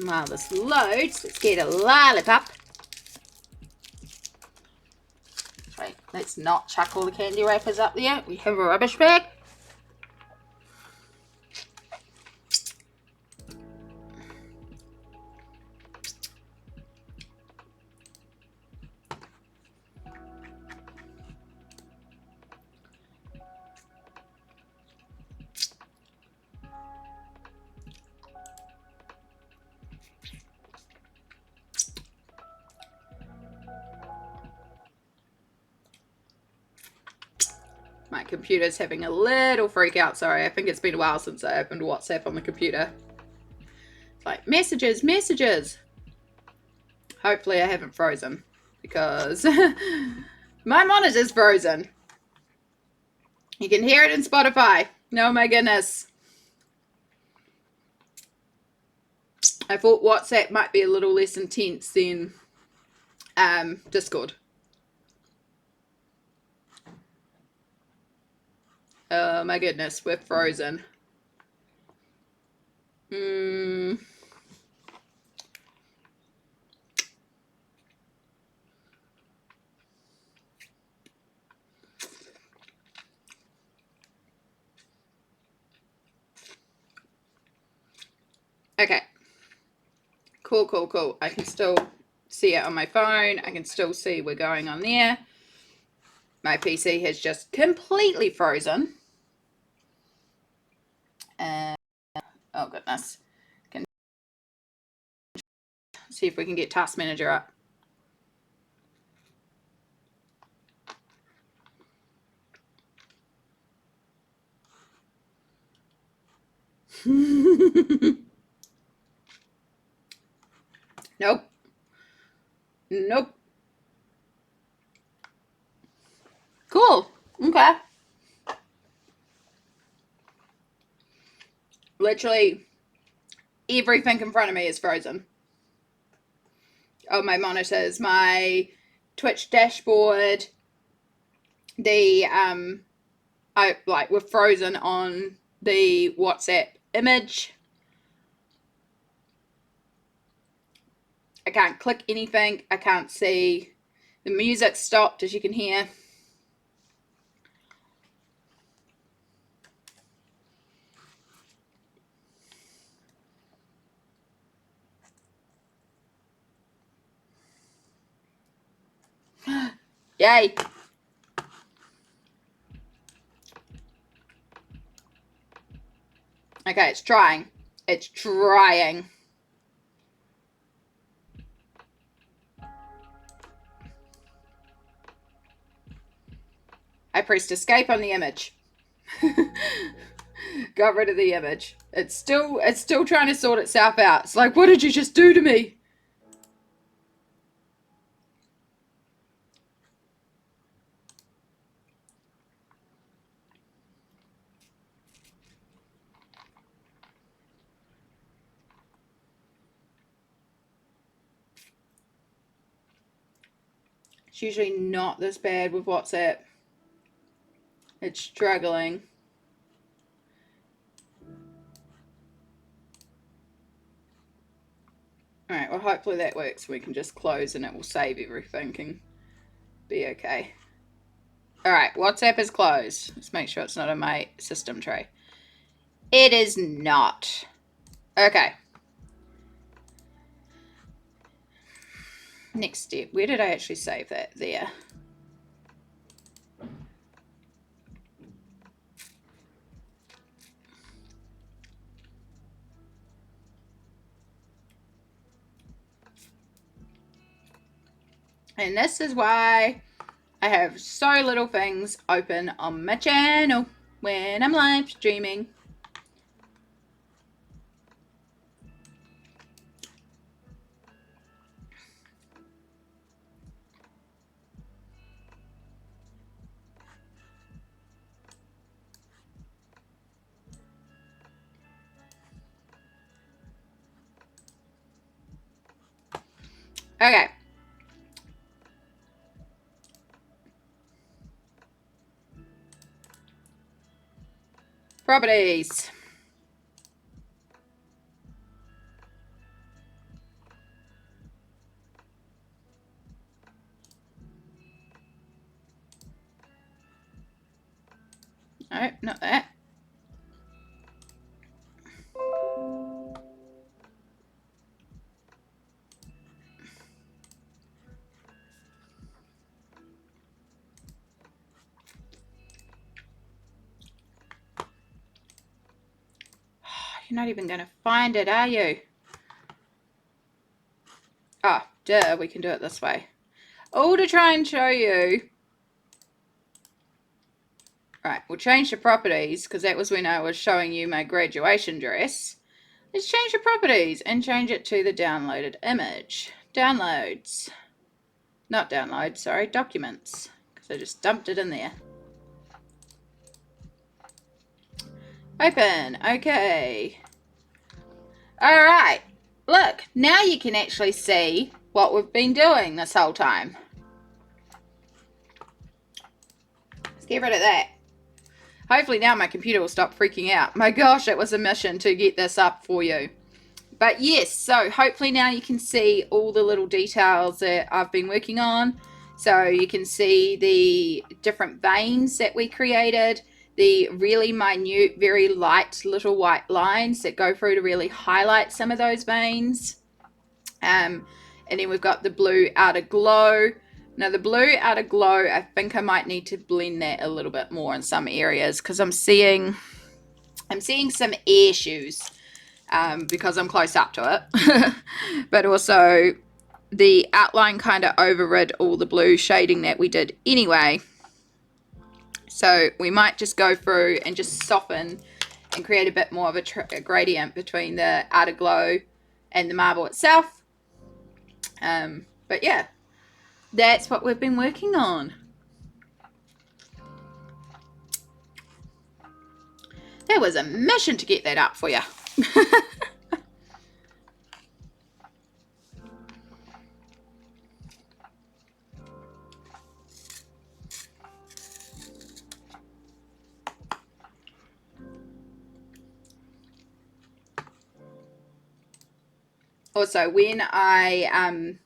While this loads, let's get a lollipop. Right, let's not chuck all the candy wrappers up there. We have a rubbish bag. My computer's having a little freak out. Sorry, I think it's been a while since I opened WhatsApp on the computer. It's like, messages, messages. Hopefully I haven't frozen because my monitor's frozen. You can hear it in Spotify. Oh my goodness. I thought WhatsApp might be a little less intense than Discord. Oh my goodness, we're frozen. Okay. Cool, cool, cool. I can still see it on my phone. I can still see we're going on there. My PC has just completely frozen. Oh goodness. Can see if we can get Task Manager up. Nope. Nope. Cool. Okay. Literally everything in front of me is frozen. Oh, my monitors, my Twitch dashboard, we're frozen on the WhatsApp image. I can't click anything. I can't see. The music stopped, as you can hear. Yay. Okay, it's trying. It's trying. I pressed escape on the image. Got rid of the image. It's still trying to sort itself out. It's like, what did you just do to me? It's usually not this bad with WhatsApp. It's struggling. Alright, well hopefully that works. We can just close and it will save everything and be okay. Alright, WhatsApp is closed. Let's make sure it's not on my system tray. It is not. Okay. Next step. Where did I actually save that? There. And this is why I have so little things open on my channel when I'm live streaming. Okay. Properties. No, not that. You're not even going to find it, are you? Oh, duh, we can do it this way. All to try and show you. Right, we'll change the properties because that was when I was showing you my graduation dress. Let's change the properties and change it to the downloaded image. Downloads. Not download, sorry, documents. Because I just dumped it in there. Open. Okay. Alright. Look, now you can actually see what we've been doing this whole time. Let's get rid of that. Hopefully now my computer will stop freaking out. My gosh, it was a mission to get this up for you. But yes, so hopefully now you can see all the little details that I've been working on. So you can see the different veins that we created, the really minute, very light little white lines that go through to really highlight some of those veins. And then we've got the blue outer glow. Now the blue outer glow, I think I might need to blend that a little bit more in some areas because I'm seeing some issues because I'm close up to it. But also the outline kind of overrid all the blue shading that we did anyway. So we might just go through and just soften and create a bit more of a gradient between the outer glow and the marble itself. But yeah, that's what we've been working on. That was a mission to get that up for you. Also, when I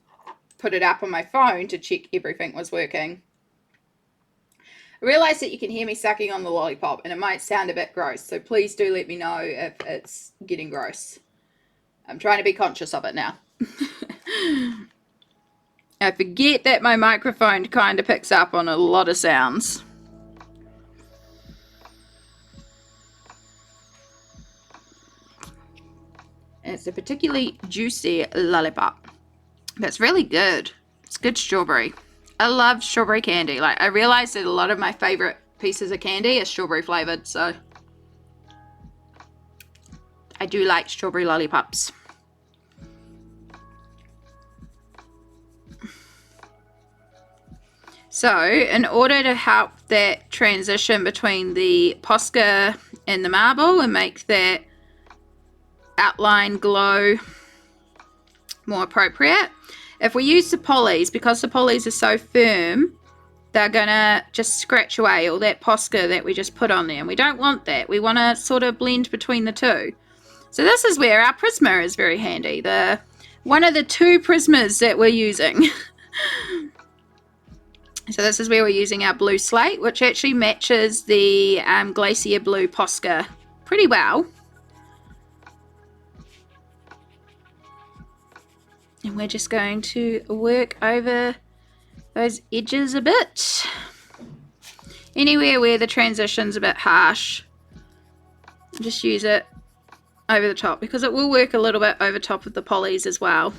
put it up on my phone to check everything was working, I realised that you can hear me sucking on the lollipop and it might sound a bit gross, so please do let me know if it's getting gross. I'm trying to be conscious of it now. I forget that my microphone kind of picks up on a lot of sounds. And it's a particularly juicy lollipop. That's really good. It's good strawberry. I love strawberry candy. Like, I realized that a lot of my favorite pieces of candy are strawberry flavored, so I do like strawberry lollipops. So, in order to help that transition between the Posca and the marble and make that outline glow more appropriate, if we use the polys, because the polys are so firm, they're gonna just scratch away all that Posca that we just put on there, and we don't want that. We want to sort of blend between the two. So this is where our Prisma is very handy. One of the two Prismas that we're using. So this is where we're using our blue slate, which actually matches the Glacier Blue Posca pretty well. And we're just going to work over those edges a bit. Anywhere where the transition's a bit harsh, just use it over the top, because it will work a little bit over top of the polys as well.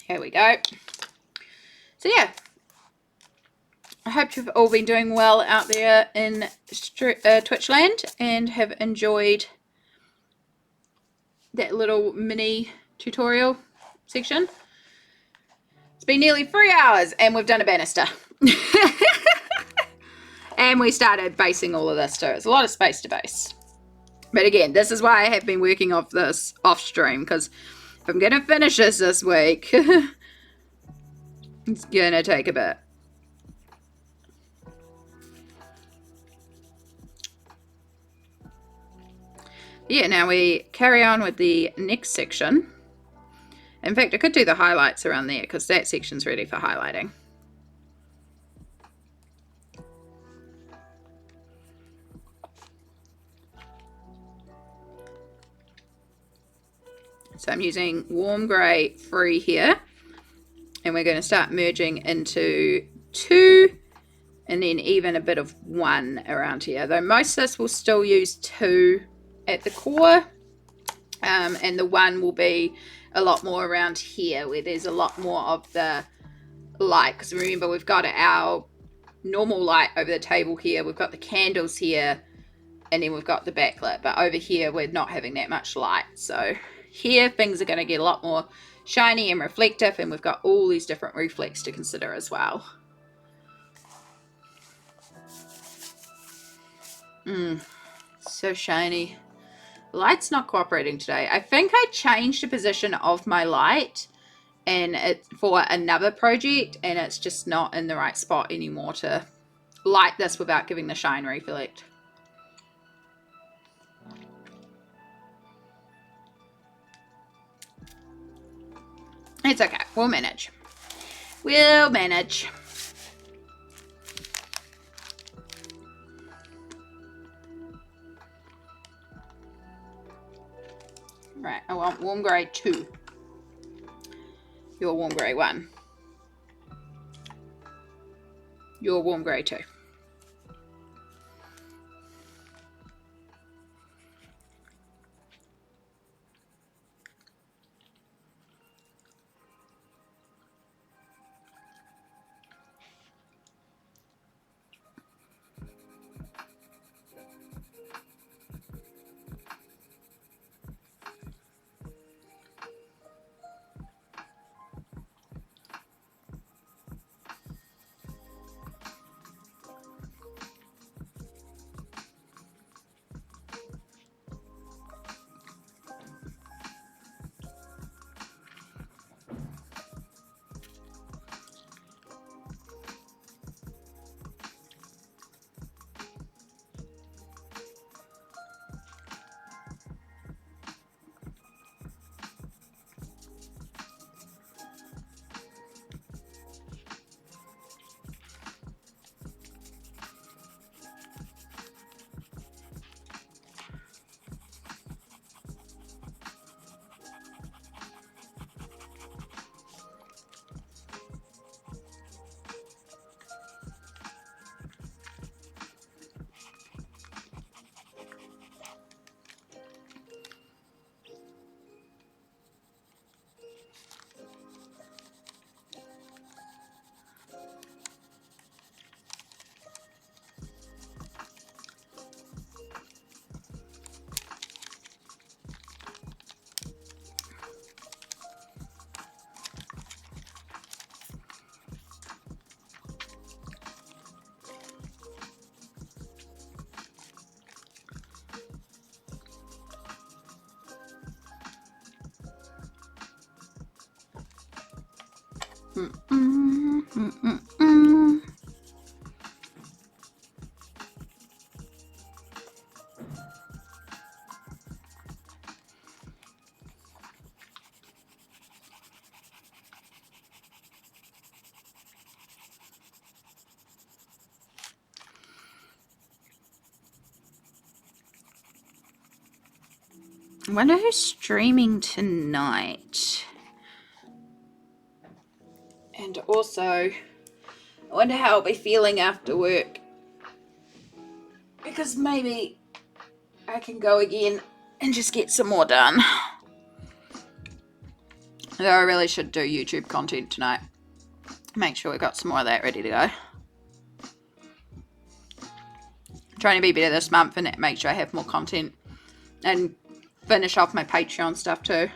Here we go. So yeah, I hope you've all been doing well out there in Twitch land and have enjoyed that little mini tutorial section. It's been nearly 3 hours and we've done a banister. And we started basing all of this too. It's a lot of space to base. But again, this is why I have been working off this off stream, because if I'm going to finish this week, it's going to take a bit. Yeah, now we carry on with the next section. In fact, I could do the highlights around there because that section's ready for highlighting. So I'm using warm grey 3 here, and we're going to start merging into 2 and then even a bit of 1 around here, though most of this will still use 2 at the core, and the 1 will be a lot more around here where there's a lot more of the light, because remember we've got our normal light over the table here, we've got the candles here, and then we've got the backlit, but over here we're not having that much light. So here things are going to get a lot more shiny and reflective, and we've got all these different reflex to consider as well. So shiny. The light's not cooperating today. I think I changed the position of my light and it's for another project, and it's just not in the right spot anymore to light this without giving the shine reflect. It's okay. We'll manage. We'll manage. Right, I want warm grey 2. Your warm grey 1. Your warm grey 2. I wonder who's streaming tonight. And also, I wonder how I'll be feeling after work. Because maybe I can go again and just get some more done. Though I really should do YouTube content tonight. Make sure we got some more of that ready to go. I'm trying to be better this month and make sure I have more content. And finish off my Patreon stuff too.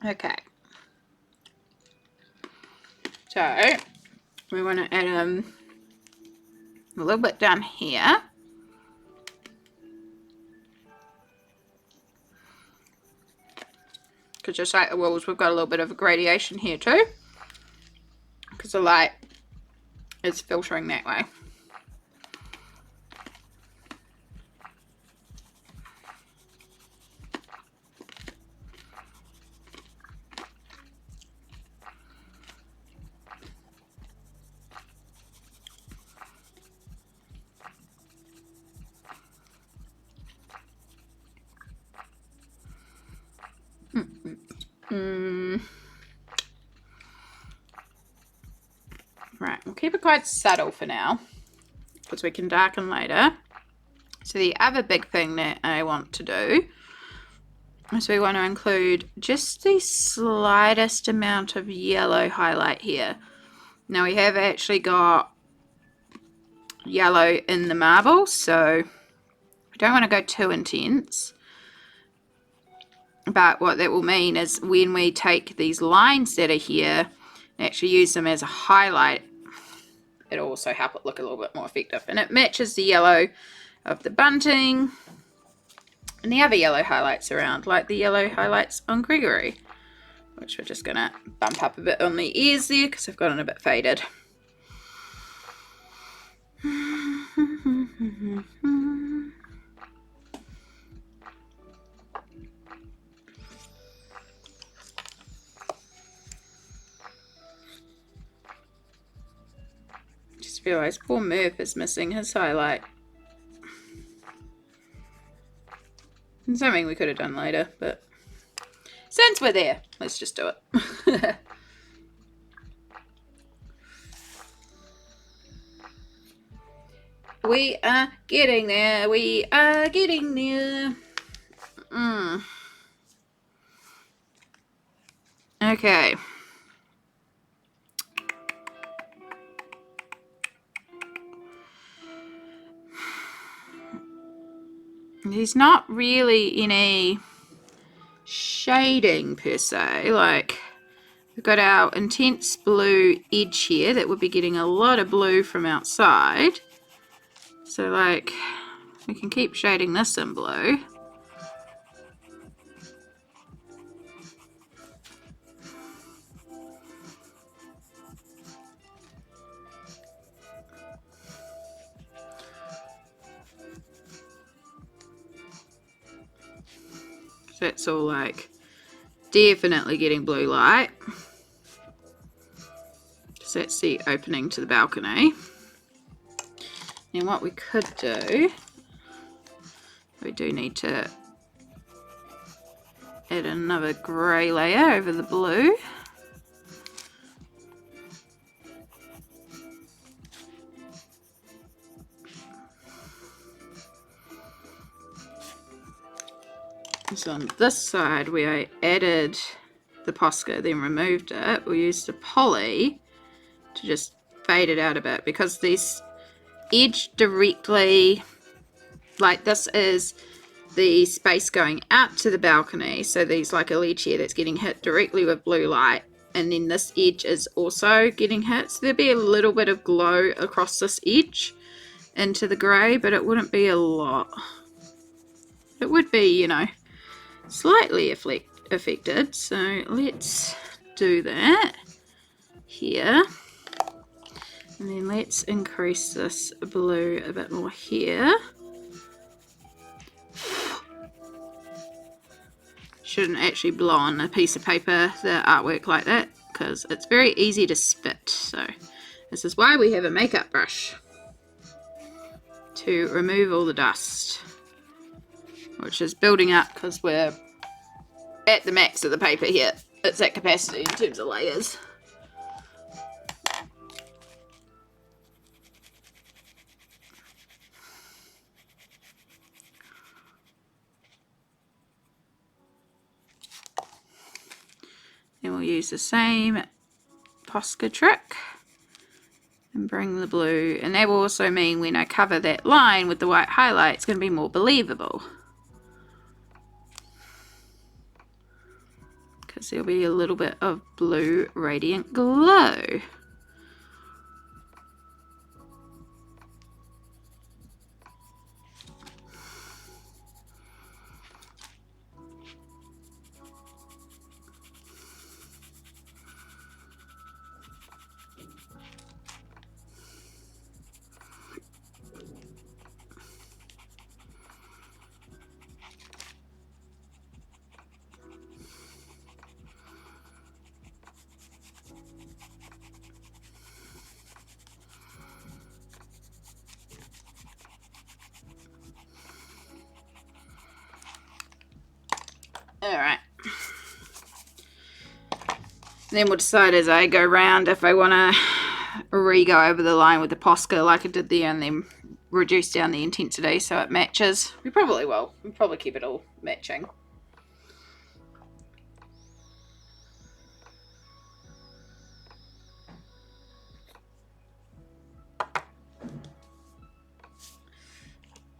Okay. So we want to add a little bit down here. Because just like the walls, we've got a little bit of a gradation here too. Because the light is filtering that way. Right, we'll keep it quite subtle for now, because we can darken later. So the other big thing that I want to do is we want to include just the slightest amount of yellow highlight here. Now we have actually got yellow in the marble, so we don't want to go too intense. But what that will mean is when we take these lines that are here and actually use them as a highlight, it'll also help it look a little bit more effective. And it matches the yellow of the bunting and the other yellow highlights around, like the yellow highlights on Gregory, which we're just going to bump up a bit on the ears there because I've got it a bit faded. Just realised poor Murph is missing his highlight. It's something we could have done later, but since we're there, let's just do it. We are getting there. We are getting there. Okay. There's not really any shading per se. Like, we've got our intense blue edge here that would be getting a lot of blue from outside. So, like, we can keep shading this in blue. So that's all like definitely getting blue light. So that's the opening to the balcony. And what we could do, we do need to add another grey layer over the blue. So on this side where I added the Posca, then removed it, we used the poly to just fade it out a bit, because this edge directly, like this is the space going out to the balcony, so there's like a ledge here that's getting hit directly with blue light, and then this edge is also getting hit, so there'll be a little bit of glow across this edge into the grey, but it wouldn't be a lot. It would be, you know, slightly affected, so let's do that here, and then let's increase this blue a bit more here. Shouldn't actually blow on a piece of paper the artwork like that, because it's very easy to spit. So this is why we have a makeup brush, to remove all the dust, which is building up because we're at the max of the paper here. It's at capacity in terms of layers. Then we'll use the same Posca trick and bring the blue, and that will also mean when I cover that line with the white highlight, it's going to be more believable, because there'll be a little bit of blue radiant glow. Alright. Then we'll decide as I go round if I want to re-go over the line with the Posca like I did there, and then reduce down the intensity so it matches. We probably will. We'll probably keep it all matching.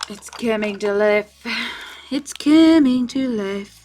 It's coming to life. It's coming to life.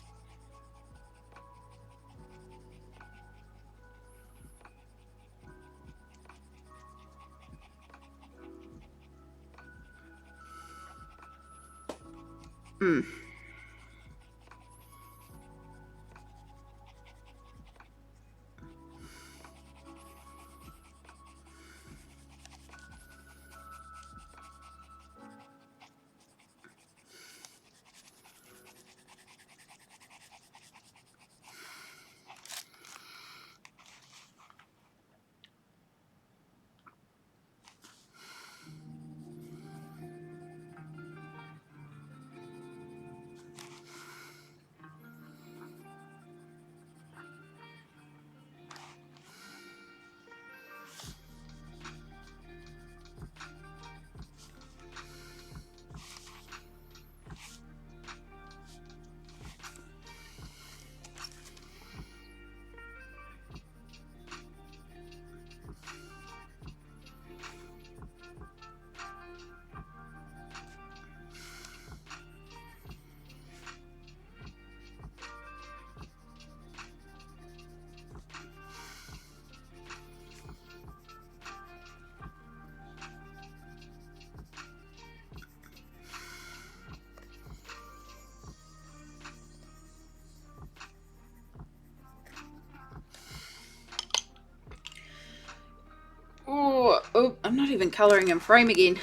even colouring in frame again.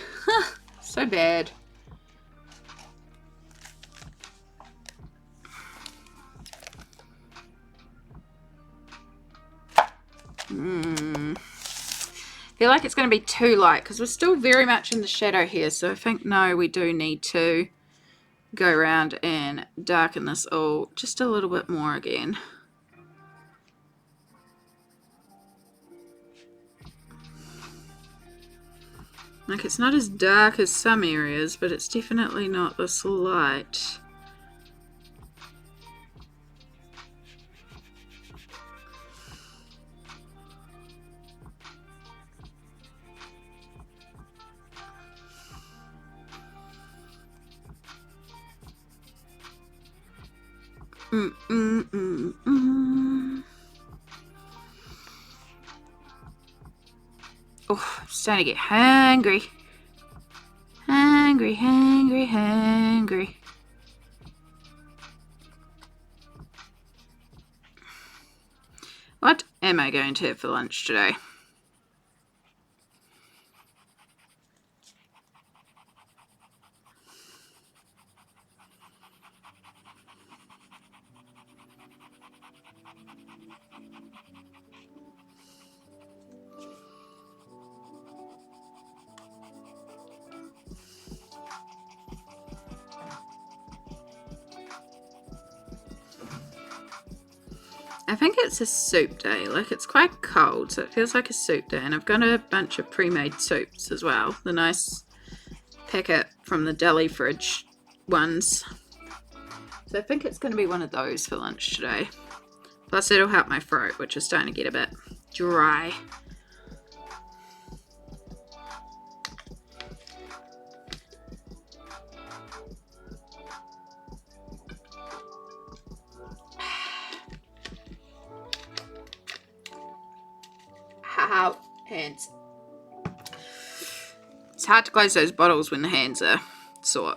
So bad. Feel like it's going to be too light because we're still very much in the shadow here, so I think no, we do need to go around and darken this all just a little bit more again. Like, it's not as dark as some areas, but it's definitely not this light. Oh, I'm starting to get hungry. Hungry, hungry, hungry. What am I going to have for lunch today? I think it's a soup day. Like, it's quite cold, so it feels like a soup day. And I've got a bunch of pre-made soups as well. The nice packet from the deli fridge ones. So I think it's going to be one of those for lunch today. Plus it'll help my throat, which is starting to get a bit dry. How hands. It's hard to close those bottles when the hands are sore.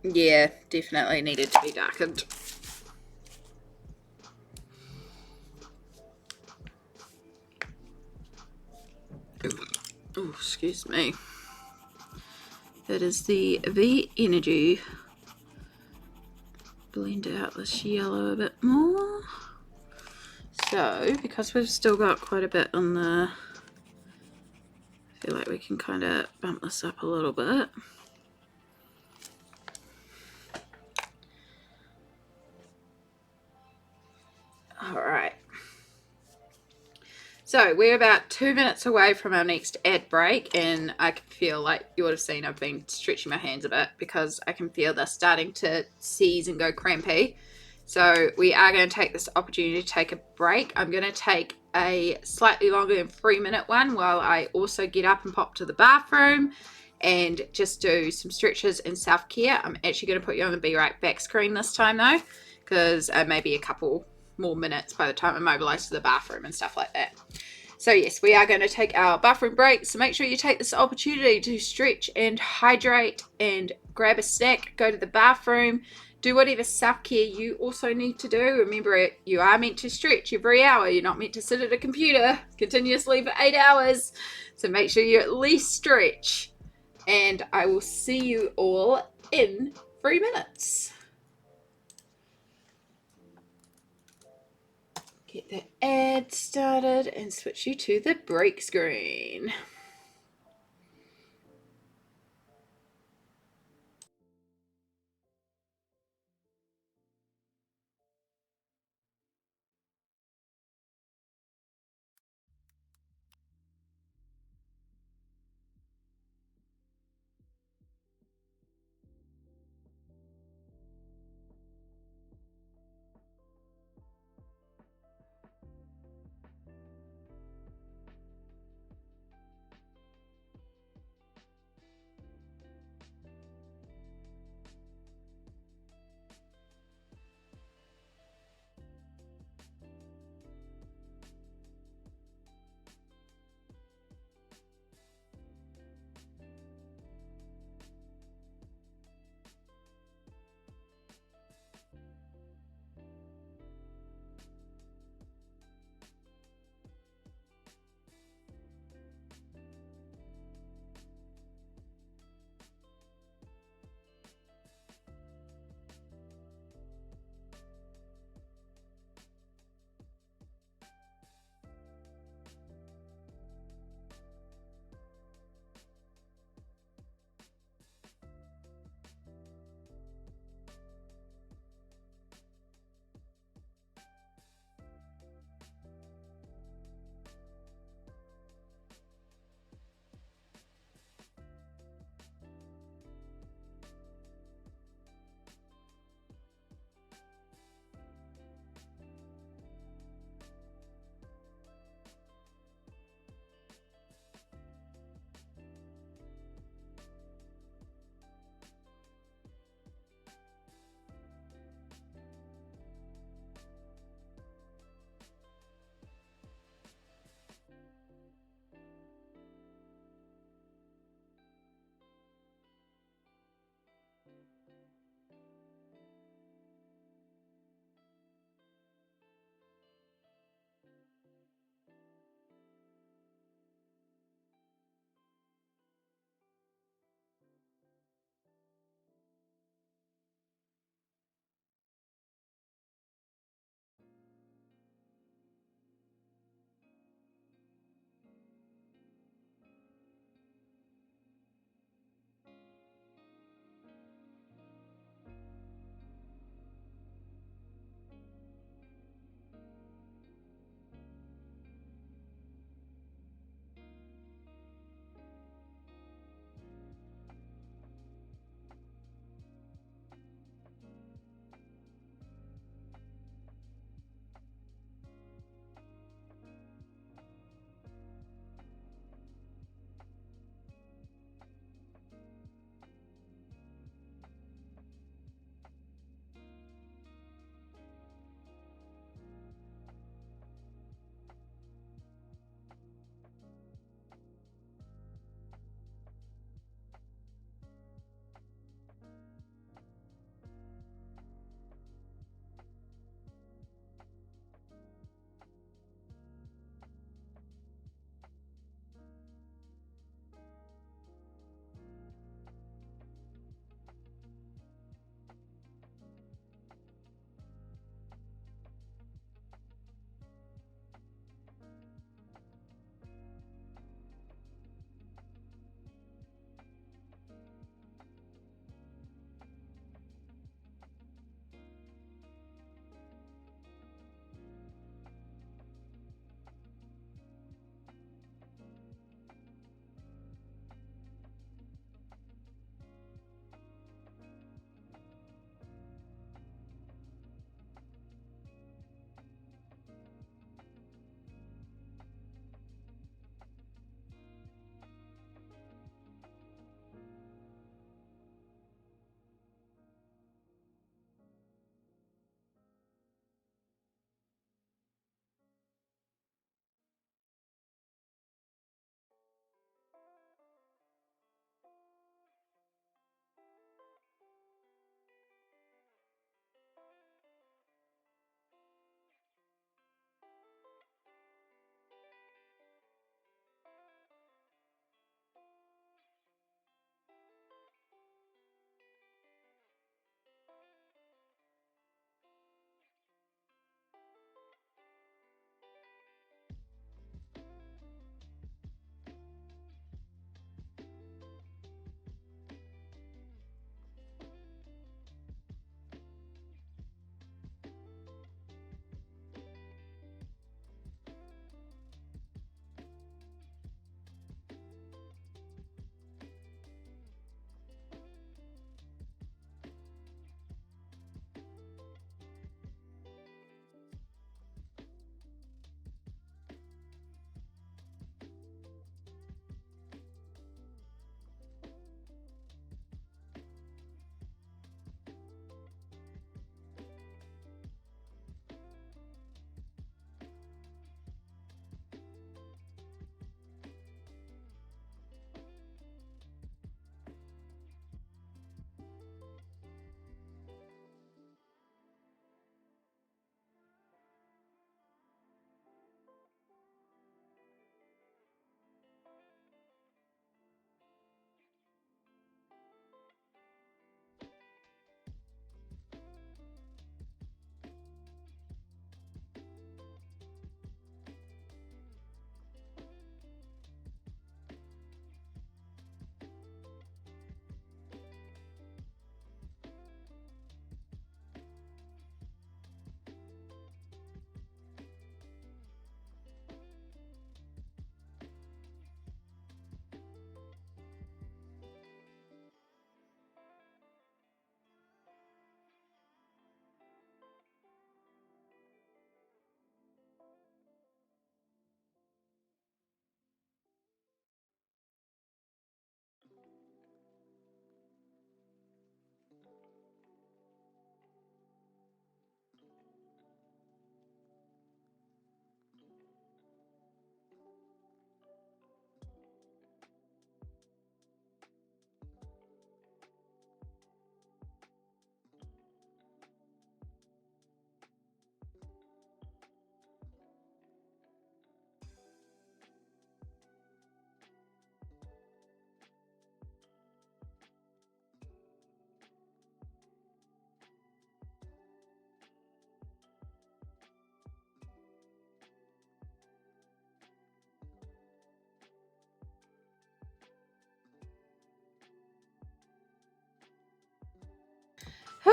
Yeah, definitely needed to be darkened. Oh, excuse me. That is the V Energy. Blend out this yellow a bit more. So, because we've still got quite a bit on the, I feel like we can kind of bump this up a little bit. So we're about 2 minutes away from our next ad break, and I can feel, like you would have seen, I've been stretching my hands a bit because I can feel they're starting to seize and go crampy. So we are going to take this opportunity to take a break. I'm going to take a slightly longer than 3-minute one while I also get up and pop to the bathroom and just do some stretches and self-care. I'm actually going to put you on the Be Right Back screen this time though, because maybe a couple more minutes by the time I mobilize to the bathroom and stuff like that. So yes, we are going to take our bathroom break, so make sure you take this opportunity to stretch and hydrate and grab a snack, go to the bathroom, do whatever self-care you also need to do. Remember, you are meant to stretch every hour. You're not meant to sit at a computer continuously for 8 hours. So make sure you at least stretch. And I will see you all in 3 minutes. Get the ad started and switch you to the break screen.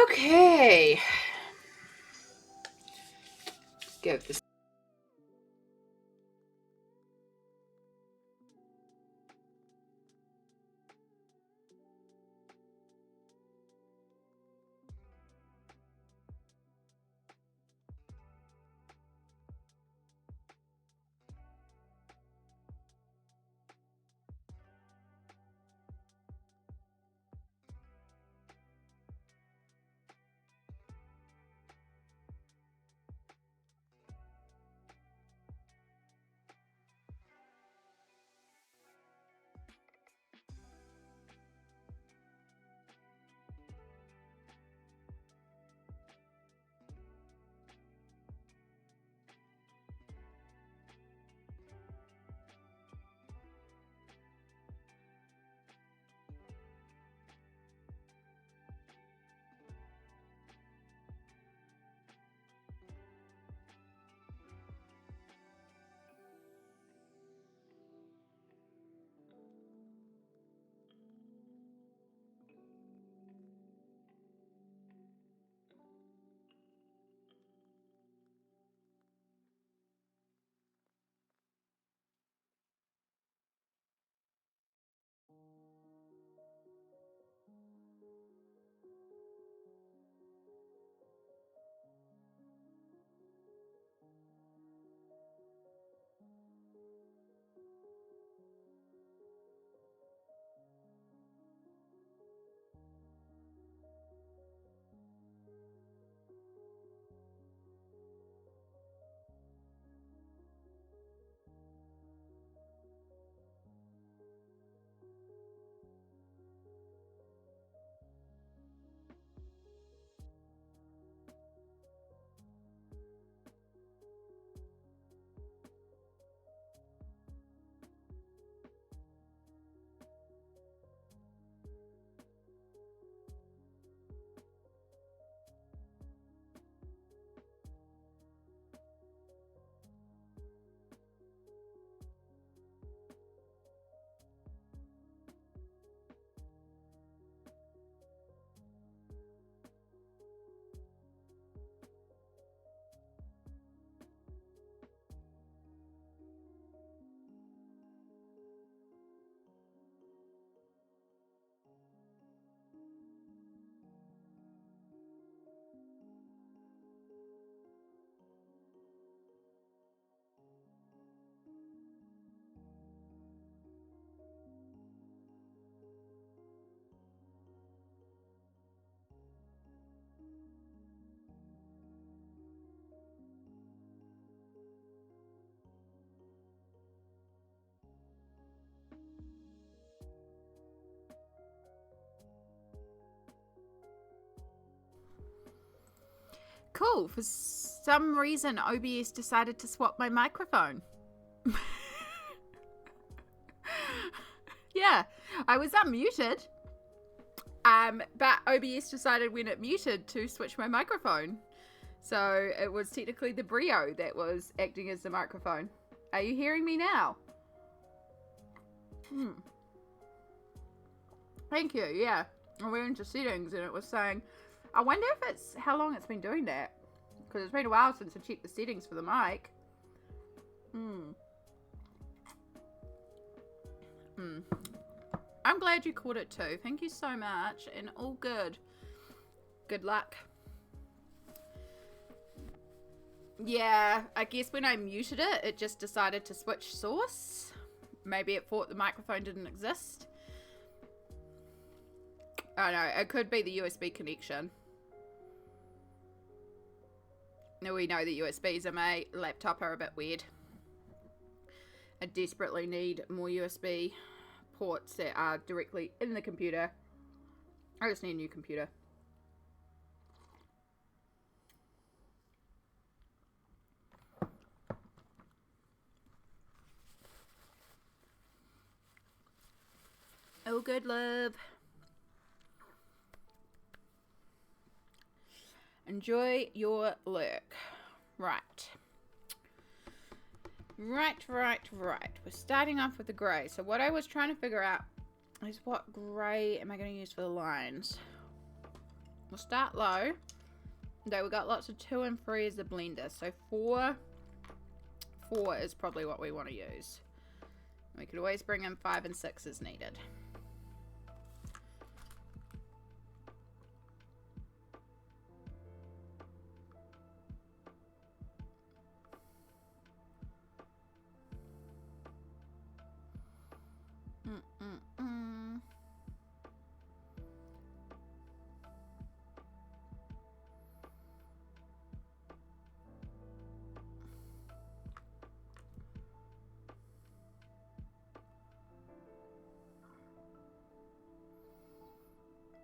Okay. Give this. Cool. For some reason, OBS decided to swap my microphone. Yeah, I was unmuted. But OBS decided when it muted to switch my microphone. So it was technically the Brio that was acting as the microphone. Are you hearing me now? Thank you, yeah. I went into settings and it was saying, I wonder if it's how long it's been doing that. Because it's been a while since I checked the settings for the mic. I'm glad you caught it too. Thank you so much. And all good. Good luck. Yeah, I guess when I muted it, it just decided to switch source. Maybe it thought the microphone didn't exist. I don't know. It could be the USB connection. Now we know the USBs on my laptop are a bit weird. I desperately need more USB ports that are directly in the computer. I just need a new computer. Oh, good, love. Enjoy your lurk. Right. We're starting off with the grey. So what I was trying to figure out is what grey am I going to use for the lines? We'll start low. Though we got lots of 2 and 3 as a blender. So 4 is probably what we want to use. We could always bring in 5 and 6 as needed.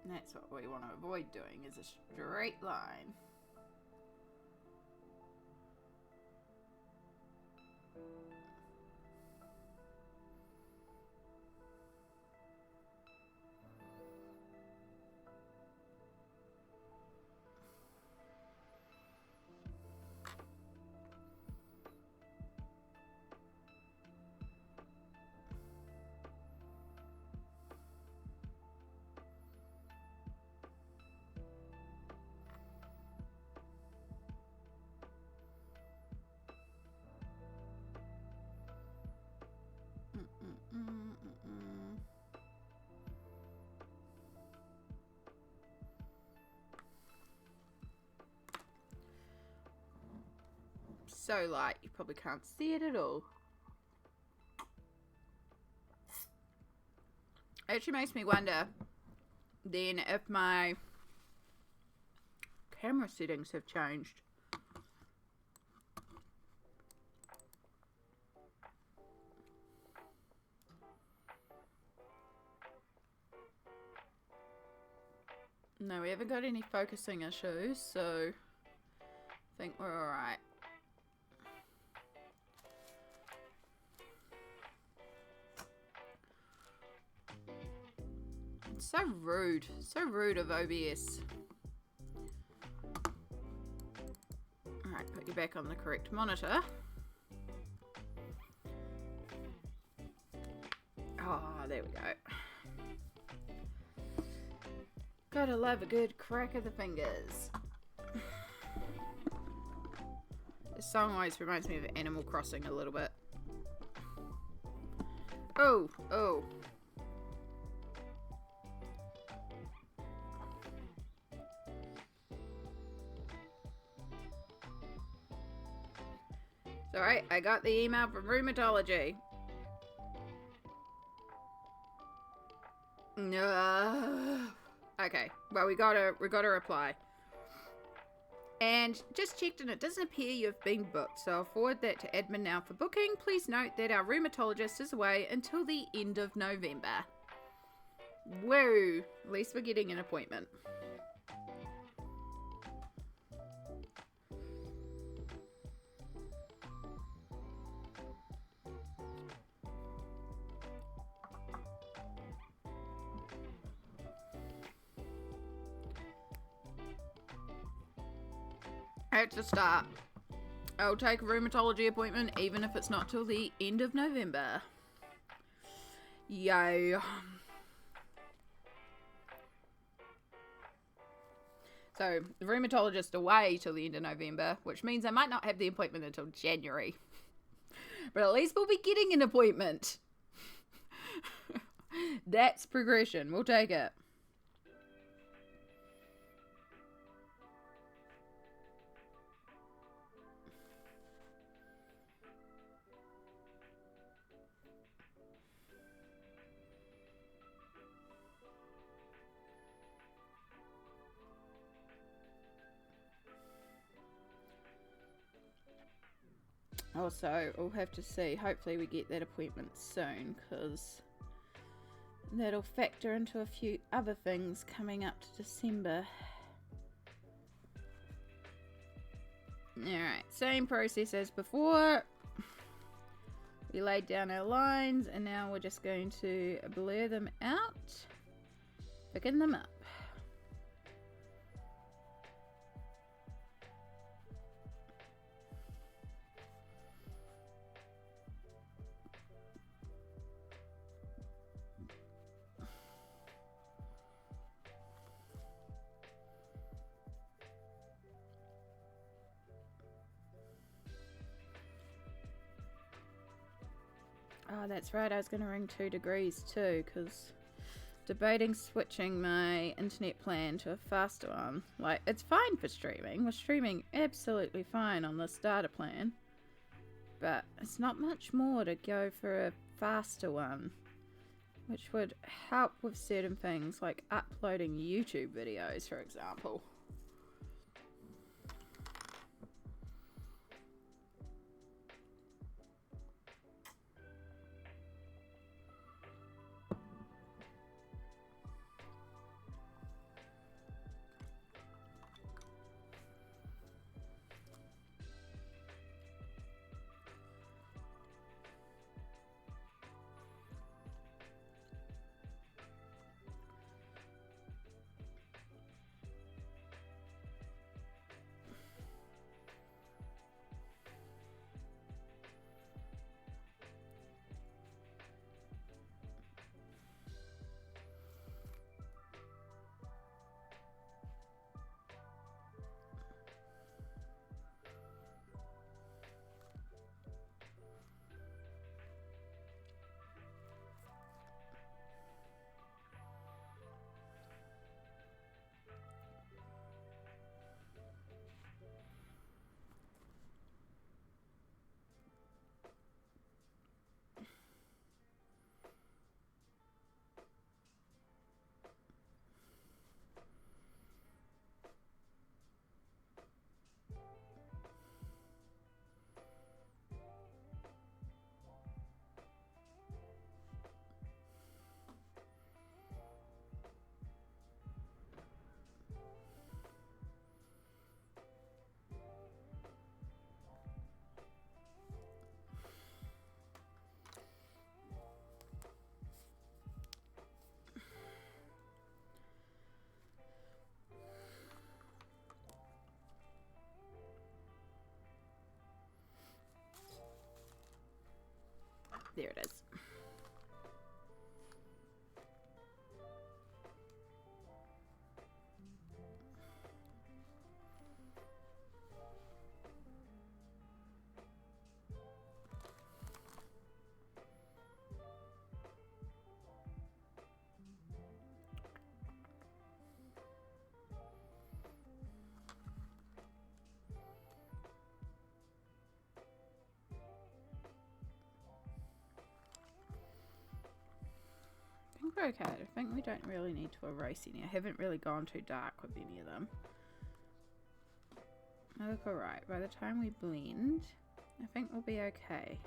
That's what we want to avoid doing, is a straight line. So light, you probably can't see it at all. It actually makes me wonder then if my camera settings have changed. No, we haven't got any focusing issues, so I think we're alright. It's so rude of OBS. Alright, put you back on the correct monitor. Oh, there we go. Gotta love a good crack of the fingers. This song always reminds me of Animal Crossing a little bit. Oh. It's alright, I got the email from rheumatology. No. Okay, well we got a reply. And just checked and it doesn't appear you've been booked, so I'll forward that to admin now for booking. Please note that our rheumatologist is away until the end of November. Woo! At least we're getting an appointment. It's a start. I'll take a rheumatology appointment even if it's not till the end of November. Yay. So, the rheumatologist away till the end of November, which means I might not have the appointment until January. But at least we'll be getting an appointment. That's progression. We'll take it. Also, we'll have to see. Hopefully we get that appointment soon, because that'll factor into a few other things coming up to December. Alright, same process as before. We laid down our lines, and now we're just going to blur them out, thicken them up. Oh, that's right. I was going to ring 2 degrees too, because debating switching my internet plan to a faster one. Like, it's fine for streaming. We're streaming absolutely fine on this data plan. But it's not much more to go for a faster one, which would help with certain things like uploading YouTube videos, for example. There it is. We're okay. I think we don't really need to erase any. I haven't really gone too dark with any of them. I look alright. By the time we blend, I think we'll be okay.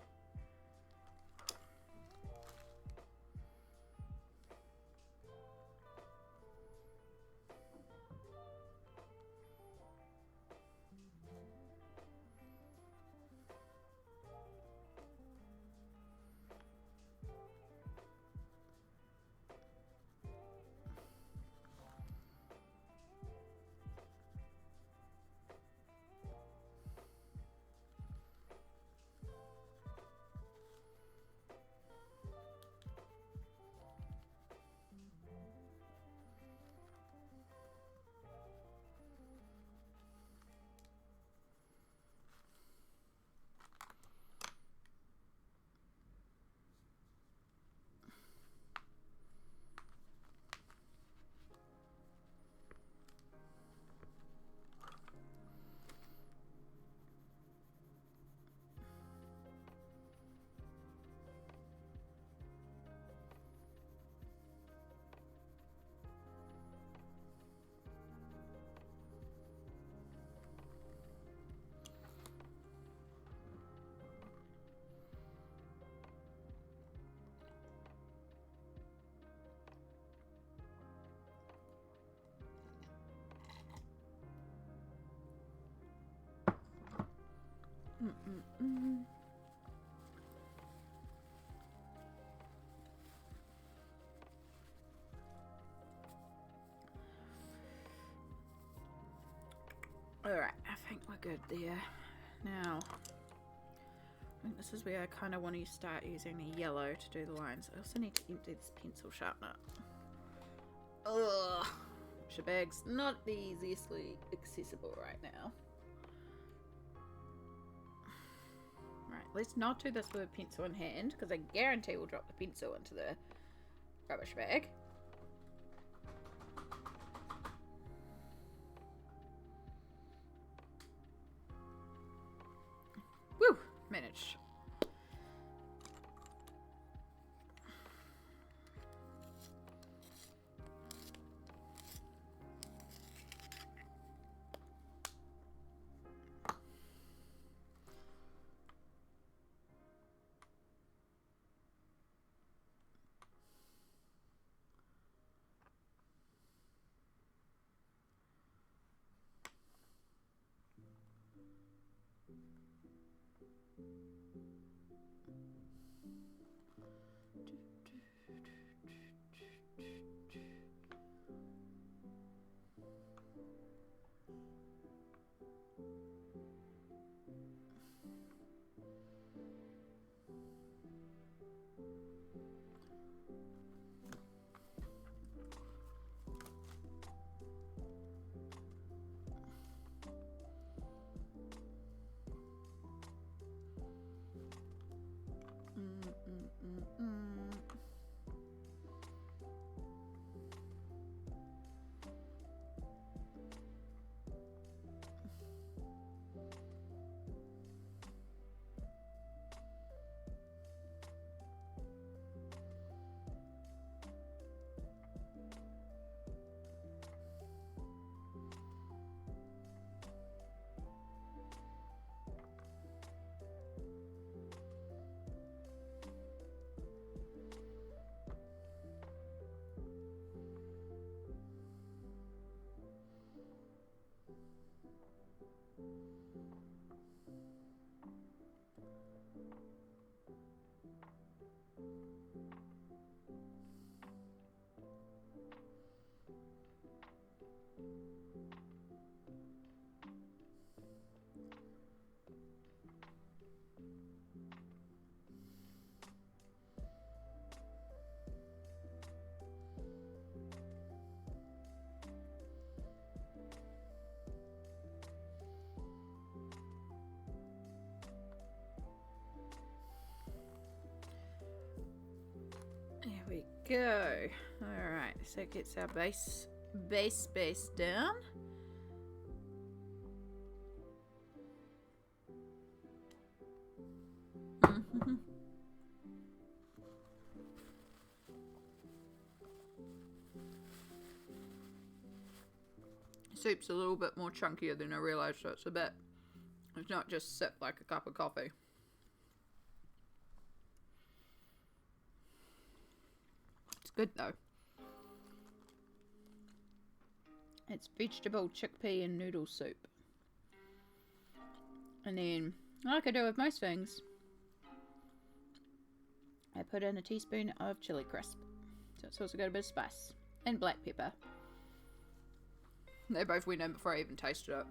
Alright, I think we're good there. Now, I think this is where I kind of want to start using the yellow to do the lines. I also need to empty this pencil sharpener. Ugh! Shebag's not the easiestly accessible right now. Right, let's not do this with a pencil in hand, because I guarantee we'll drop the pencil into the rubbish bag. Woo! Managed. There we go. Alright, so it gets our base down. Soup's a little bit more chunkier than I realised, so it's not just sipped like a cup of coffee. It's good though. It's vegetable, chickpea and noodle soup. And then, like I do with most things, I put in a teaspoon of chili crisp. So it's also got a bit of spice. And black pepper. They both went in before I even tasted it.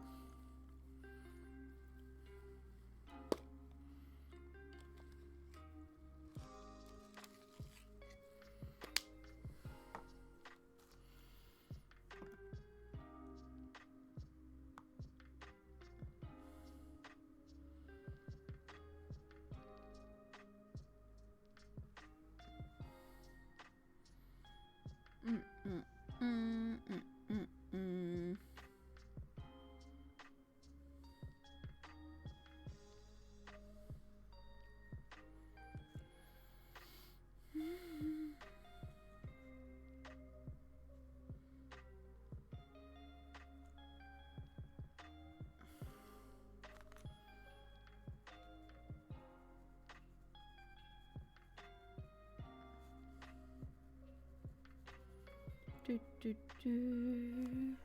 Do, do, do.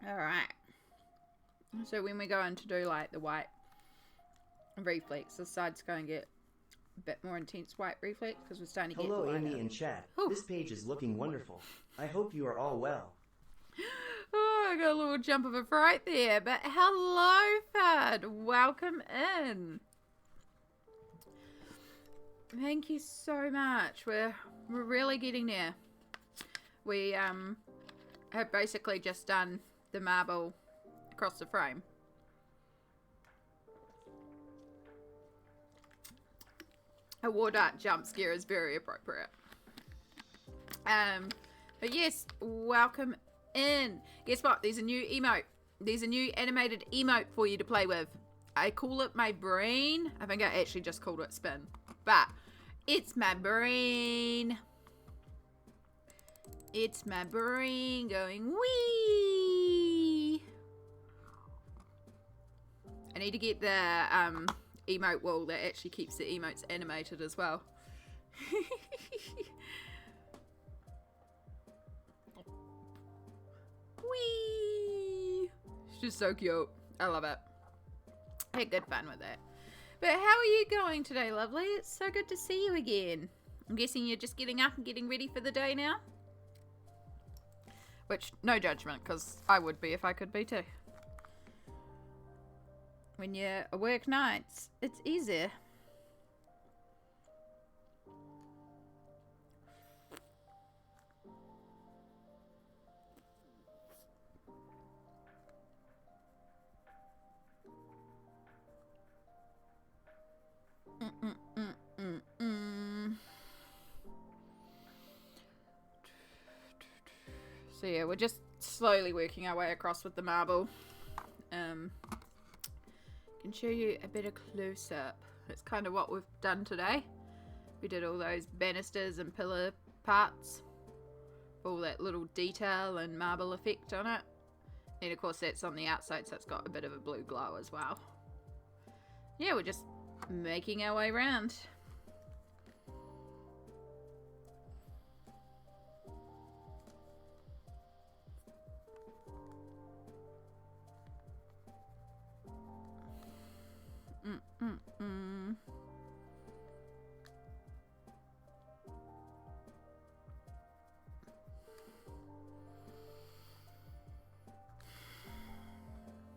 Alright. So when we go in to do like the white reflex, the side's going to get a bit more intense white reflex because we're starting to get Hello, lighter. Amy in chat. Ooh. This page is looking wonderful. I hope you are all well. Oh, I got a little jump of a fright there. But hello, Fud. Welcome in. Thank you so much. We're really getting there. We have basically just done the marble across the frame. A war dart jump scare is very appropriate. But yes, welcome in. Guess what? There's a new emote. There's a new animated emote for you to play with. I call it my brain. I think I actually just called it spin. But it's my brain. It's my brain going wee. I need to get the emote wall that actually keeps the emotes animated as well. Wee! It's just so cute. I love it. I had good fun with it. But how are you going today, lovely? It's so good to see you again. I'm guessing you're just getting up and getting ready for the day now? Which, no judgment, because I would be if I could be too. When you work nights, it's easier. So yeah, we're just slowly working our way across with the marble. Can show you a better close-up. That's kind of what we've done today. We did all those banisters and pillar parts. All that little detail and marble effect on it. And of course that's on the outside, so it's got a bit of a blue glow as well. Yeah, we're just making our way around.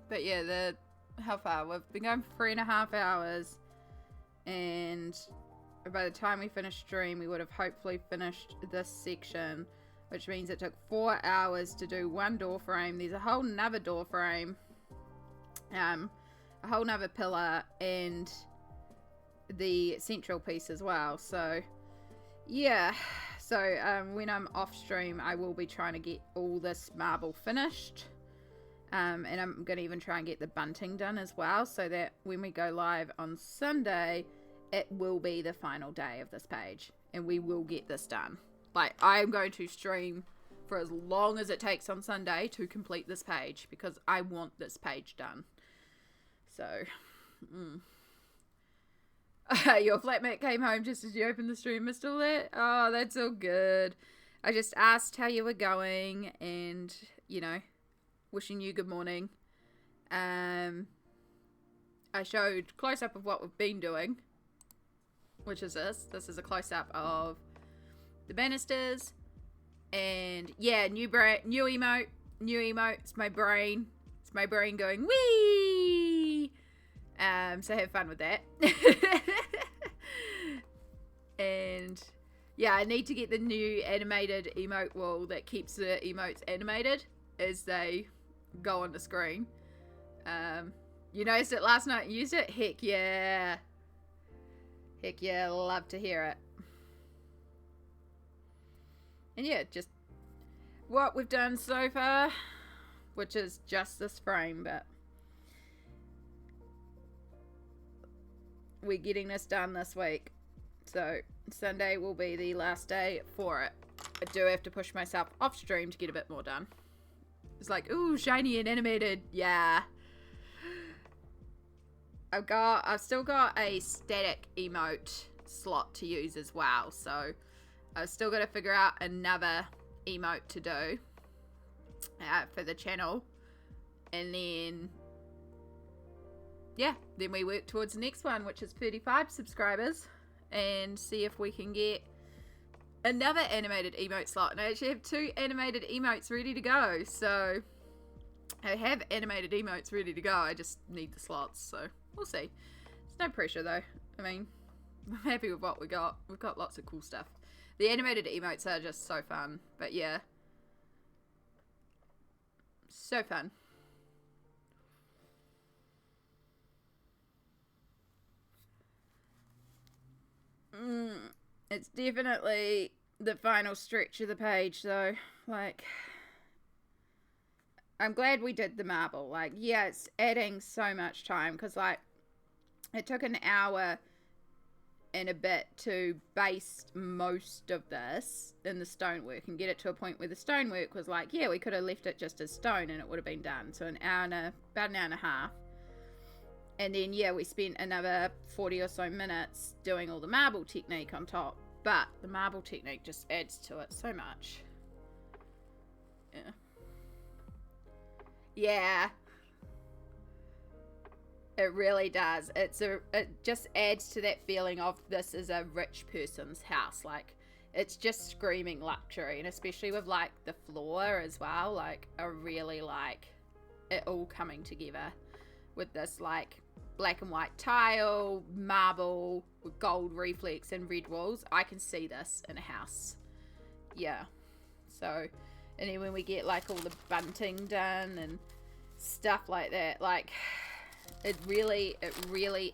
But yeah, how far? We've been going for 3.5 hours, and by the time we finish stream, we would have hopefully finished this section, which means it took 4 hours to do one door frame. There's a whole nother door frame, a whole nother pillar, and the central piece as well. So yeah, so when I'm off stream, I will be trying to get all this marble finished. And I'm going to even try and get the bunting done as well, so that when we go live on Sunday, it will be the final day of this page. And we will get this done. Like, I'm going to stream for as long as it takes on Sunday to complete this page, because I want this page done. So, your flatmate came home just as you opened the stream, missed all that? Oh, that's all good. I just asked how you were going, and, you know, wishing you good morning. I showed close-up of what we've been doing, which is this. This is a close-up of the banisters, and yeah, new emote. It's my brain. It's my brain going wee. So have fun with that. And yeah, I need to get the new animated emote wall that keeps the emotes animated as they go on the screen. You noticed it last night and used it? Heck yeah. Heck yeah, love to hear it. And yeah, just what we've done so far, which is just this frame, but we're getting this done this week. So Sunday will be the last day for it. I do have to push myself off stream to get a bit more done. It's like, ooh, shiny and animated. Yeah. I've still got a static emote slot to use as well. So I've still got to figure out another emote to do for the channel. And then, yeah, then we work towards the next one, which is 35 subscribers, and see if we can get another animated emote slot. And I actually have 2 animated emotes ready to go. So I have animated emotes ready to go. I just need the slots. So we'll see. There's no pressure though. I mean, I'm happy with what we got. We've got lots of cool stuff. The animated emotes are just so fun. But yeah. So fun. It's definitely the final stretch of the page though. Like, I'm glad we did the marble. Like, yeah, it's adding so much time because, like, it took an hour and a bit to baste most of this in the stonework and get it to a point where the stonework was like, yeah, we could have left it just as stone and it would have been done. So about an hour and a half. And then, yeah, we spent another 40 or so minutes doing all the marble technique on top. But the marble technique just adds to it so much. Yeah. Yeah. It really does. It just adds to that feeling of this is a rich person's house. Like, it's just screaming luxury. And especially with, like, the floor as well. Like, I really like it all coming together with this, like, black and white tile, marble, with gold reflex and red walls. I can see this in a house. Yeah. So, and then when we get, like, all the bunting done and stuff like that, like, it really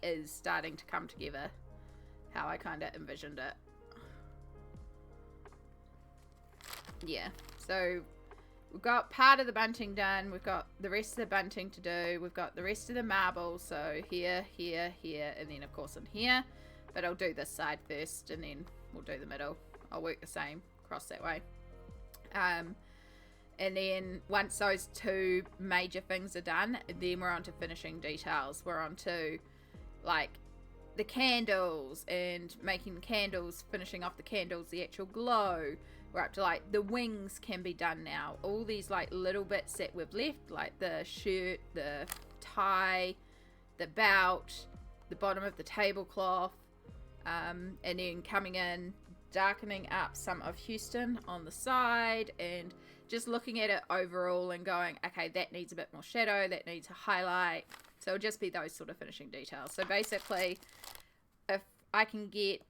is starting to come together how I kind of envisioned it. Yeah. So, we've got part of the bunting done. We've got the rest of the bunting to do. We've got the rest of the marble. So here, here, here, and then of course in here. But I'll do this side first and then we'll do the middle. I'll work the same across that way. And then once those 2 major things are done, then we're on to finishing details. We're on to, like, the candles and making the candles, finishing off the candles, the actual glow. We're up to, like, the wings can be done now. All these, like, little bits that we've left, like the shirt, the tie, the belt, the bottom of the tablecloth, and then coming in, darkening up some of Houston on the side, and just looking at it overall and going, okay, that needs a bit more shadow, that needs a highlight. So it'll just be those sort of finishing details. So basically, if I can get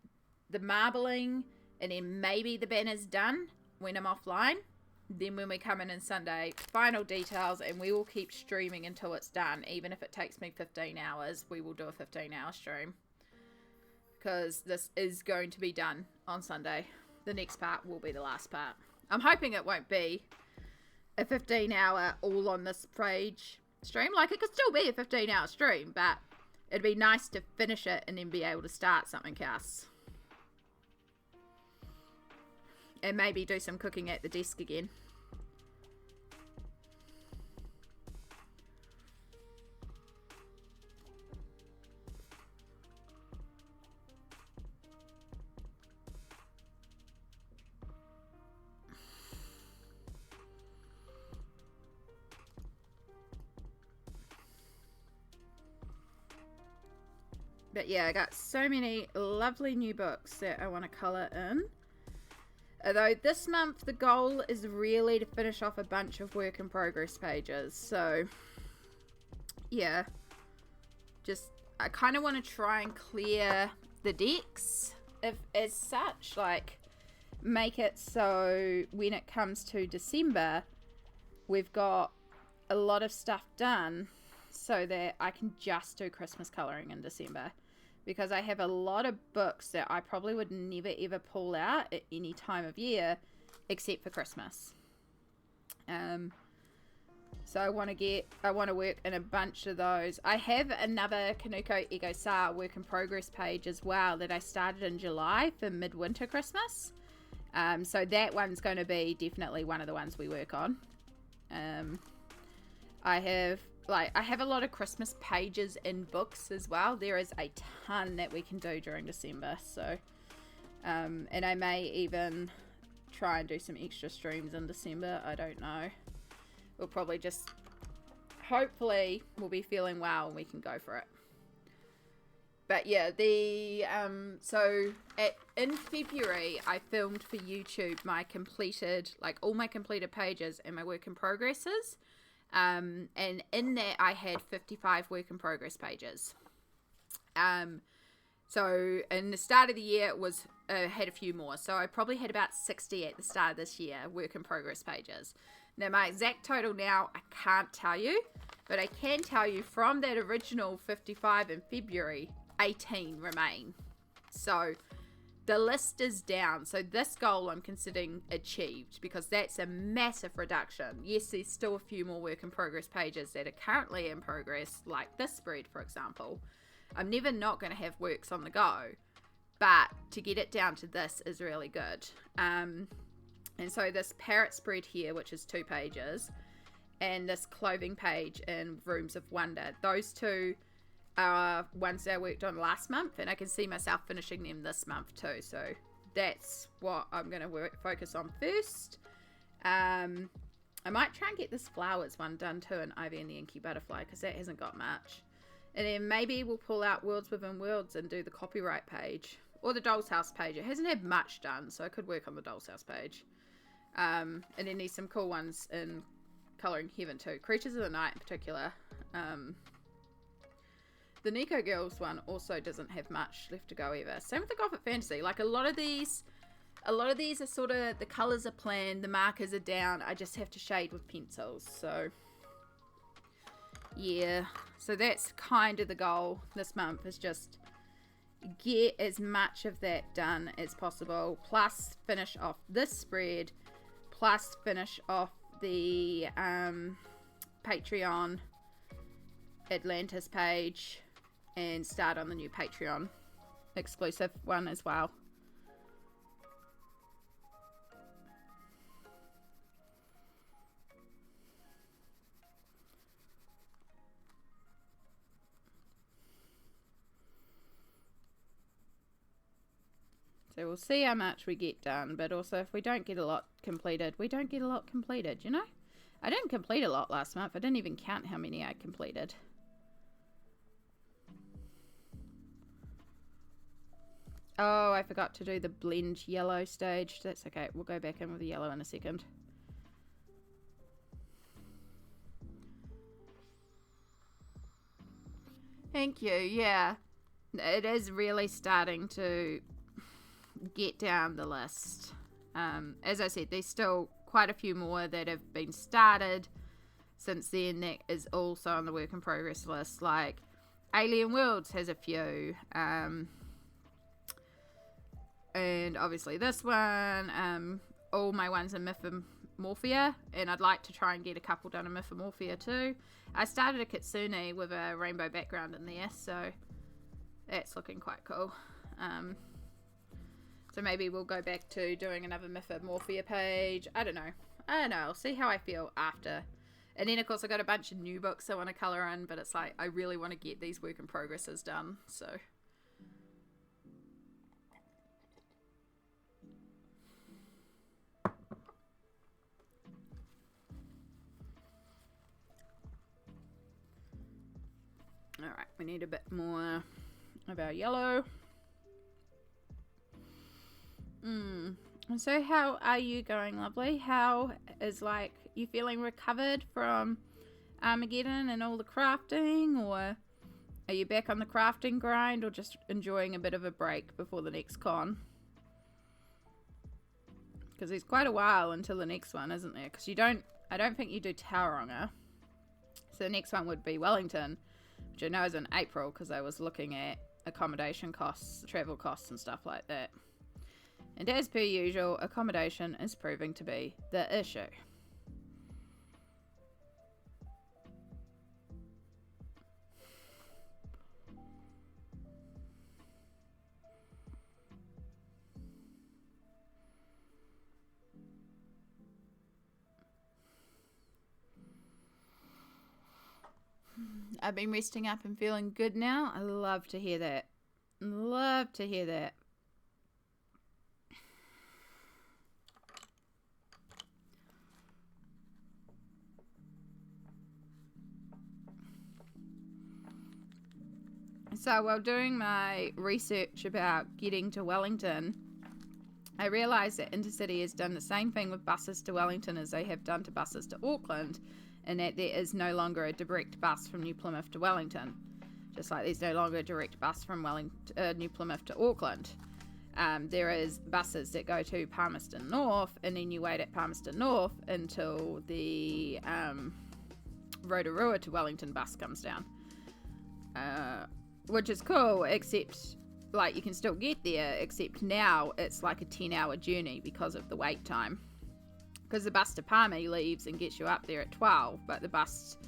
the marbling and then maybe the banner's done when I'm offline, then when we come in on Sunday, final details, and we will keep streaming until it's done. Even if it takes me 15 hours, we will do a 15-hour stream. Because this is going to be done on Sunday. The next part will be the last part. I'm hoping it won't be a 15-hour all on this page stream. Like, it could still be a 15-hour stream, but it'd be nice to finish it and then be able to start something else. And maybe do some cooking at the desk again. But yeah, I got so many lovely new books that I want to colour in. Although this month the goal is really to finish off a bunch of work in progress pages. So yeah, just I kind of want to try and clear the decks as such, like make it so when it comes to December we've got a lot of stuff done so that I can just do Christmas colouring in December. Because I have a lot of books that I probably would never ever pull out at any time of year except for Christmas. So I want to work in a bunch of those. I have another Kanoko Egusa work in progress page as well that I started in July for midwinter Christmas. So that one's going to be definitely one of the ones we work on. I have a lot of Christmas pages in books as well. There is a ton that we can do during December. So And I may even try and do some extra streams in December. I don't know. We'll probably just, hopefully we'll be feeling well and we can go for it. But yeah, in February I filmed for YouTube my completed, like all my completed pages and my work in progresses. And in that I had 55 work in progress pages. So in the start of the year it was had a few more. So I probably had about 60 at the start of this year work in progress pages. Now my exact total now I can't tell you, but I can tell you from that original 55 in February, 18 remain. So the list is down. So this goal I'm considering achieved because that's a massive reduction. Yes, there's still a few more work in progress pages that are currently in progress, like this spread, for example. I'm never not going to have works on the go, but to get it down to this is really good. And so this parrot spread here, which is 2 pages, and this clothing page in Rooms of Wonder, those two are ones that I worked on last month, and I can see myself finishing them this month too. So that's what I'm going to focus on first. I might try and get this flowers one done too, and Ivy and the Inky Butterfly, because that hasn't got much. And then maybe we'll pull out Worlds Within Worlds and do the copyright page, or the Doll's House page. It hasn't had much done, so I could work on the Doll's House page. And then there's some cool ones in Colouring Heaven too. Creatures of the Night in particular. The Nico Girls one also doesn't have much left to go either. Same with the Gothic Fantasy. Like a lot of these are sort of, the colours are planned, the markers are down. I just have to shade with pencils. So yeah, so that's kind of the goal this month, is just get as much of that done as possible, plus finish off this spread, plus finish off the Patreon Atlantis page, and start on the new Patreon exclusive one as well. So we'll see how much we get done, but also if we don't get a lot completed, we don't get a lot completed, you know? I didn't complete a lot last month. I didn't even count how many I completed. Oh, I forgot to do the blend yellow stage. That's okay. We'll go back in with the yellow in a second. Thank you. Yeah, it is really starting to get down the list. As I said, there's still quite a few more that have been started since then. That is also on the work in progress list. Like Alien Worlds has a few. And obviously this one, all my ones in Mythomorphia, and I'd like to try and get a couple done in Mythomorphia too. I started a Kitsune with a rainbow background in there, so that's looking quite cool. So maybe we'll go back to doing another Mythomorphia page. I don't know. I'll see how I feel after. And then of course I got a bunch of new books I want to colour in, but it's like I really want to get these work in progresses done, so... Alright, we need a bit more of our yellow. And so how are you going, lovely? How is, like, you feeling recovered from Armageddon and all the crafting? Or are you back on the crafting grind, or just enjoying a bit of a break before the next con? Because there's quite a while until the next one, isn't there? Because I don't think you do Tauranga. So the next one would be Wellington, which I know is in April, because I was looking at accommodation costs, travel costs and stuff like that. And as per usual, accommodation is proving to be the issue. I've been resting up and feeling good now. I love to hear that. Love to hear that. So while doing my research about getting to Wellington, I realised that Intercity has done the same thing with buses to Wellington as they have done to buses to Auckland, and that there is no longer a direct bus from New Plymouth to Wellington, just like there's no longer a direct bus from New Plymouth to Auckland. There is buses that go to Palmerston North, and then you wait at Palmerston North until the Rotorua to Wellington bus comes down, which is cool, except like you can still get there, except now it's like a 10-hour journey because of the wait time. Because the bus to Palmy leaves and gets you up there at 12, but the bus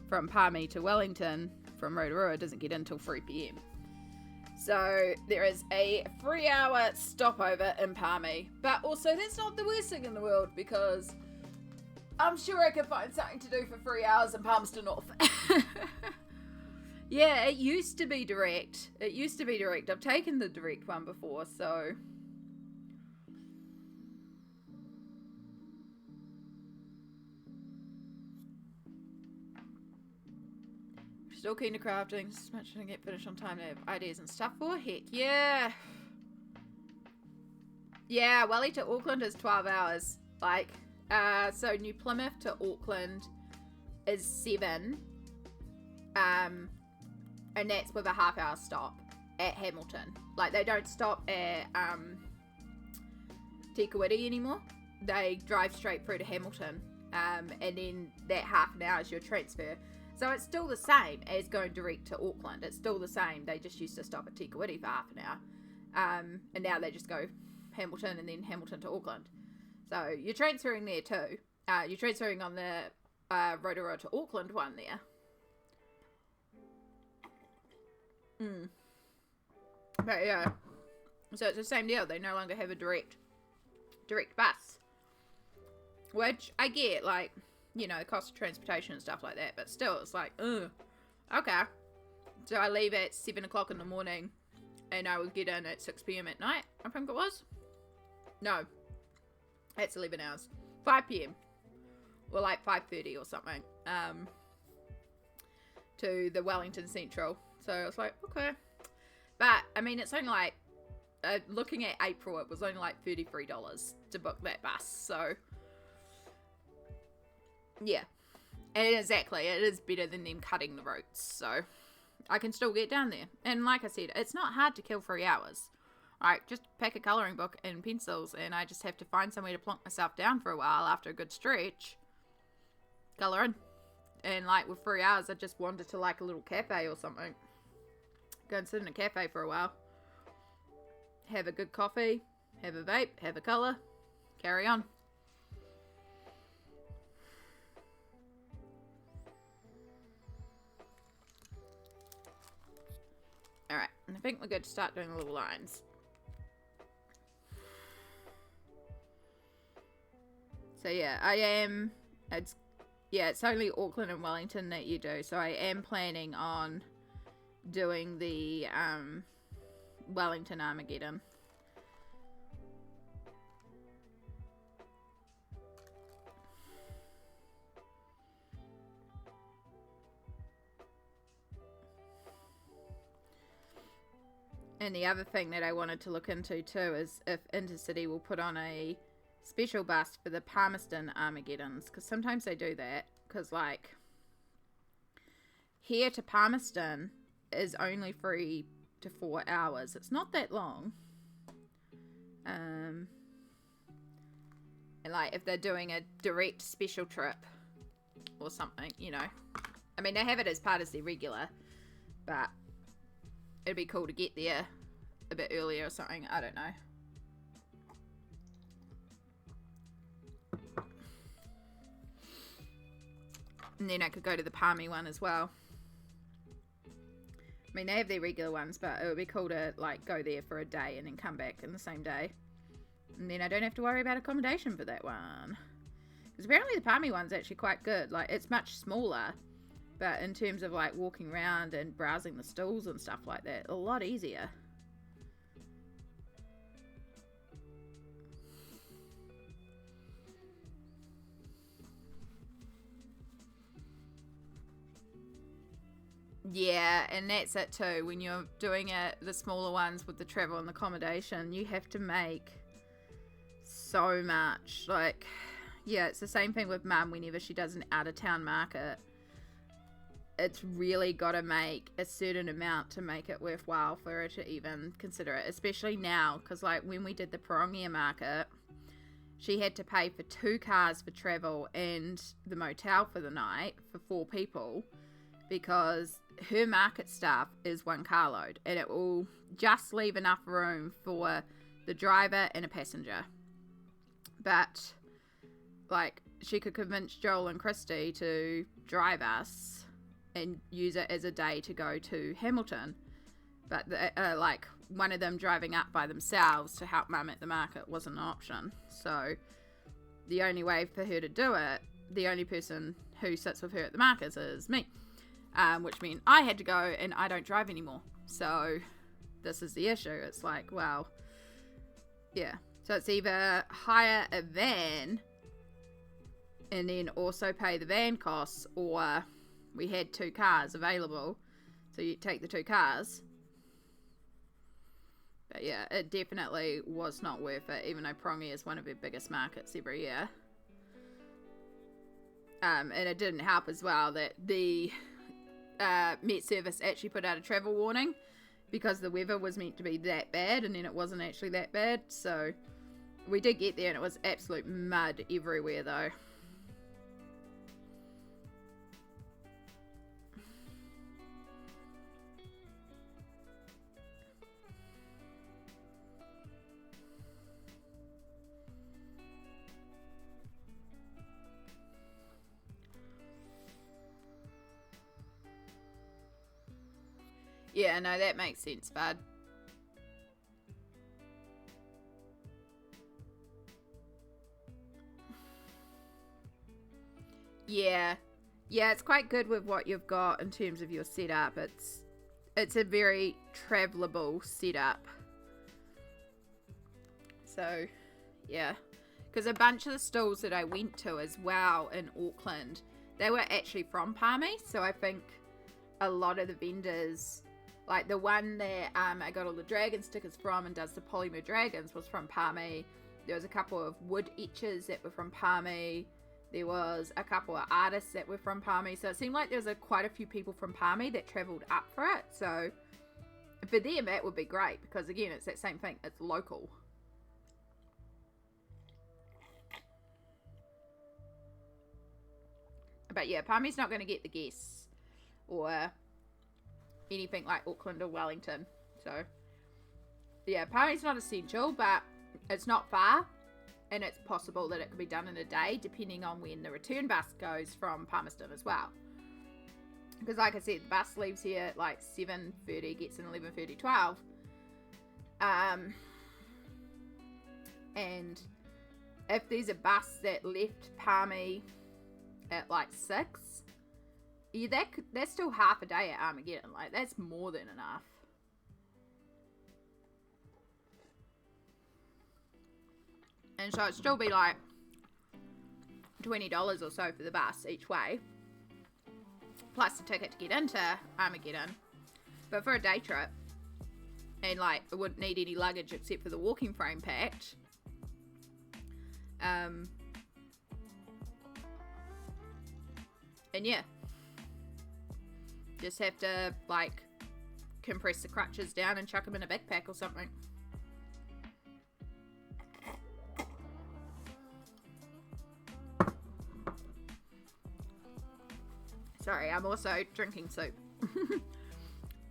from Palmy to Wellington from Rotorua doesn't get in until 3 p.m. So there is a 3-hour stopover in Palmy. But also that's not the worst thing in the world, because I'm sure I could find something to do for 3 hours in Palmerston North. Yeah, it used to be direct. I've taken the direct one before, so... Still keen to crafting, just much to get finished on time to have ideas and stuff for. Heck yeah. Yeah, Welly to Auckland is 12 hours. Like, so New Plymouth to Auckland is 7. And that's with a half-hour stop at Hamilton. Like, they don't stop at Te Kuiti anymore. They drive straight through to Hamilton. And then that half an hour is your transfer. So it's still the same as going direct to Auckland. It's still the same. They just used to stop at Te Kuiti for half an hour. And now they just go Hamilton and then Hamilton to Auckland. So you're transferring there too. You're transferring on the Rotorua to Auckland one there. But yeah. So it's the same deal. They no longer have a direct bus. Which I get, like... you know, the cost of transportation and stuff like that. But still, it's like, ugh. Okay. So I leave at 7 o'clock in the morning. And I will get in at 6 p.m. at night, I think it was. No. That's 11 hours. 5 p.m. Or like 5:30 or something. To the Wellington Central. So I was like, okay. But, I mean, it's only like... looking at April, it was only like $33 to book that bus. So... yeah, and exactly, it is better than them cutting the routes, so I can still get down there. And like I said, it's not hard to kill 3 hours. Alright, just pack a colouring book and pencils, and I just have to find somewhere to plonk myself down for a while after a good stretch. Colour in. And like with 3 hours, I just wander to like a little cafe or something. Go and sit in a cafe for a while. Have a good coffee, have a vape, have a colour, carry on. Alright, I think we're good to start doing the little lines. So yeah, it's only Auckland and Wellington that you do, so I am planning on doing the Wellington Armageddon. And the other thing that I wanted to look into too is if Intercity will put on a special bus for the Palmerston Armageddons, because sometimes they do that, because like here to Palmerston is only 3 to 4 hours. It's not that long. And like if they're doing a direct special trip or something, you know. I mean, they have it as part of their regular, but it'd be cool to get there a bit earlier or something. I don't know. And then I could go to the Palmy one as well. I mean, they have their regular ones, but it would be cool to like go there for a day and then come back in the same day. And then I don't have to worry about accommodation for that one. Because apparently the Palmy one's actually quite good. Like, it's much smaller. But in terms of like walking around and browsing the stalls and stuff like that, a lot easier. Yeah, and that's it too. When you're doing it, the smaller ones with the travel and the accommodation, you have to make so much. Like, yeah, it's the same thing with Mum whenever she does an out-of-town market. It's really got to make a certain amount to make it worthwhile for her to even consider it, especially now, because like when we did the Parongia market, she had to pay for 2 cars for travel and the motel for the night for 4 people, because her market stuff is 1 carload and it will just leave enough room for the driver and a passenger. But like, she could convince Joel and Christy to drive us and use it as a day to go to Hamilton, but like one of them driving up by themselves to help Mum at the market wasn't an option. So the only way for her to do it, the only person who sits with her at the markets is me, which meant I had to go, and I don't drive anymore. So this is the issue. It's like, well, yeah, so it's either hire a van and then also pay the van costs, or we had 2 cars available, so you take the 2 cars. But yeah, it definitely was not worth it, even though Prongi is one of our biggest markets every year. And it didn't help as well that the Met Service actually put out a travel warning, because the weather was meant to be that bad, and then it wasn't actually that bad. So we did get there and it was absolute mud everywhere though. Yeah, no, that makes sense, bud. Yeah. Yeah, it's quite good with what you've got in terms of your setup. It's a very travelable setup. So, yeah. Because a bunch of the stalls that I went to as well in Auckland, they were actually from Palmy. So I think a lot of the vendors, like the one that I got all the dragon stickers from and does the polymer dragons, was from Palmy. There was a couple of wood etchers that were from Palmy. There was a couple of artists that were from Palmy. So it seemed like there was quite a few people from Palmy that travelled up for it. So for them, that would be great, because again, it's that same thing. It's local. But yeah, Palmy's not going to get the guests or anything like Auckland or Wellington. So yeah, Palmy's not essential, but it's not far. And it's possible that it could be done in a day, depending on when the return bus goes from Palmerston as well. Because like I said, the bus leaves here at like 7:30, gets in 11:30, 12. And if there's a bus that left Palmy at like 6, yeah, that's still half a day at Armageddon. Like, that's more than enough. And so it'd still be like $20 or so for the bus each way, plus the ticket to get into Armageddon. But for a day trip, and like it wouldn't need any luggage except for the walking frame packed, and yeah, just have to like compress the crutches down and chuck them in a backpack or something. Sorry, I'm also drinking soup.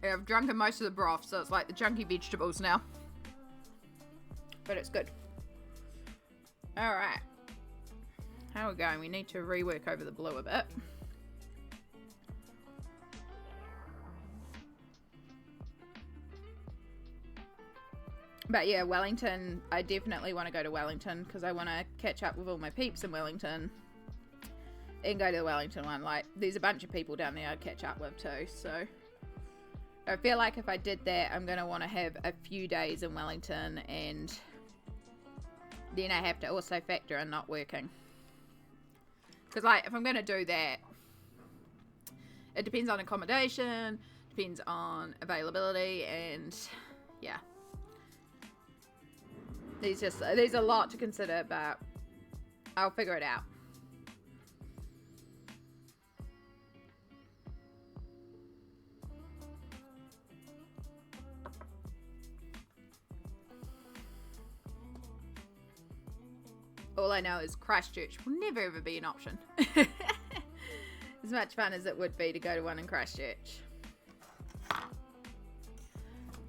I've drunken most of the broth, so it's like the chunky vegetables now. But it's good. Alright. How are we going? We need to rework over the blue a bit. But yeah, Wellington, I definitely want to go to Wellington, because I want to catch up with all my peeps in Wellington. And go to the Wellington one. Like, there's a bunch of people down there I'd catch up with too. So I feel like if I did that, I'm going to want to have a few days in Wellington, and then I have to also factor in not working. Because like, if I'm going to do that, it depends on accommodation, depends on availability, and yeah. There's a lot to consider, but I'll figure it out. All I know is Christchurch will never ever be an option. As much fun as it would be to go to one in Christchurch.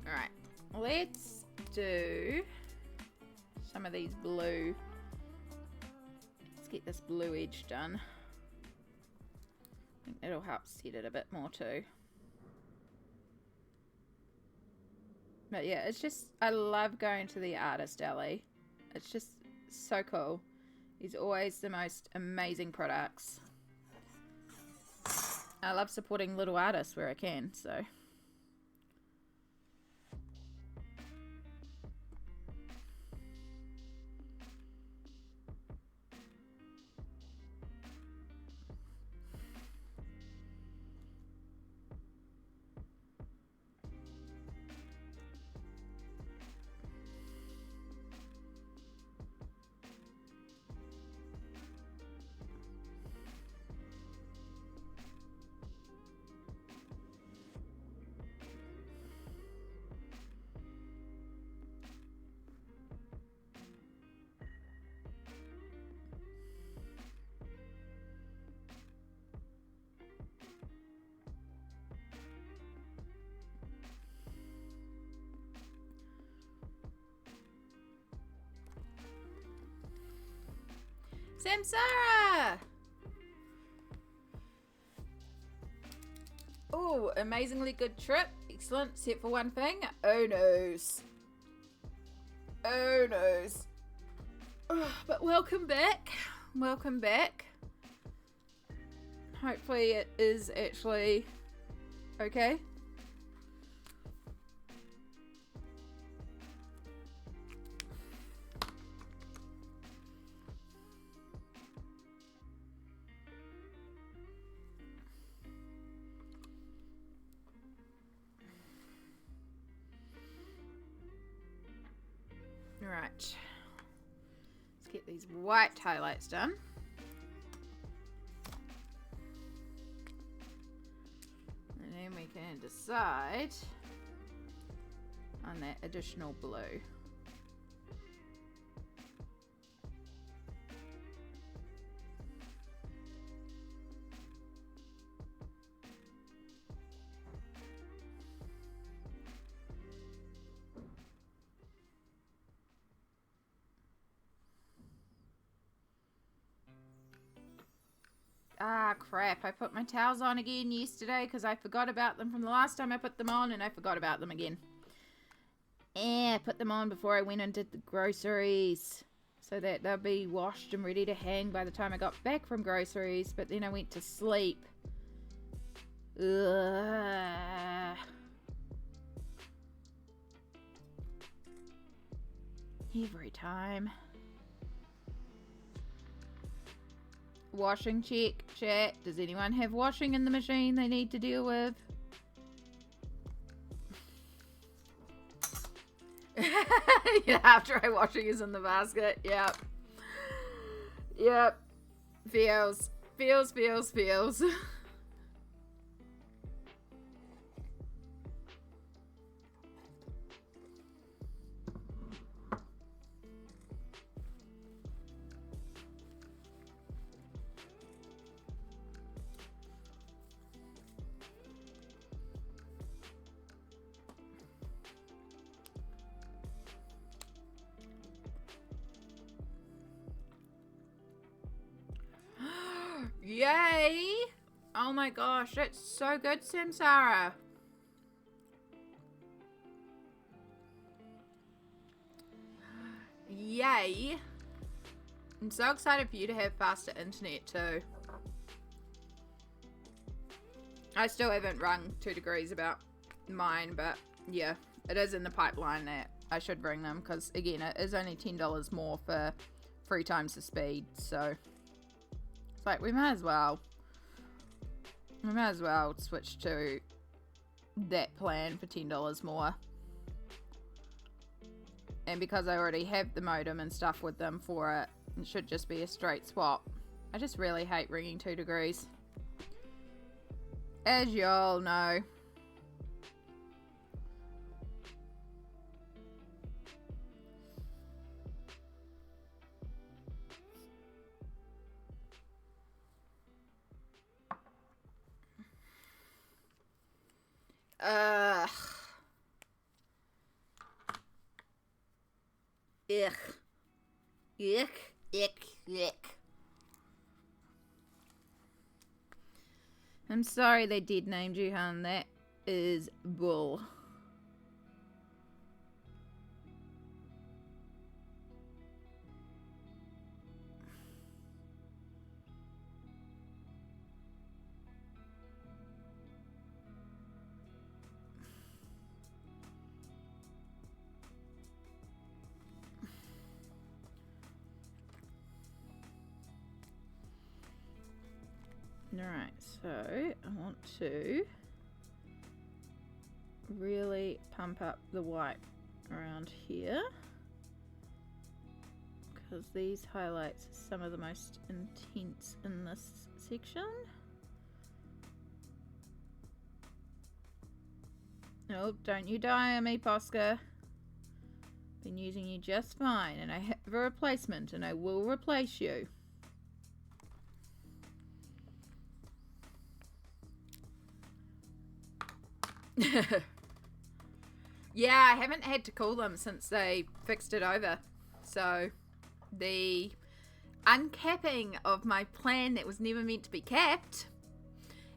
Alright, let's do some of these blue. Let's get this blue edge done. I think that'll help set it a bit more too. But yeah, it's just, I love going to the artist alley. It's just so cool. He's always the most amazing products. I love supporting little artists where I can, so. Samsara! Oh, amazingly good trip. Excellent, except for one thing. Oh noes. Oh noes. But welcome back. Welcome back. Hopefully it is actually okay. Right, let's get these white highlights done. And then we can decide on that additional blue. Ah, crap. I put my towels on again yesterday because I forgot about them from the last time I put them on, and I forgot about them again. I put them on before I went and did the groceries so that they'll be washed and ready to hang by the time I got back from groceries, but then I went to sleep. Ugh. Every time. Washing check, chat. Does anyone have washing in the machine they need to deal with? Yeah, after I washing is in the basket. Yep. Yep. Feels. Yay! Oh my gosh, that's so good, Samsara. Yay! I'm so excited for you to have faster internet too. I still haven't rung 2 degrees about mine, but yeah, it is in the pipeline that I should bring them because again, it is only $10 more for 3 times the speed, so it's like we might as well. I might as well switch to that plan for $10 more. And because I already have the modem and stuff with them for it, it should just be a straight swap. I just really hate ringing 2 degrees. As you all know. Ugh. Ick. Ick. Ick. Ick. I'm sorry they did name you, hun. That is bull. Alright, so I want to really pump up the white around here because these highlights are some of the most intense in this section. Oh, don't you die on me, Posca. Been using you just fine, and I have a replacement, and I will replace you. Yeah, I haven't had to call them since they fixed it over. So, the uncapping of my plan that was never meant to be capped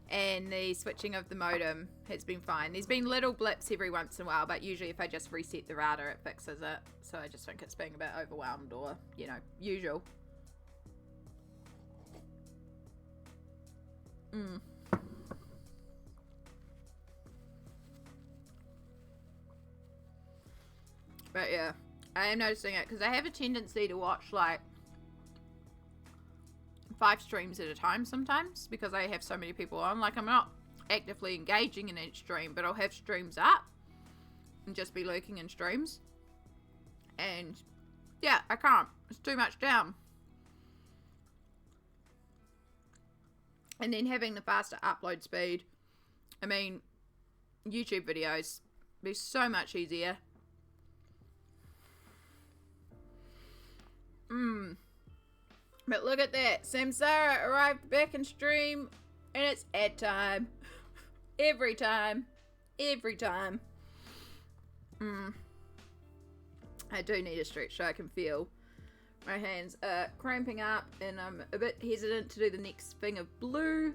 and the switching of the modem has been fine. There's been little blips every once in a while, but usually if I just reset the router, it fixes it. So I just think it's being a bit overwhelmed or, you know, usual. But yeah, I am noticing it because I have a tendency to watch like 5 streams at a time sometimes because I have so many people on. Like, I'm not actively engaging in each stream, but I'll have streams up and just be lurking in streams. And yeah, I can't. It's too much down. And then having the faster upload speed. I mean, YouTube videos be so much easier. But look at that. Samsara arrived back in stream and it's ad time. Every time. Every time. I do need a stretch so I can feel my hands are cramping up and I'm a bit hesitant to do the next thing of blue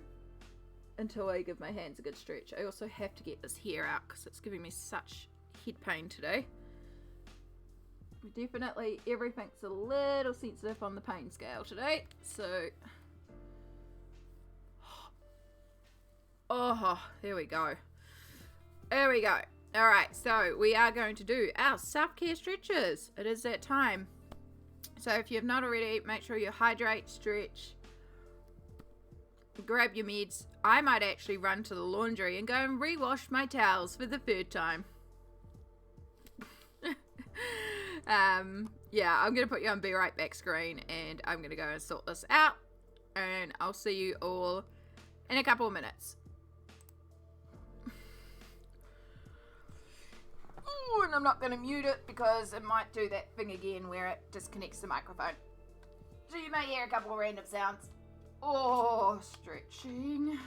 until I give my hands a good stretch. I also have to get this hair out because it's giving me such head pain today. Definitely everything's a little sensitive on the pain scale today, so oh, there we go. There we go. Alright, so we are going to do our self-care stretches. It is that time. So if you have not already, make sure you hydrate, stretch, grab your meds. I might actually run to the laundry and go and rewash my towels for the 3rd time. Yeah, I'm going to put you on Be Right Back screen and I'm going to go and sort this out. And I'll see you all in a couple of minutes. Ooh, and I'm not going to mute it because it might do that thing again where it disconnects the microphone. So you may hear a couple of random sounds. Oh, stretching.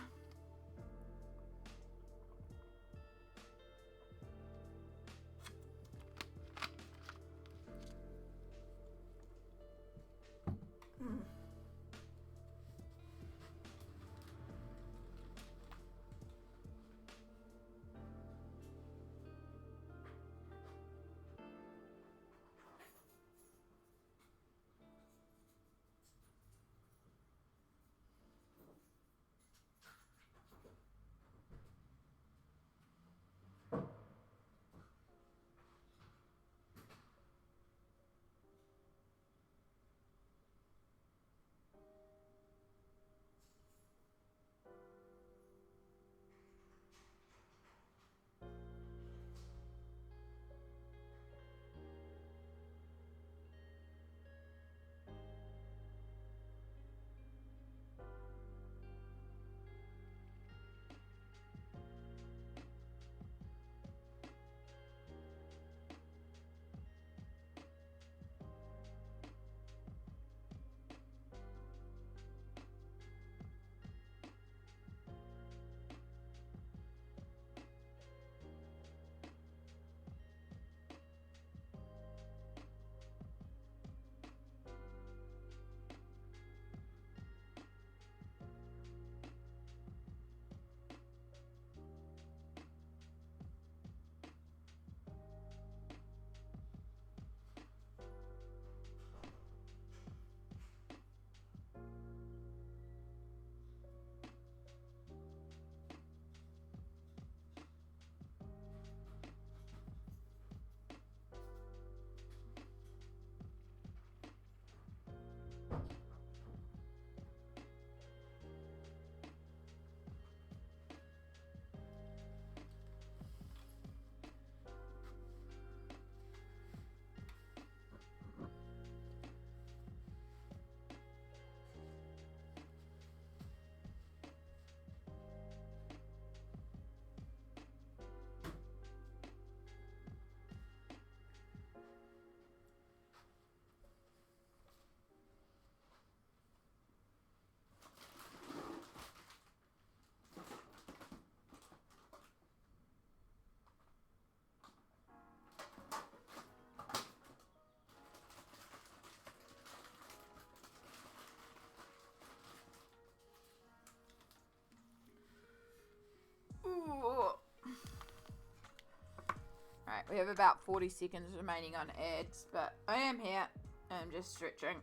Alright, we have about 40 seconds remaining on ads, but I am here. I'm just stretching.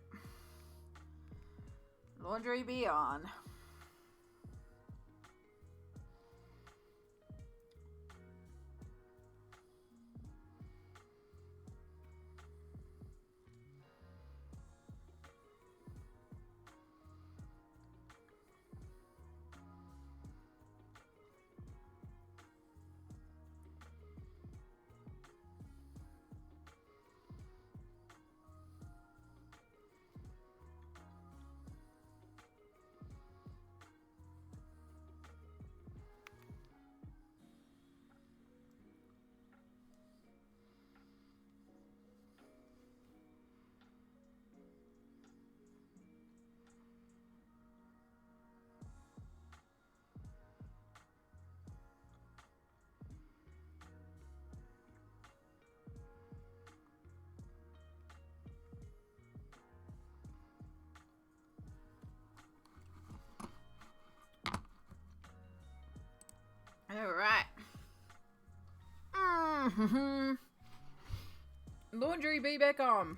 Laundry be on. Alright. Laundry be back on.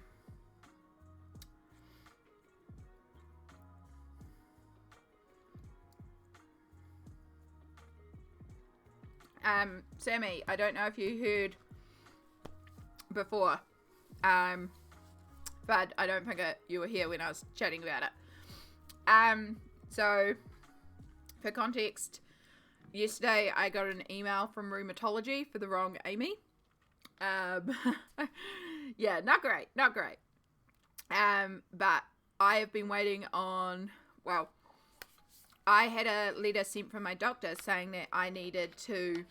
Sammy, I don't know if you heard before, but I don't think you were here when I was chatting about it. So, for context, yesterday I got an email from rheumatology for the wrong Amy. Yeah, not great. But I have been waiting on, well, I had a letter sent from my doctor saying that I needed to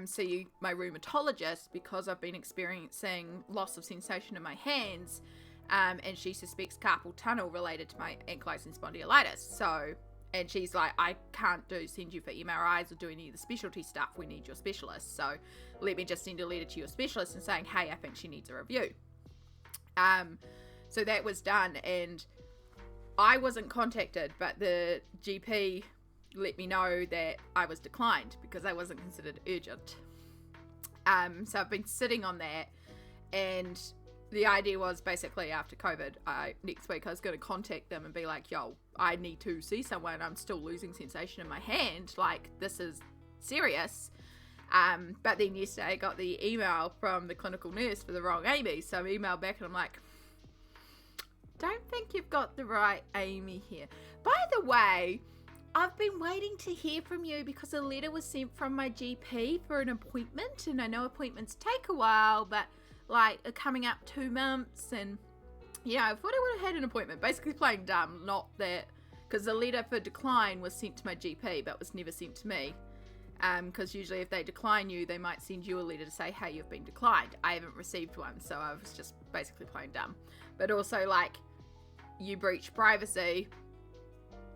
see my rheumatologist because I've been experiencing loss of sensation in my hands, and she suspects carpal tunnel related to my ankylosing spondylitis. So, and she's like, I can't send you for MRIs or do any of the specialty stuff. We need your specialist. So let me just send a letter to your specialist and saying, hey, I think she needs a review. So that was done, and I wasn't contacted, but the GP let me know that I was declined because I wasn't considered urgent. So I've been sitting on that, and the idea was basically after COVID, next week I was going to contact them and be like, yo, I need to see someone. I'm still losing sensation in my hand. Like, this is serious. But then yesterday I got the email from the clinical nurse for the wrong Amy. So I emailed back and I'm like, don't think you've got the right Amy here. By the way, I've been waiting to hear from you because a letter was sent from my GP for an appointment. And I know appointments take a while, but like are coming up 2 months, and I thought I would have had an appointment. Basically playing dumb, not that, because the letter for decline was sent to my GP but was never sent to me, because usually if they decline you, they might send you a letter to say, hey, you've been declined. I haven't received one, so I was just basically playing dumb. But also, like, you breach privacy,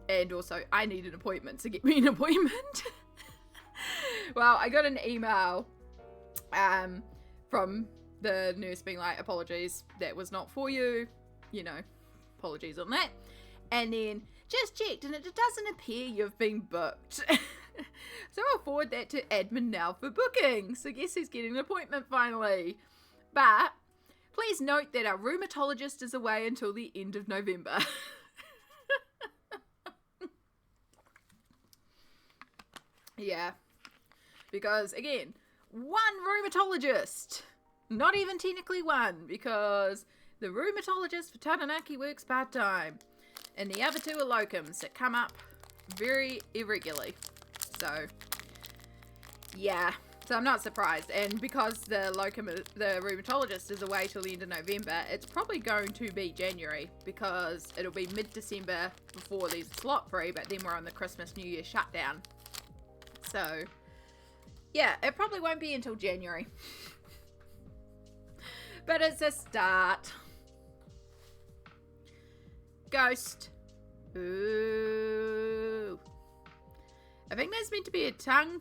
and also I need an appointment, so get me an appointment. Well, I got an email from the nurse being like, apologies, that was not for you, apologies on that. And then just checked and it doesn't appear you've been booked. So I'll forward that to admin now for booking. So guess who's getting an appointment finally? But please note that our rheumatologist is away until the end of November. Yeah, because again, one rheumatologist. Not even technically one, because the rheumatologist for Taranaki works part-time, and the other 2 are locums that come up very irregularly. So, yeah. So I'm not surprised. And because the rheumatologist is away till the end of November, it's probably going to be January, because it'll be mid-December before there's slot free, but then we're on the Christmas New Year shutdown. So, yeah, it probably won't be until January. But it's a start. Ghost. Ooh. I think that's meant to be a tongue.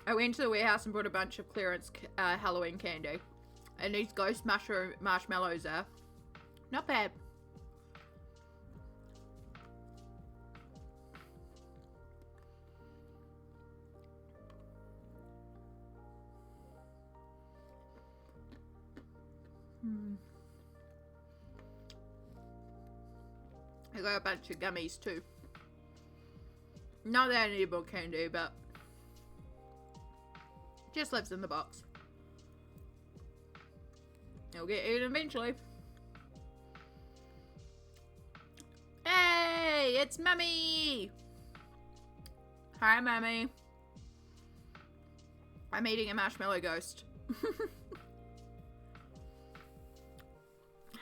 I went to the warehouse and bought a bunch of clearance Halloween candy. And these ghost marshmallows are not bad. I got a bunch of gummies too. Not that I need more candy, but just lives in the box. It'll get eaten eventually. Hey, it's Mummy! Hi, Mummy. I'm eating a marshmallow ghost.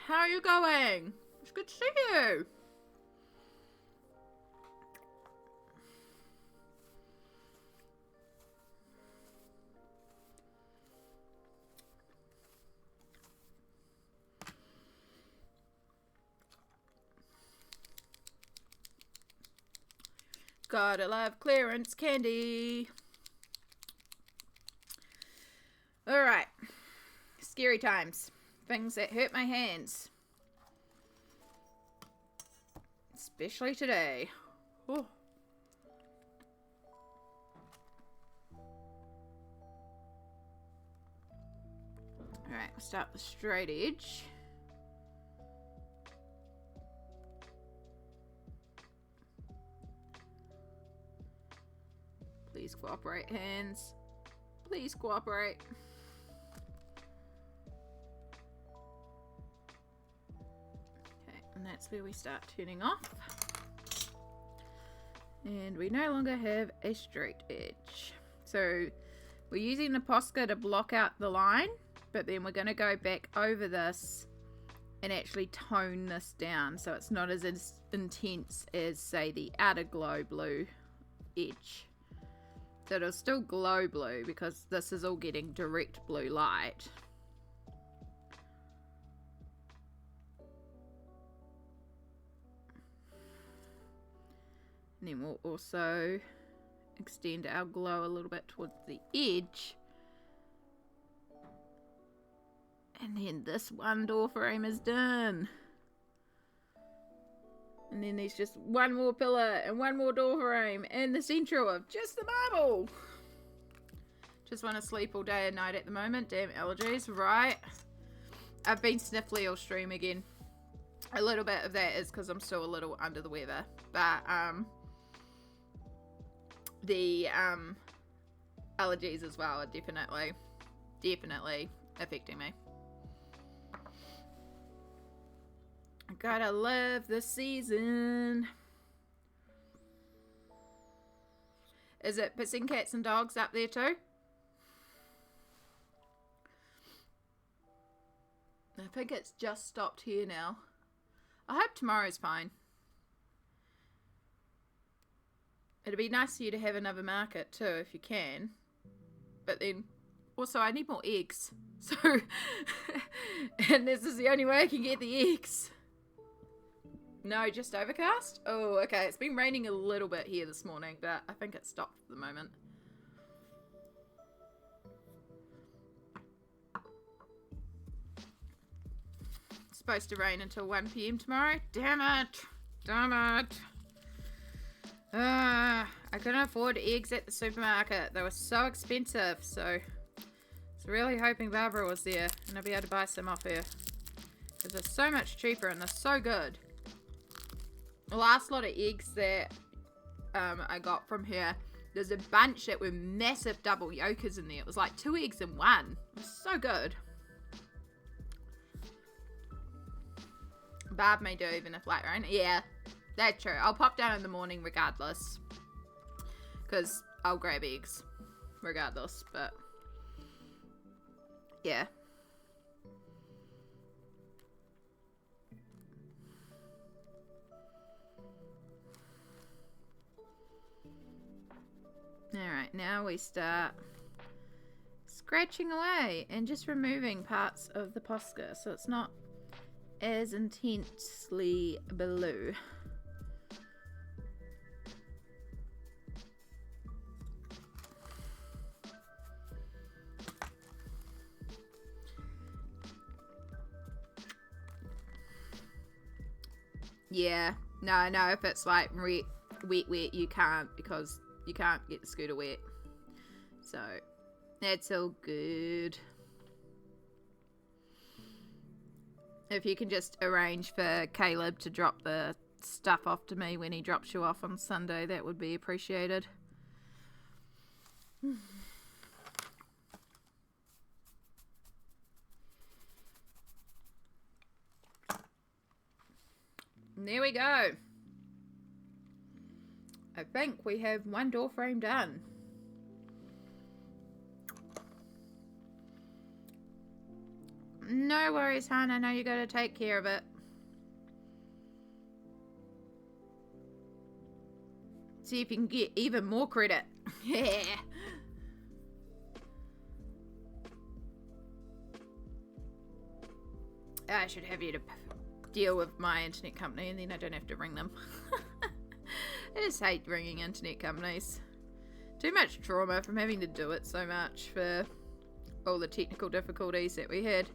How are you going? It's good to see you. Gotta love clearance candy. Alright. Scary times. Things that hurt my hands. Especially today. Oh. Alright, we'll start with straight edge. Please cooperate, hands. Please cooperate. Okay, and that's where we start turning off. And we no longer have a straight edge. So we're using the Posca to block out the line, but then we're going to go back over this and actually tone this down so it's not as intense as, say, the outer glow blue edge. So it'll still glow blue because this is all getting direct blue light. And then we'll also extend our glow a little bit towards the edge. And then this one door frame is done. And then there's just one more pillar and one more door frame in the centre of just the marble. Just want to sleep all day and night at the moment. Damn allergies, right? I've been sniffly all stream again. A little bit of that is because I'm still a little under the weather. But the allergies as well are definitely affecting me. Gotta love the season. Is it pissing cats and dogs up there too? I think it's just stopped here now. I hope tomorrow's fine. It'd be nice for you to have another market too if you can. But then also I need more eggs. So and this is the only way I can get the eggs. No, just overcast? Oh, okay. It's been raining a little bit here this morning, but I think it stopped for the moment. It's supposed to rain until 1 PM tomorrow. Damn it! Damn it! I couldn't afford eggs at the supermarket. They were so expensive, so I was really hoping Barbara was there and I'd be able to buy some off her. Because they're so much cheaper and they're so good. The last lot of eggs that I got from her, there's a bunch that were massive double yolkers in there. It was like 2 eggs in one. It was so good. Barb may do even if light rain. Yeah, that's true. I'll pop down in the morning regardless. Because I'll grab eggs regardless. But yeah. Alright, now we start scratching away and just removing parts of the Posca so it's not as intensely blue. Yeah, no, if it's like wet, you can't because you can't get the scooter wet. So, So, that's all good. if you can just arrange for Caleb to drop the stuff off to me when he drops you off on Sunday, that would be appreciated. And there we go. I think we have one door frame done. No worries, hon. I know you got to take care of it. See if you can get even more credit. Yeah. I should have you to deal with my internet company and then I don't have to ring them. I just hate ringing internet companies. Too much trauma from having to do it so much for all the technical difficulties that we had.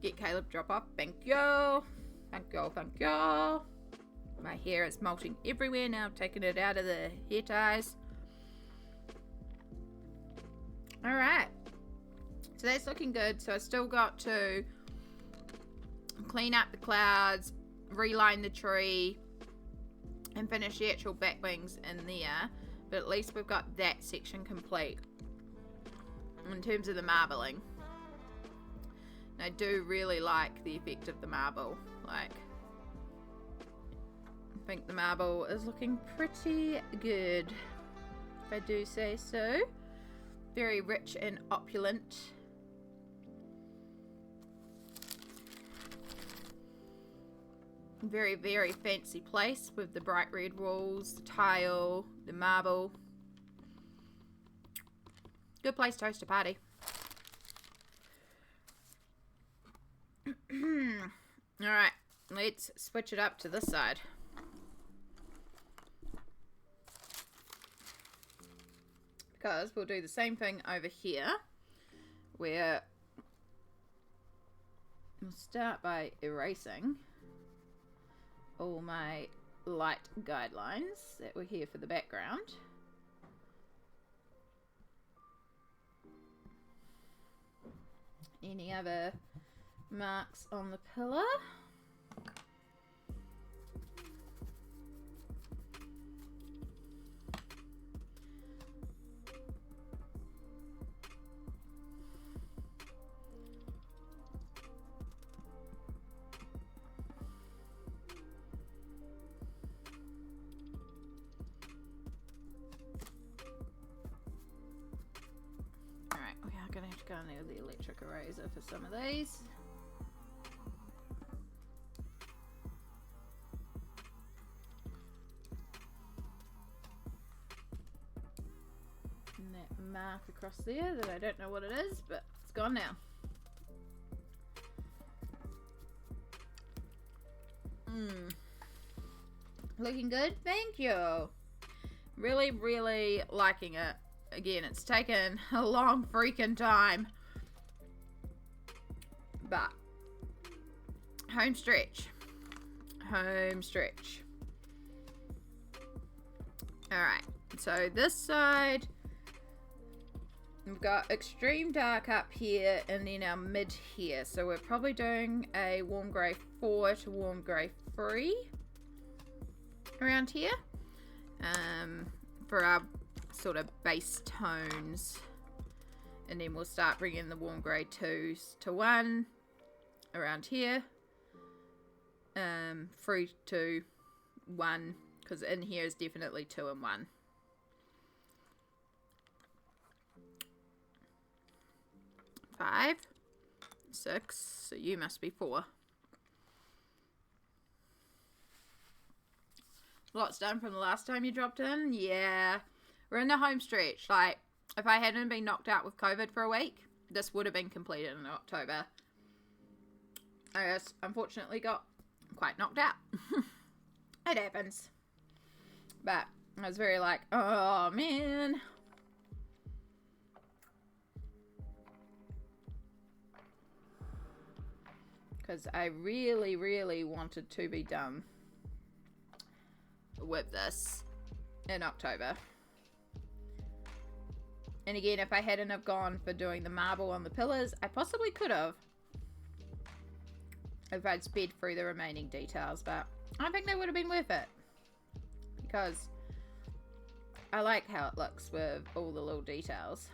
Get Caleb drop off. Thank you. Thank you. Thank you. My hair is molting everywhere now. I'm taking it out of the hair ties. Alright. So that's looking good. So I still got to clean up the clouds, reline the tree, and finish the actual back wings in there. But at least we've got that section complete in terms of the marbling. I do really like the effect of the marble. Like, I think the marble is looking pretty good, if I do say so. Very rich and opulent. Very, very fancy place with the bright red walls, the tile, the marble. Good place to host a party. Alright, let's switch it up to this side. Because we'll do the same thing over here, where we'll start by erasing all my light guidelines that were here for the background. Any other marks on the pillar? Alright, we are going to have to go in there with the electric eraser for some of these. Mark across there that I don't know what it is, but it's gone now. Looking good, thank you. Really, really liking it. Again, it's taken a long freaking time, but home stretch. Home stretch. Alright, so this side we've got extreme dark up here and then our mid here. So we're probably doing a warm grey 4 to warm grey 3 around here for our sort of base tones. And then we'll start bringing the warm grey 2s to 1 around here. 3 to 1, because in here is definitely 2 and 1. 5, 6, so you must be 4. Lots done from the last time you dropped in. Yeah. We're in the home stretch. Like, if I hadn't been knocked out with COVID for a week, this would have been completed in October. I just unfortunately got quite knocked out. It happens. But I was very like, oh man. Because I really, really wanted to be done with this in October. And again, if I hadn't have gone for doing the marble on the pillars, I possibly could have. If I'd sped through the remaining details, but I think they would have been worth it. Because I like how it looks with all the little details.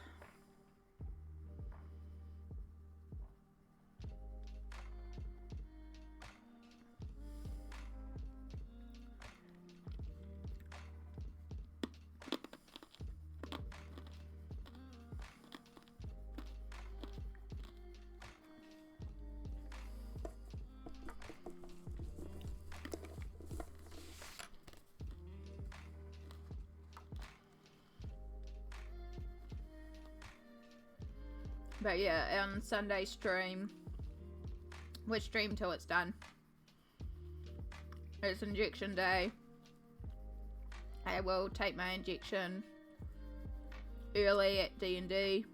But yeah, on Sunday stream, we'll stream till it's done. It's injection day. I will take my injection early at D&D.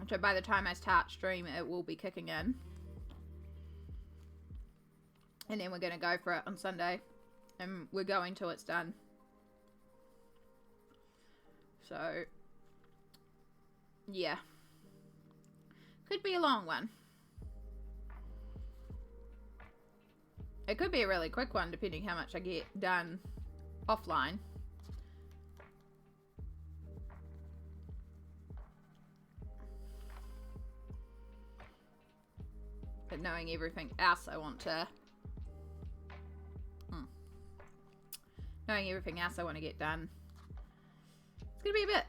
So by the time I start stream, it will be kicking in. And then we're going to go for it on Sunday. And we're going till it's done. So, yeah. Could be a long one. It could be a really quick one, depending how much I get done offline. But knowing everything else I want to... Knowing everything else I want to get done. It's going to be a bit.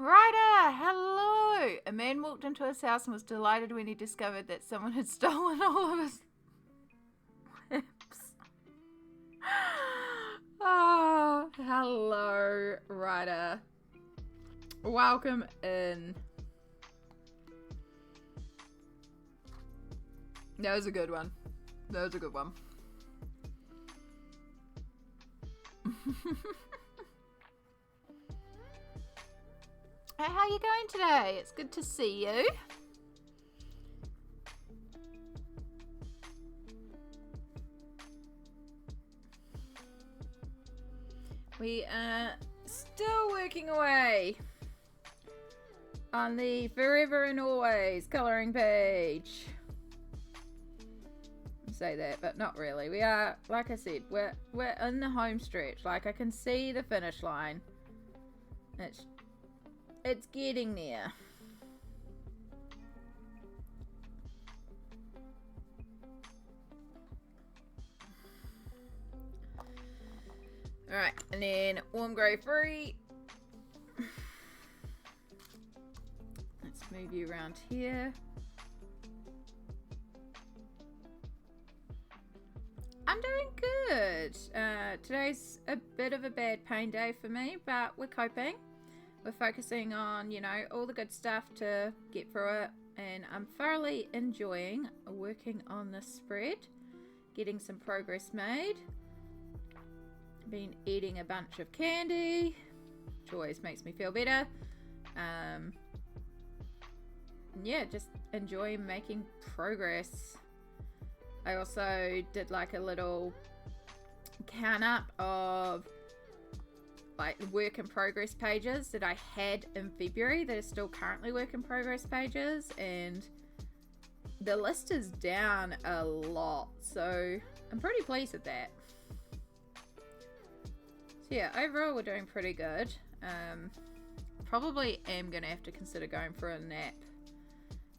Ryder, hello! A man walked into his house and was delighted when he discovered that someone had stolen all of his whips. Oh, hello, Ryder. Welcome in. That was a good one. That was a good one. Hey, how you going today? It's good to see you. We are still working away on the Forever and Always colouring page. Say that, but not really. We are, like I said, we're in the home stretch. Like, I can see the finish line. It's getting there. Alright, and then warm grey free. Let's move you around here. I'm doing good. Today's a bit of a bad pain day for me, but we're coping. We're focusing on, you know, all the good stuff to get through it. And I'm thoroughly enjoying working on this spread. Getting some progress made. Been eating a bunch of candy, which always makes me feel better. Yeah, just enjoy making progress. I also did like a little count up of like work in progress pages that I had in February that are still currently work in progress pages, and the list is down a lot, so I'm pretty pleased with that. So yeah, overall we're doing pretty good. Probably am gonna have to consider going for a nap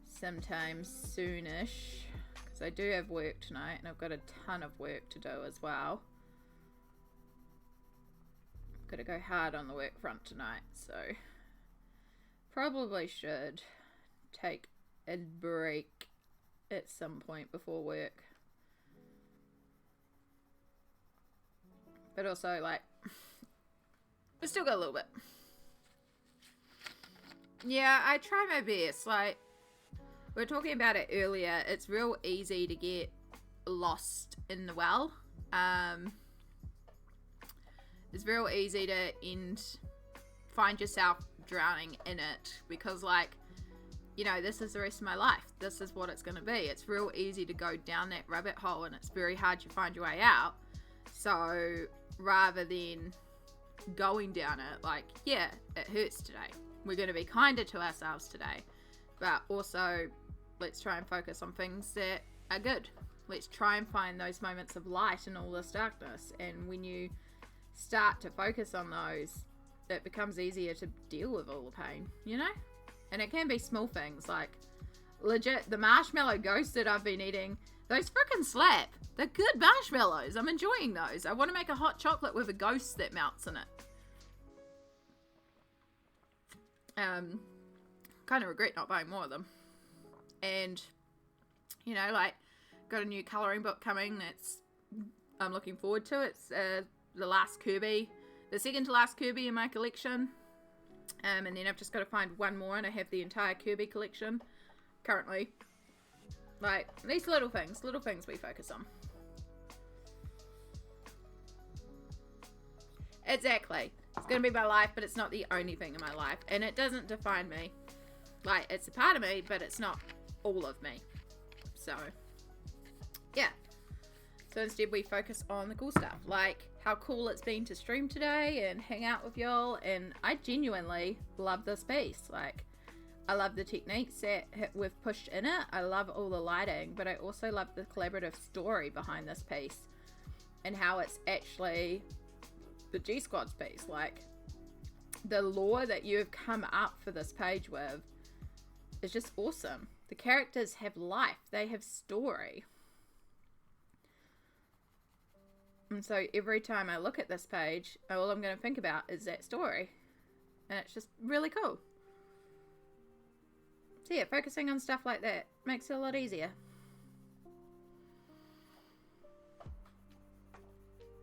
sometime soonish, because I do have work tonight and I've got a ton of work to do as well. Got to go hard on the work front tonight, so Probably should take a break at some point before work. But also, like, we still got a little bit. Yeah, I try my best. Like, we were talking about it earlier. It's real easy to get lost in the well. It's real easy to find yourself drowning in it because, like, you know, this is the rest of my life. This is what it's going to be. It's real easy to go down that rabbit hole and it's very hard to find your way out. So rather than going down it, like, yeah, it hurts today. We're going to be kinder to ourselves today. But also, let's try and focus on things that are good. Let's try and find those moments of light in all this darkness. And when you start to focus on those, it becomes easier to deal with all the pain, you know? And it can be small things, like, legit, the marshmallow ghosts that I've been eating, those frickin' slap. They're good marshmallows. I'm enjoying those. I want to make a hot chocolate with a ghost that melts in it. Kind of regret not buying more of them. And, you know, like, got a new colouring book coming that's I'm looking forward to. It's the last Kirby, the second to last Kirby in my collection. And then I've just got to find one more and I have the entire Kirby collection currently. Like, these little things we focus on. Exactly. It's going to be my life, but it's not the only thing in my life. And it doesn't define me. Like, it's a part of me, but it's not all of me. So, yeah. So instead we focus on the cool stuff. Like, how cool it's been to stream today and hang out with y'all. And I genuinely love this piece. Like, I love the techniques that we've pushed in it. I love all the lighting, but I also love the collaborative story behind this piece and how it's actually the G Squad's piece. Like, the lore that you've come up for this page with is just awesome. The characters have life. They have story. And so every time I look at this page, all I'm going to think about is that story. And it's just really cool. So yeah, focusing on stuff like that makes it a lot easier.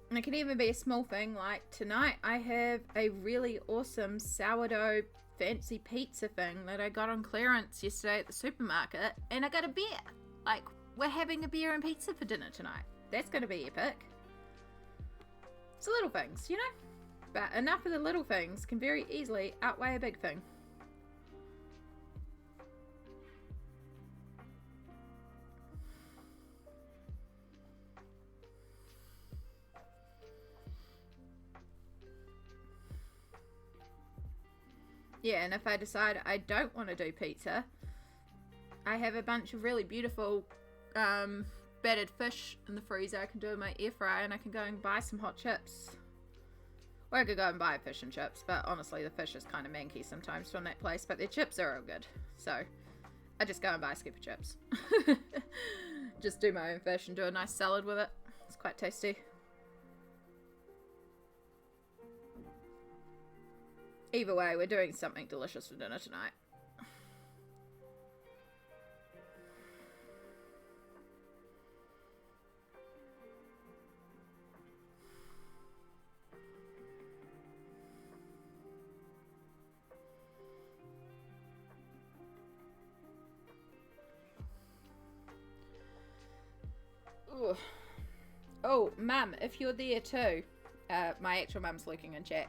And it can even be a small thing, like tonight I have a really awesome sourdough fancy pizza thing that I got on clearance yesterday at the supermarket, and I got a beer. Like, we're having a beer and pizza for dinner tonight. That's going to be epic. It's the little things, you know? But enough of the little things can very easily outweigh a big thing. Yeah, and if I decide I don't want to do pizza, I have a bunch of really beautiful battered fish in the freezer. I can do in my air fryer, and I can go and buy some hot chips. Or I could go and buy fish and chips, but honestly the fish is kind of manky sometimes from that place, but their chips are all good. So I just go and buy a scoop of chips. Just do my own fish and do a nice salad with it. It's quite tasty. Either way, we're doing something delicious for dinner tonight. Ooh. Oh, Mum, if you're there too. My actual mum's lurking in chat.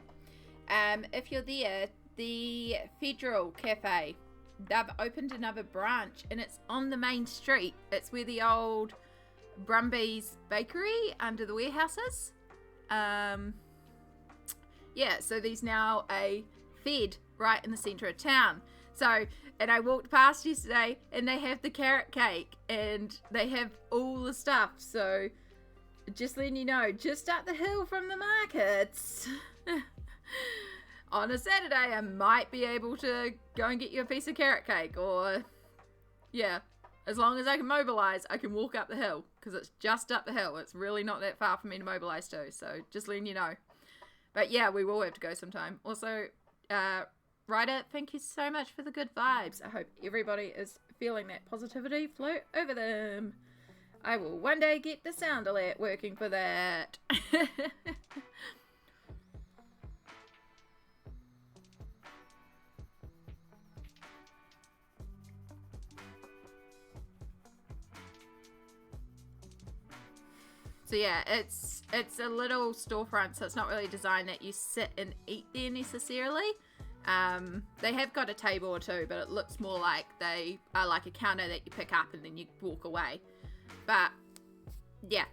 If you're there, the Federal Cafe, they've opened another branch and it's on the main street. It's where the old Brumby's bakery under the warehouses. Yeah, so there's now a Fed right in the centre of town. So, and I walked past yesterday and they have the carrot cake and they have all the stuff. So, just letting you know, just up the hill from the markets. On a Saturday, I might be able to go and get you a piece of carrot cake, or yeah, as long as I can mobilize, I can walk up the hill because it's just up the hill. It's really not that far for me to mobilize to, so just letting you know. But yeah, we will have to go sometime. Also, Ryder, thank you so much for the good vibes. I hope everybody is feeling that positivity flow over them. I will one day get the sound alert working for that. So yeah, it's a little storefront, so it's not really designed that you sit and eat there necessarily. They have got a table or two, but it looks more like they are like a counter that you pick up and then you walk away. But yeah,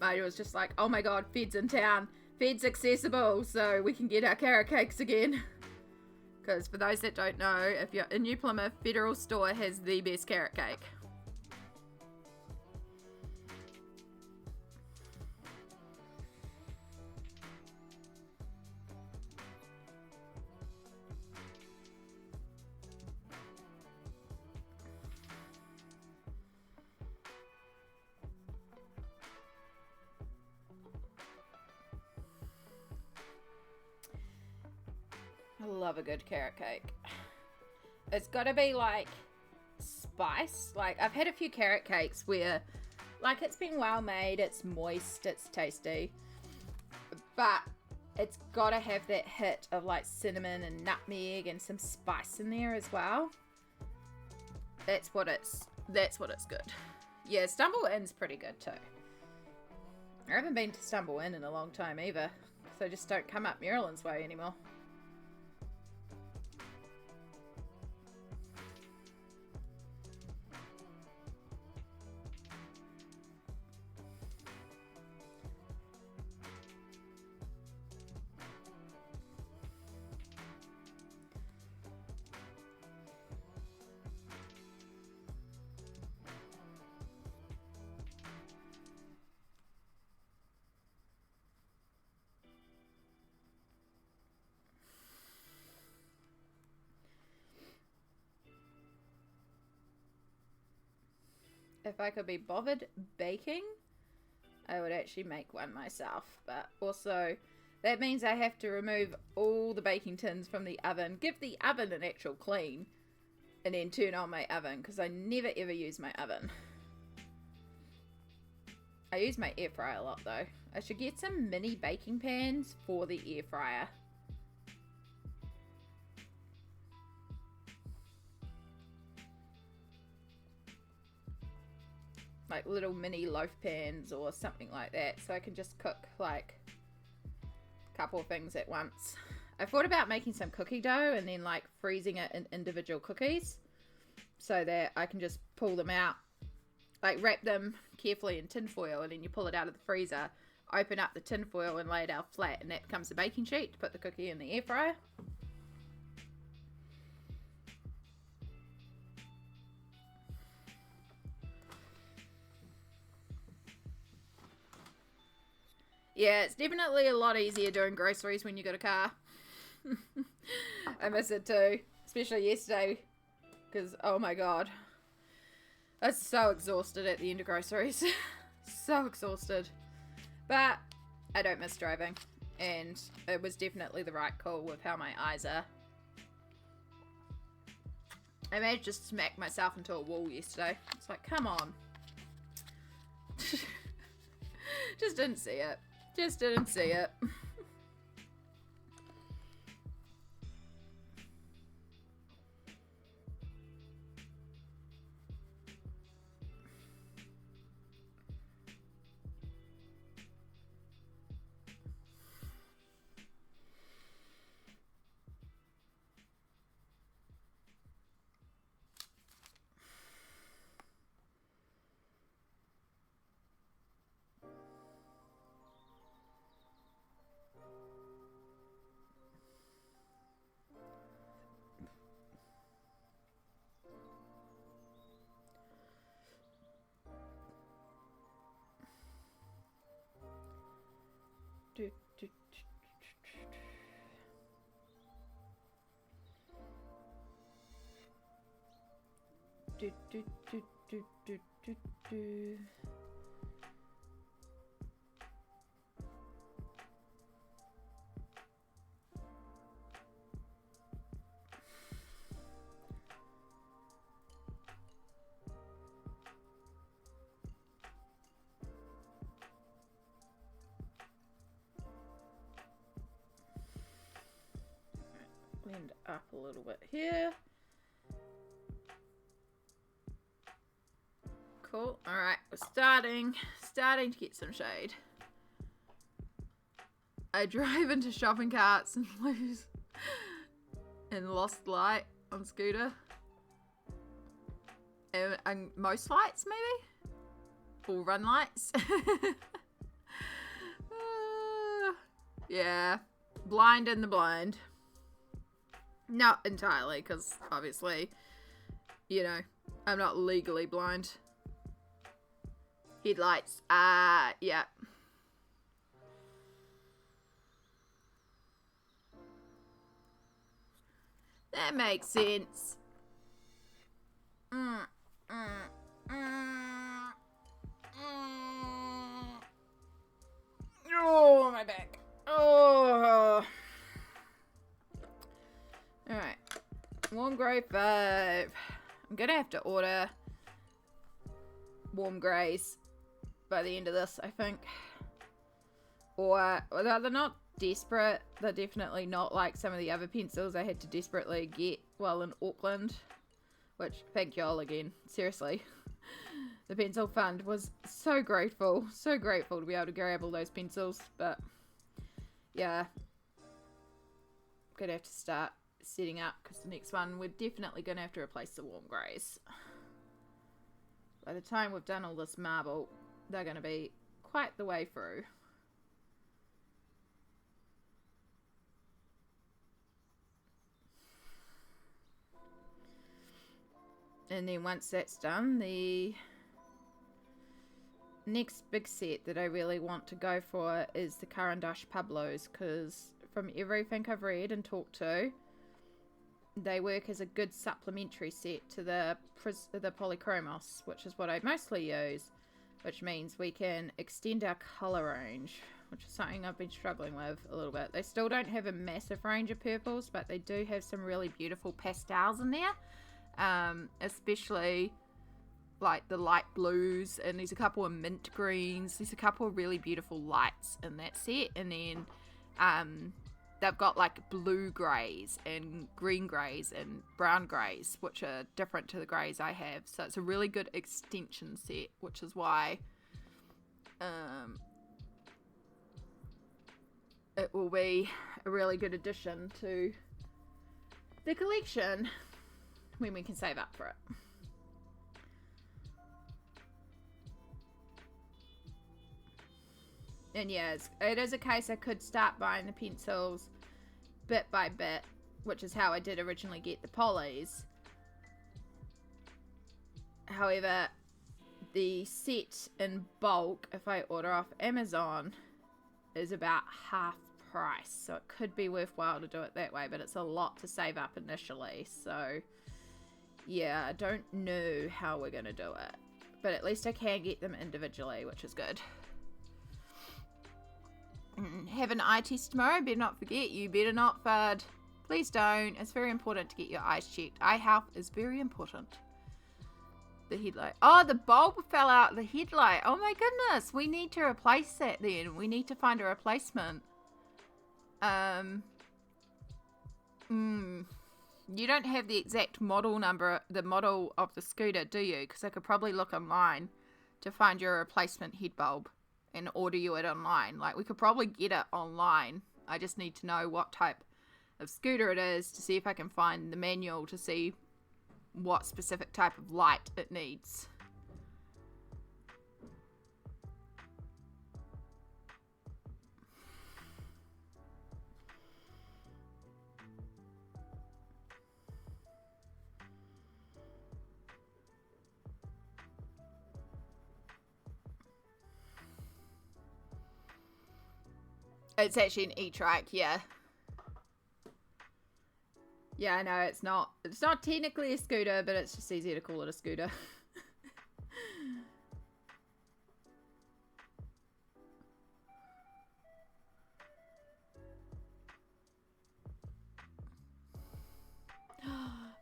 I was just like, oh my god, Fed's in town. Fed's accessible, so we can get our carrot cakes again. Because for those that don't know, if you're in New Plymouth, Federal Store has the best carrot cake. I love a good carrot cake. It's got to be like spice. Like I've had a few carrot cakes where like it's been well made, it's moist, it's tasty, but it's got to have that hit of like cinnamon and nutmeg and some spice in there as well. That's what it's good. Yeah, Stumble Inn's pretty good too. I haven't been to Stumble Inn in a long time either, so just don't come up Maryland's way anymore. If I could be bothered baking, I would actually make one myself. But also, that means I have to remove all the baking tins from the oven, give the oven an actual clean, and then turn on my oven, because I never ever use my oven. I use my air fryer a lot though. I should get some mini baking pans for the air fryer. Like little mini loaf pans or something like that, so I can just cook like a couple of things at once. I thought about making some cookie dough and then like freezing it in individual cookies so that I can just pull them out, like wrap them carefully in tin foil, and then you pull it out of the freezer, open up the tin foil and lay it out flat, and that becomes the baking sheet to put the cookie in the air fryer. Yeah, it's definitely a lot easier doing groceries when you got a car. I miss it too, especially yesterday, because oh my god, I was so exhausted at the end of groceries. So exhausted. But I don't miss driving, and it was definitely the right call with how my eyes are. I managed to smack myself into a wall yesterday. It's like, come on. Just didn't see it. Just didn't see it. blend up a little bit here. Cool. Alright, we're starting to get some shade. I drive into shopping carts and lose and lost light on scooter. And most lights, maybe? Or run lights. Yeah. Blind in the blind. Not entirely, because obviously, you know, I'm not legally blind. Headlights. Yeah. That makes sense. Oh, my back. Oh. Alright. Warm grey 5. I'm gonna have to order warm greys by the end of this, I think. Or they're not desperate. They're definitely not like some of the other pencils I had to desperately get while in Auckland. Which, thank y'all again. Seriously. The pencil fund was so grateful. So grateful to be able to grab all those pencils. But, yeah. I'm gonna have to start setting up because the next one we're definitely gonna have to replace the warm greys. By the time we've done all this marble, they're gonna be quite the way through. And then once that's done, the next big set that I really want to go for is the Carandash Pablos, because from everything I've read and talked to, they work as a good supplementary set to the Polychromos, which is what I mostly use, which means we can extend our colour range, which is something I've been struggling with a little bit. They still don't have a massive range of purples, but they do have some really beautiful pastels in there. Especially like the light blues, and there's a couple of mint greens. There's a couple of really beautiful lights in that set, and then they've got like blue greys and green greys and brown greys, which are different to the greys I have. So it's a really good extension set, which is why it will be a really good addition to the collection when we can save up for it. And yeah, it is a case I could start buying the pencils bit by bit, which is how I did originally get the polys. However, the set in bulk, if I order off Amazon, is about half price. So it could be worthwhile to do it that way, but it's a lot to save up initially. So yeah, I don't know how we're going to do it. But at least I can get them individually, which is good. Have an eye test tomorrow. Better not forget. You better not fud. Please don't. It's very important to get your eyes checked. Eye health is very important. The headlight. Oh, the bulb fell out. The headlight. Oh my goodness. We need to replace that then. We need to find a replacement. You don't have the exact model number, the model of the scooter, do you? Because I could probably look online to find your replacement head bulb and order you it online. Like, we could probably get it online. I just need to know what type of scooter it is to see if I can find the manual to see what specific type of light it needs. It's actually an e-trike, yeah. Yeah, I know, it's not technically a scooter, but it's just easier to call it a scooter.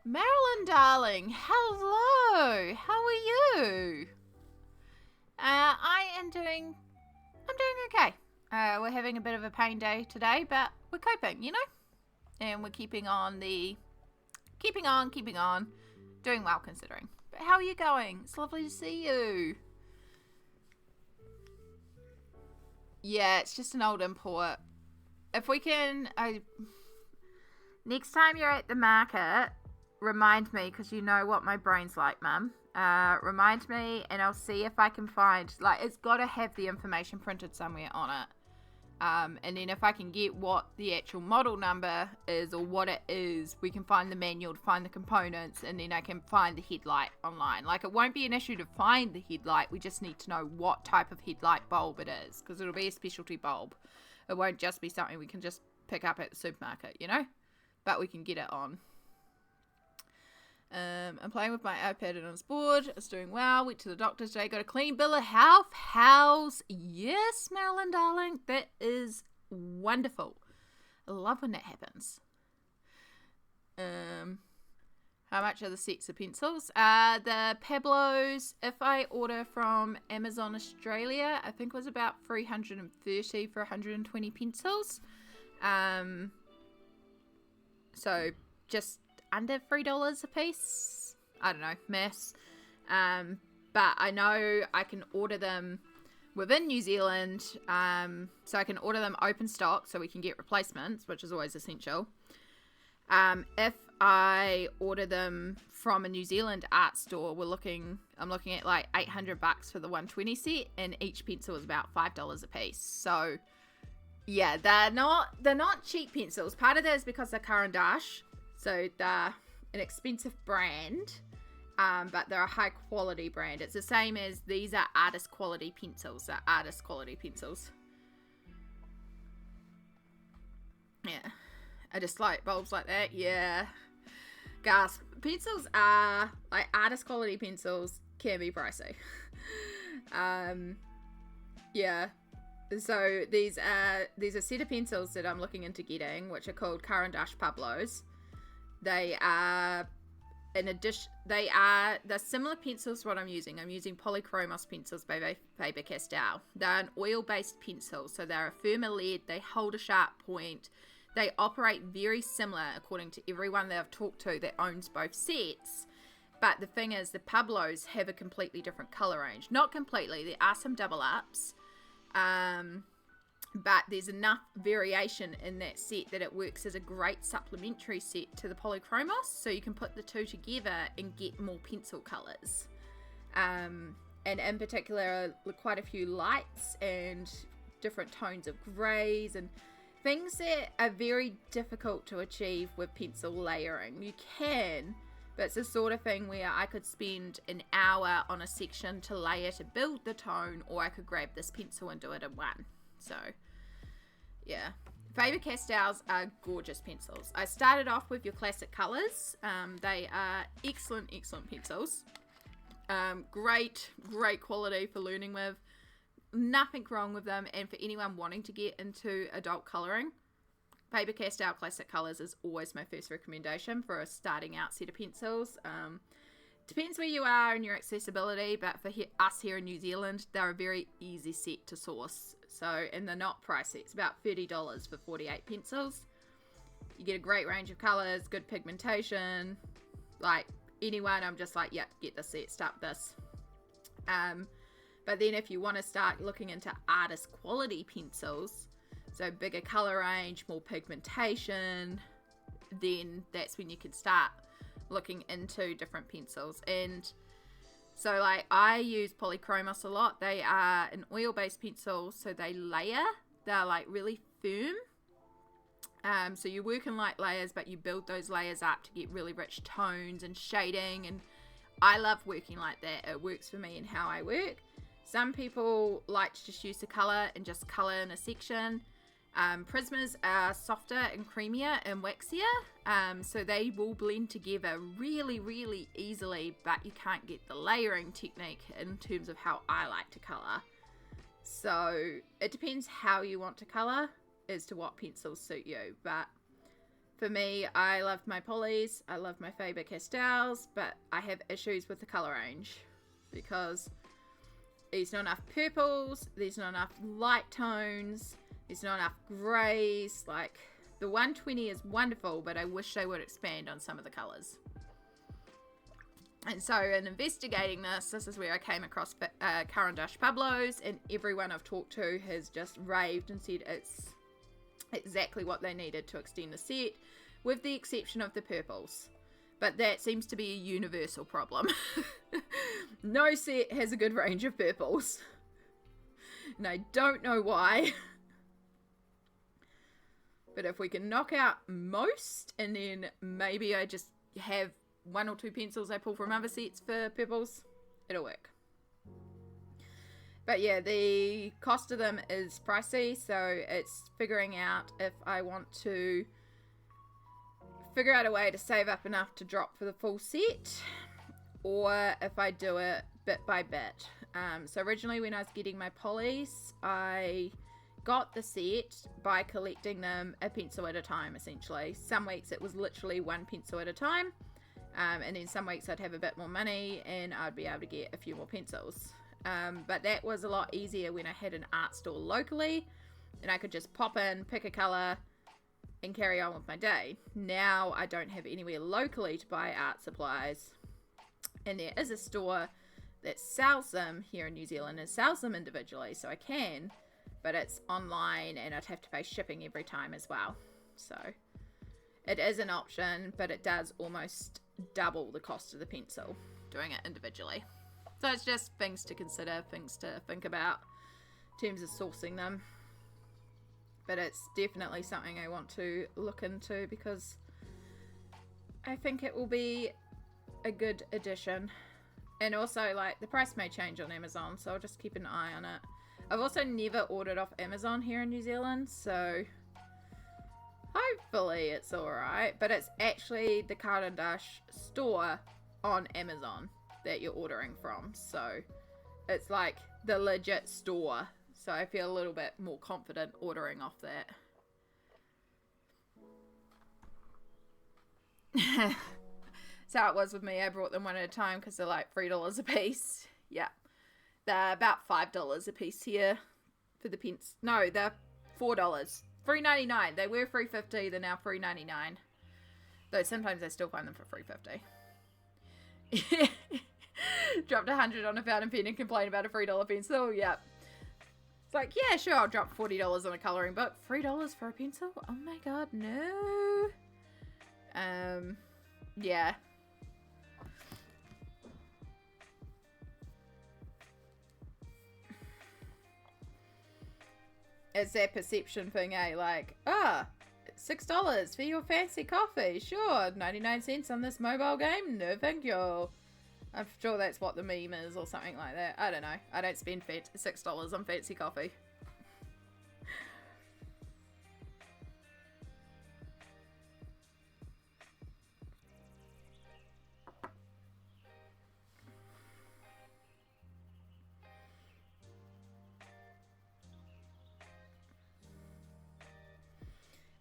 Marilyn, darling, hello. How are you? I'm doing okay. We're having a bit of a pain day today, but we're coping, you know? and we're keeping on. Doing well considering. But how are you going? It's lovely to see you. Yeah, it's just an old import. If we can, next time you're at the market, remind me, because you know what my brain's like, Mum. Remind me, and I'll see if I can find, like, it's got to have the information printed somewhere on it. And then if I can get what the actual model number is or what it is, we can find the manual to find the components, and then I can find the headlight online. Like, it won't be an issue to find the headlight, we just need to know what type of headlight bulb it is, because it'll be a specialty bulb. It won't just be something we can just pick up at the supermarket, you know? But we can get it on. I'm playing with my iPad and on its board. It's doing well. Went to the doctor today. Got a clean bill of health. How's? Yes, Marilyn, darling. That is wonderful. I love when that happens. How much are the sets of pencils? The Pablos, if I order from Amazon Australia, I think it was about $330 for 120 pencils. So just under $3 a piece. I don't know, maths. But I know I can order them within New Zealand, so I can order them open stock so we can get replacements, which is always essential. If I order them from a New Zealand art store, I'm looking at like $800 for the 120 set, and each pencil is about $5 a piece. So yeah, they're not cheap pencils. Part of that is because they're Caran d'Ache. So they're an expensive brand, but they're a high quality brand. It's the same as these are artist quality pencils. They're artist quality pencils. Yeah. I just like bulbs like that. Yeah. Gasp. Pencils are, like, artist quality pencils can be pricey. Yeah. So these are a set of pencils that I'm looking into getting, which are called Caran d'Ache Pablos. They are they're similar pencils to what I'm using. I'm using Polychromos pencils by Faber-Castell. They're an oil-based pencil, so they're a firmer lead. They hold a sharp point. They operate very similar, according to everyone that I've talked to that owns both sets. But the thing is, the Pablos have a completely different color range. Not completely. There are some double ups. But there's enough variation in that set that it works as a great supplementary set to the Polychromos, so you can put the two together and get more pencil colours. And in particular, quite a few lights and different tones of greys and things that are very difficult to achieve with pencil layering. You can, but it's the sort of thing where I could spend an hour on a section to layer to build the tone, or I could grab this pencil and do it in one. So, yeah. Faber-Castells are gorgeous pencils. I started off with your classic colours. They are excellent pencils. Great quality for learning with. Nothing wrong with them. And for anyone wanting to get into adult colouring, Faber-Castell Classic Colours is always my first recommendation for a starting out set of pencils. Depends where you are and your accessibility, but for us here in New Zealand, they're a very easy set to source. So, and they're not pricey. It's about $30 for 48 pencils. You get a great range of colours, good pigmentation. Like, anyone, I'm just like, yeah, get this set, start this. But then if you want to start looking into artist quality pencils, so bigger colour range, more pigmentation, then that's when you can start looking into different pencils. And so, like, I use Polychromos a lot. They are an oil-based pencil, so they layer. They're, like, really firm. So you work in light layers, but you build those layers up to get really rich tones and shading. And I love working like that. It works for me and how I work. Some people like to just use the colour and just colour in a section. Prismas are softer and creamier and waxier, so they will blend together really easily, but you can't get the layering technique in terms of how I like to colour. So it depends how you want to colour as to what pencils suit you. But for me, I love my Polys, I love my Faber-Castells, but I have issues with the colour range because there's not enough purples, there's not enough light tones, there's not enough greys. Like, The 120 is wonderful, but I wish they would expand on some of the colours. And so in investigating this is where I came across Caran d'Ache Pablos, and everyone I've talked to has just raved and said it's exactly what they needed to extend the set, with the exception of the purples. But that seems to be a universal problem. No set has a good range of purples. And I don't know why. But if we can knock out most, and then maybe I just have 1 or 2 pencils I pull from other sets for purples, it'll work. But yeah, the cost of them is pricey, so it's figuring out if I want to figure out a way to save up enough to drop for the full set, or if I do it bit by bit. So originally when I was getting my polys, I got the set by collecting them a pencil at a time, essentially. Some weeks it was literally 1 pencil at a time, and then some weeks I'd have a bit more money and I'd be able to get a few more pencils. But that was a lot easier when I had an art store locally, and I could just pop in, pick a colour, and carry on with my day. Now I don't have anywhere locally to buy art supplies, and there is a store that sells them here in New Zealand and sells them individually, so I can, but it's online and I'd have to pay shipping every time as well. So it is an option, but it does almost double the cost of the pencil doing it individually. So it's just things to consider, things to think about in terms of sourcing them. But it's definitely something I want to look into, because I think it will be a good addition. And also, like, the price may change on Amazon, so I'll just keep an eye on it. I've also never ordered off Amazon here in New Zealand, so hopefully it's alright. But it's actually the Caran d'Ache store on Amazon that you're ordering from, so it's like the legit store. So I feel a little bit more confident ordering off that. That's how it was with me. I brought them one at a time because they're like $3 a piece. Yeah. They're about $5 a piece here for the pence. No, they're $4. $3.99. They were $3.50. They're now $3.99. Though sometimes I still find them for $3.50. Dropped 100 on a fountain pen and complain about a $3 pencil. Yep. It's like, yeah, sure, I'll drop $40 on a colouring book. $3 for a pencil? Oh my god, no. Yeah. It's that perception thing, eh? Like, $6 for your fancy coffee. Sure, 99 cents on this mobile game? No, thank you. I'm sure that's what the meme is or something like that. I don't know. I don't spend $6 on fancy coffee.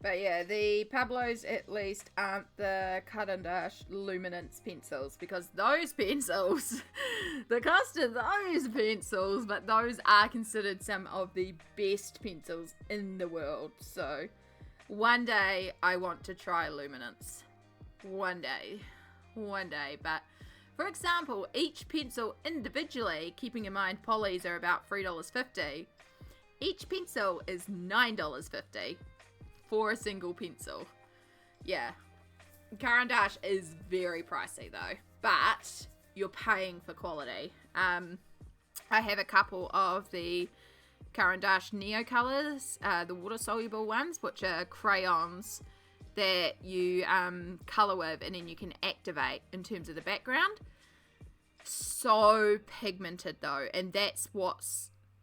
But yeah, the Pablos at least aren't the Caran d'Ache Luminance pencils, because those pencils, the cost of those pencils, but those are considered some of the best pencils in the world. So one day I want to try Luminance. One day. But for example, each pencil individually, keeping in mind polys are about $3.50, each pencil is $9.50. For a single pencil. Yeah. Caran d'Ache is very pricey though, but you're paying for quality. I have a couple of the Caran d'Ache Neo colors, the water soluble ones, which are crayons that you color with and then you can activate in terms of the background. So pigmented though, and that's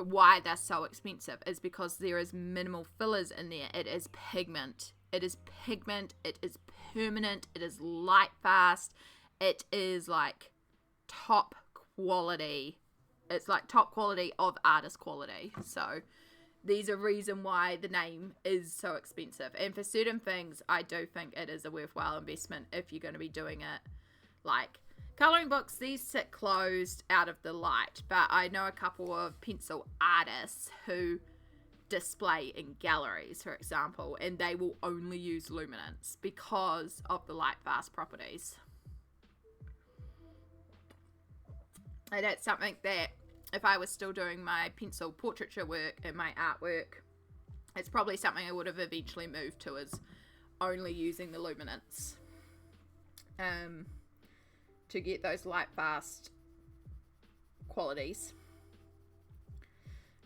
why they're so expensive, is because there is minimal fillers in there. It is pigment. It is permanent. It is light fast. It is like top quality. It's like top quality of artist quality. So there's a reason why the name is so expensive. And for certain things, I do think it is a worthwhile investment if you're going to be doing it. Like colouring books, these sit closed out of the light, but I know a couple of pencil artists who display in galleries, for example, and they will only use luminance because of the light fast properties. And that's something that if I was still doing my pencil portraiture work and my artwork, it's probably something I would have eventually moved to, is only using the luminance to get those light fast qualities.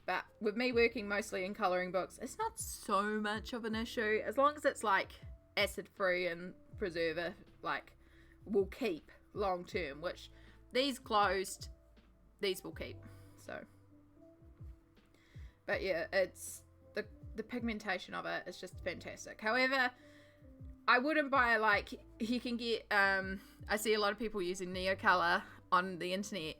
But with me working mostly in colouring books, it's not so much of an issue, as long as it's like acid free and preserver, like, will keep long term, which these closed, these will keep. So, but yeah, it's the pigmentation of it is just fantastic. However, I wouldn't buy, like, you can get I see a lot of people using Neocolor on the internet.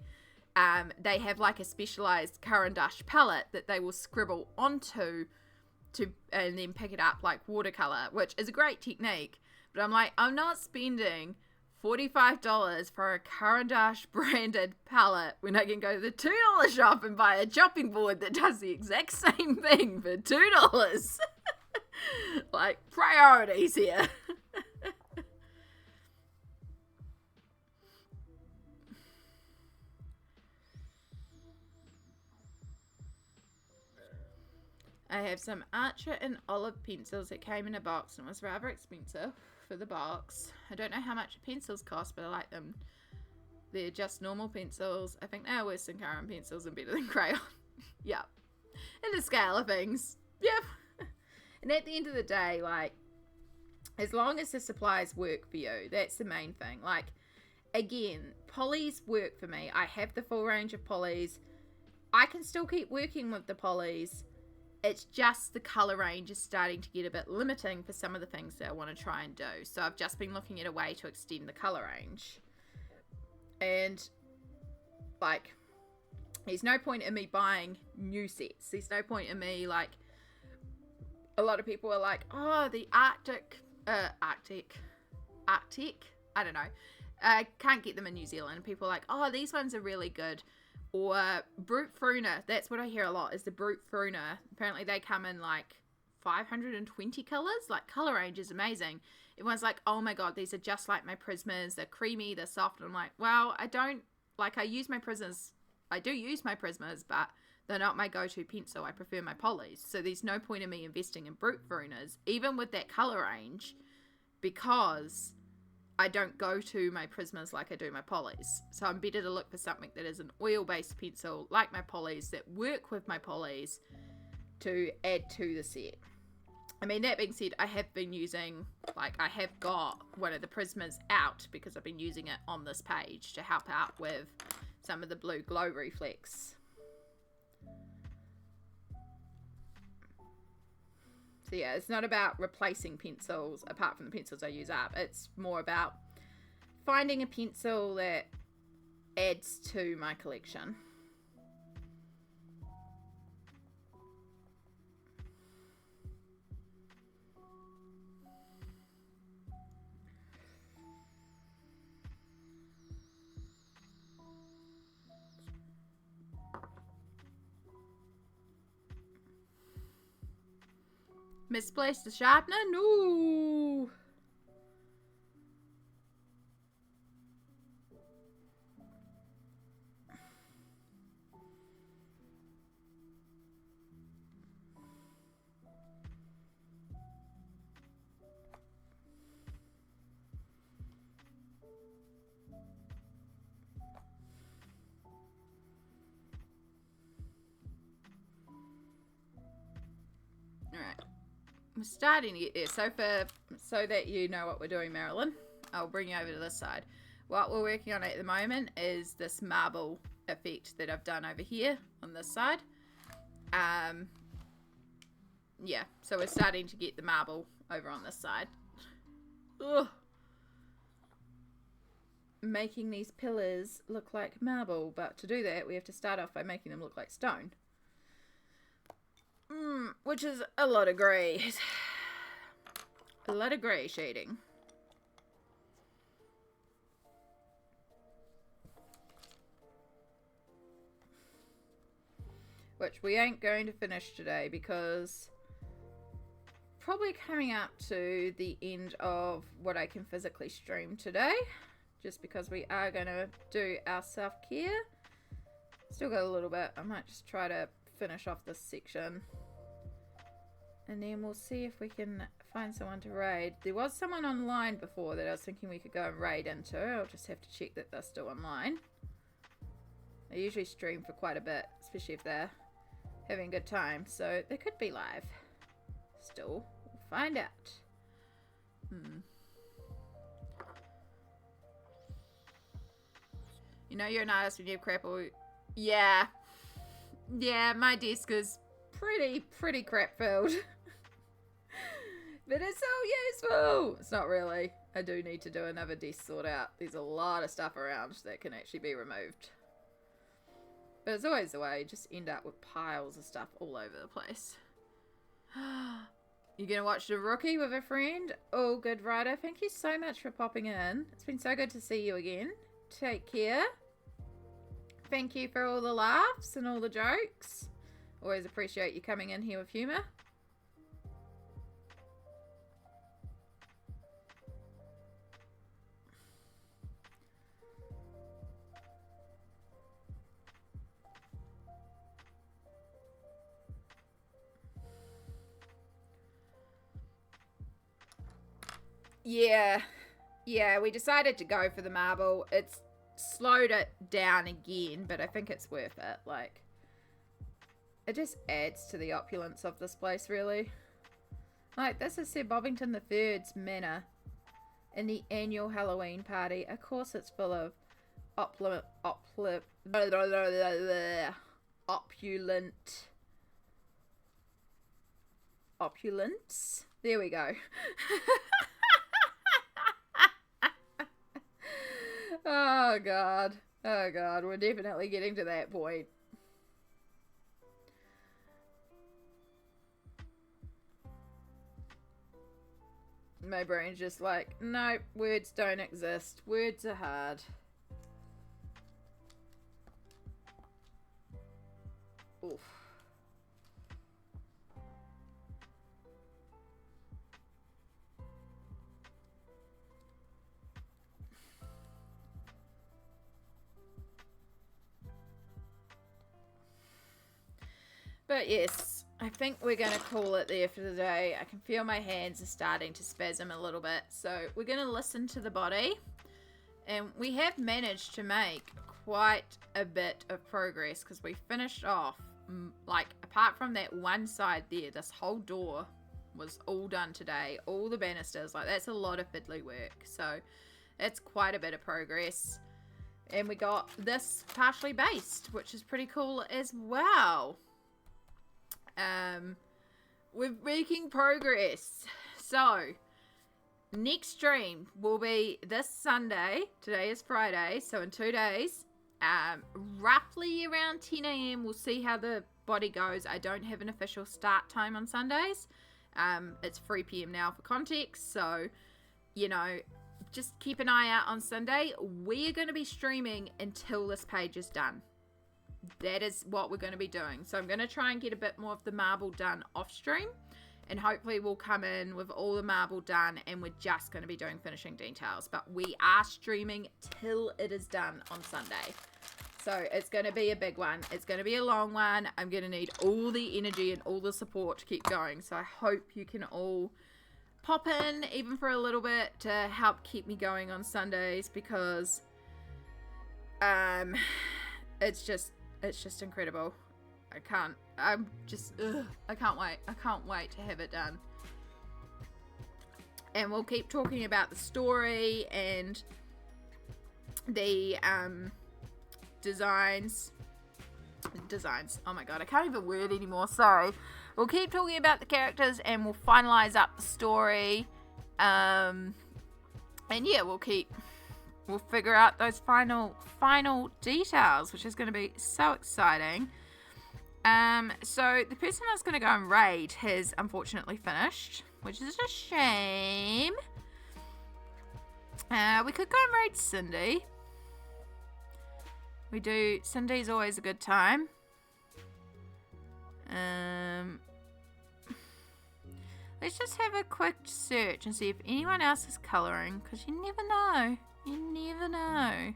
They have like a specialized Caran d'Ache palette that they will scribble onto and then pick it up like watercolor, which is a great technique, but I'm like, I'm not spending $45 for a Caran d'Ache branded palette when I can go to the $2 shop and buy a chopping board that does the exact same thing for $2. Like, priorities here. I have some Archer and Olive pencils that came in a box and was rather expensive for the box. I don't know how much pencils cost, but I like them. They're just normal pencils. I think they are worse than Caran pencils and better than crayon. Yep. In the scale of things. Yep. And at the end of the day, like, as long as the supplies work for you, that's the main thing. Like, again, polys work for me. I have the full range of polys. I can still keep working with the polys. It's just the colour range is starting to get a bit limiting for some of the things that I want to try and do. So I've just been looking at a way to extend the colour range. And, like, there's no point in me buying new sets. There's no point in me, like, a lot of people are like, oh, the Arctic, I don't know. I can't get them in New Zealand. And people are like, oh, these ones are really good. Or Brute Fruner, that's what I hear a lot, is the Brute Fruner. Apparently they come in like 520 colours. Like, colour range is amazing. Everyone's like, oh my god, these are just like my Prismas. They're creamy, they're soft. And I'm like, well, I don't, like, I use my Prismas. I do use my Prismas, but they're not my go-to pencil. I prefer my polys. So there's no point in me investing in Brute Fruners, even with that colour range, because I don't go to my Prismas like I do my polys. So I'm better to look for something that is an oil-based pencil, like my polys, that work with my polys to add to the set. I mean, that being said, I have been using, like, I have got one of the Prismas out because I've been using it on this page to help out with some of the blue glow reflex. So yeah, it's not about replacing pencils apart from the pencils I use up. It's more about finding a pencil that adds to my collection. Misplaced the sharpener? No! Alright. We're starting to get there. So that you know what we're doing, Marilyn, I'll bring you over to this side. What we're working on at the moment is this marble effect that I've done over here on this side. Yeah, so we're starting to get the marble over on this side. Ugh. Making these pillars look like marble, but to do that we have to start off by making them look like stone. Which is a lot of grey. A lot of grey shading. which we ain't going to finish today because probably coming up to the end of what I can physically stream today, just because we are going to do our self-care. Still got a little bit. I might just try to finish off this section, and then we'll see if we can find someone to raid. There was someone online before that I was thinking we could go and raid into. I'll just have to check that they're still online. They usually stream for quite a bit, especially if they're having a good time, so they could be live still. We'll find out. You know you're an artist when you have crap all... Yeah, my desk is pretty crap filled. But it's so useful. It's not really. I do need to do another desk sort out. There's a lot of stuff around that can actually be removed. But it's always the way. You just end up with piles of stuff all over the place. You're going to watch The Rookie with a friend? Oh, good writer. Thank you so much for popping in. It's been so good to see you again. Take care. Thank you for all the laughs and all the jokes. Always appreciate you coming in here with humour. Yeah, we decided to go for the marble. It's slowed it down again, but I think it's worth it. Like, it just adds to the opulence of this place, really. Like, this is Sir Bobbington III's manor in the annual Halloween party. Of course it's full of opulence. There we go. Oh god, we're definitely getting to that point. My brain's just like, no, words don't exist. Words are hard. Oof. But yes, I think we're going to call it there for the day. I can feel my hands are starting to spasm a little bit. So we're going to listen to the body. And we have managed to make quite a bit of progress because we finished off, like, apart from that one side there, this whole door was all done today. All the banisters, like, that's a lot of fiddly work. So it's quite a bit of progress. And we got this partially based, which is pretty cool as well. We're making progress. So next stream will be this Sunday. Today is Friday, so in 2 days, roughly around 10 a.m. we'll see how the body goes. I don't have an official start time on Sundays. It's 3 p.m. now for context, so you know, just keep an eye out on Sunday. We're going to be streaming until this page is done. That is what we're going to be doing. So I'm going to try and get a bit more of the marble done off stream, and hopefully we'll come in with all the marble done and we're just going to be doing finishing details. But we are streaming till it is done on Sunday. So it's going to be a big one. It's going to be a long one. I'm going to need all the energy and all the support to keep going. So I hope you can all pop in even for a little bit to help keep me going on Sundays, because it's just incredible. I can't wait. I can't wait to have it done. And we'll keep talking about the story and the designs. Oh my god, I can't even word anymore. Sorry. We'll keep talking about the characters and we'll finalize up the story. And yeah, we'll figure out those final details, which is going to be so exciting. So the person that's going to go and raid has unfortunately finished, which is a shame. We could go and raid Cindy. Cindy's always a good time. Let's just have a quick search and see if anyone else is colouring, because you never know. You never know.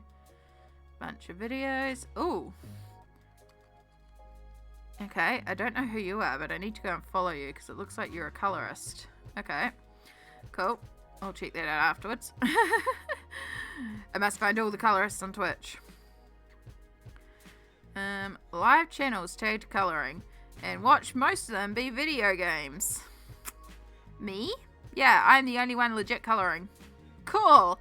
Bunch of videos. Ooh. Okay, I don't know who you are, but I need to go and follow you because it looks like you're a colorist. Okay, cool. I'll check that out afterwards. I must find all the colorists on Twitch. Live channels tagged coloring, and watch most of them be video games. Me? Yeah, I'm the only one legit coloring. Cool.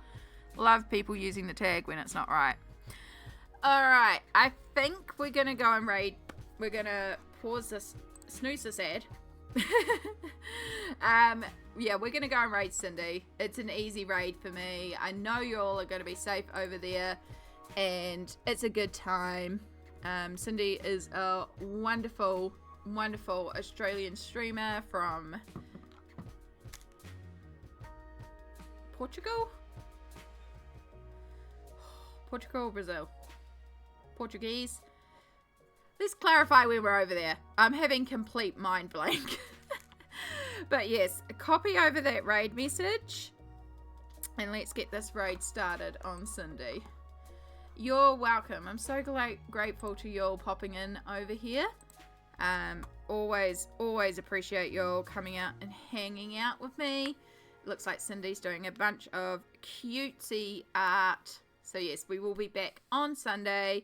Love people using the tag when it's not right. Alright, I think we're going to go and raid. We're going to pause this, snooze this ad. Yeah, we're going to go and raid Cindy. It's an easy raid for me. I know you all are going to be safe over there, and it's a good time. Cindy is a wonderful, wonderful Australian streamer from Portugal? Portugal, Brazil. Portuguese. Let's clarify when we're over there. I'm having complete mind blank. But yes, copy over that raid message. And let's get this raid started on Cindy. You're welcome. I'm so grateful to you all popping in over here. Always appreciate you all coming out and hanging out with me. Looks like Cindy's doing a bunch of cutesy art. So yes, we will be back on Sunday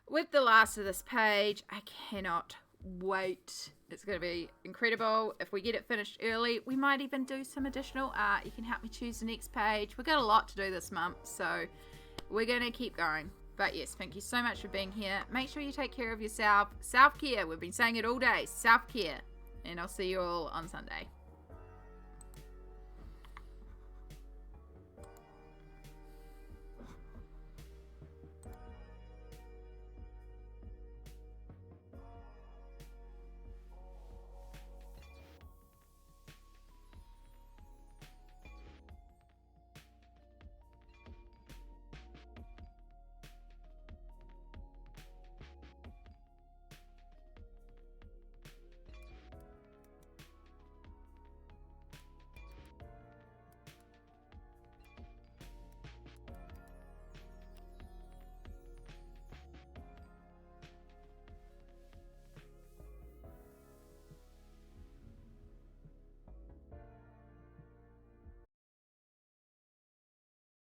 with the last of this page. I cannot wait. It's going to be incredible. If we get it finished early, we might even do some additional art. You can help me choose the next page. We've got a lot to do this month, so we're going to keep going. But yes, thank you so much for being here. Make sure you take care of yourself. Self-care. We've been saying it all day. Self-care. And I'll see you all on Sunday.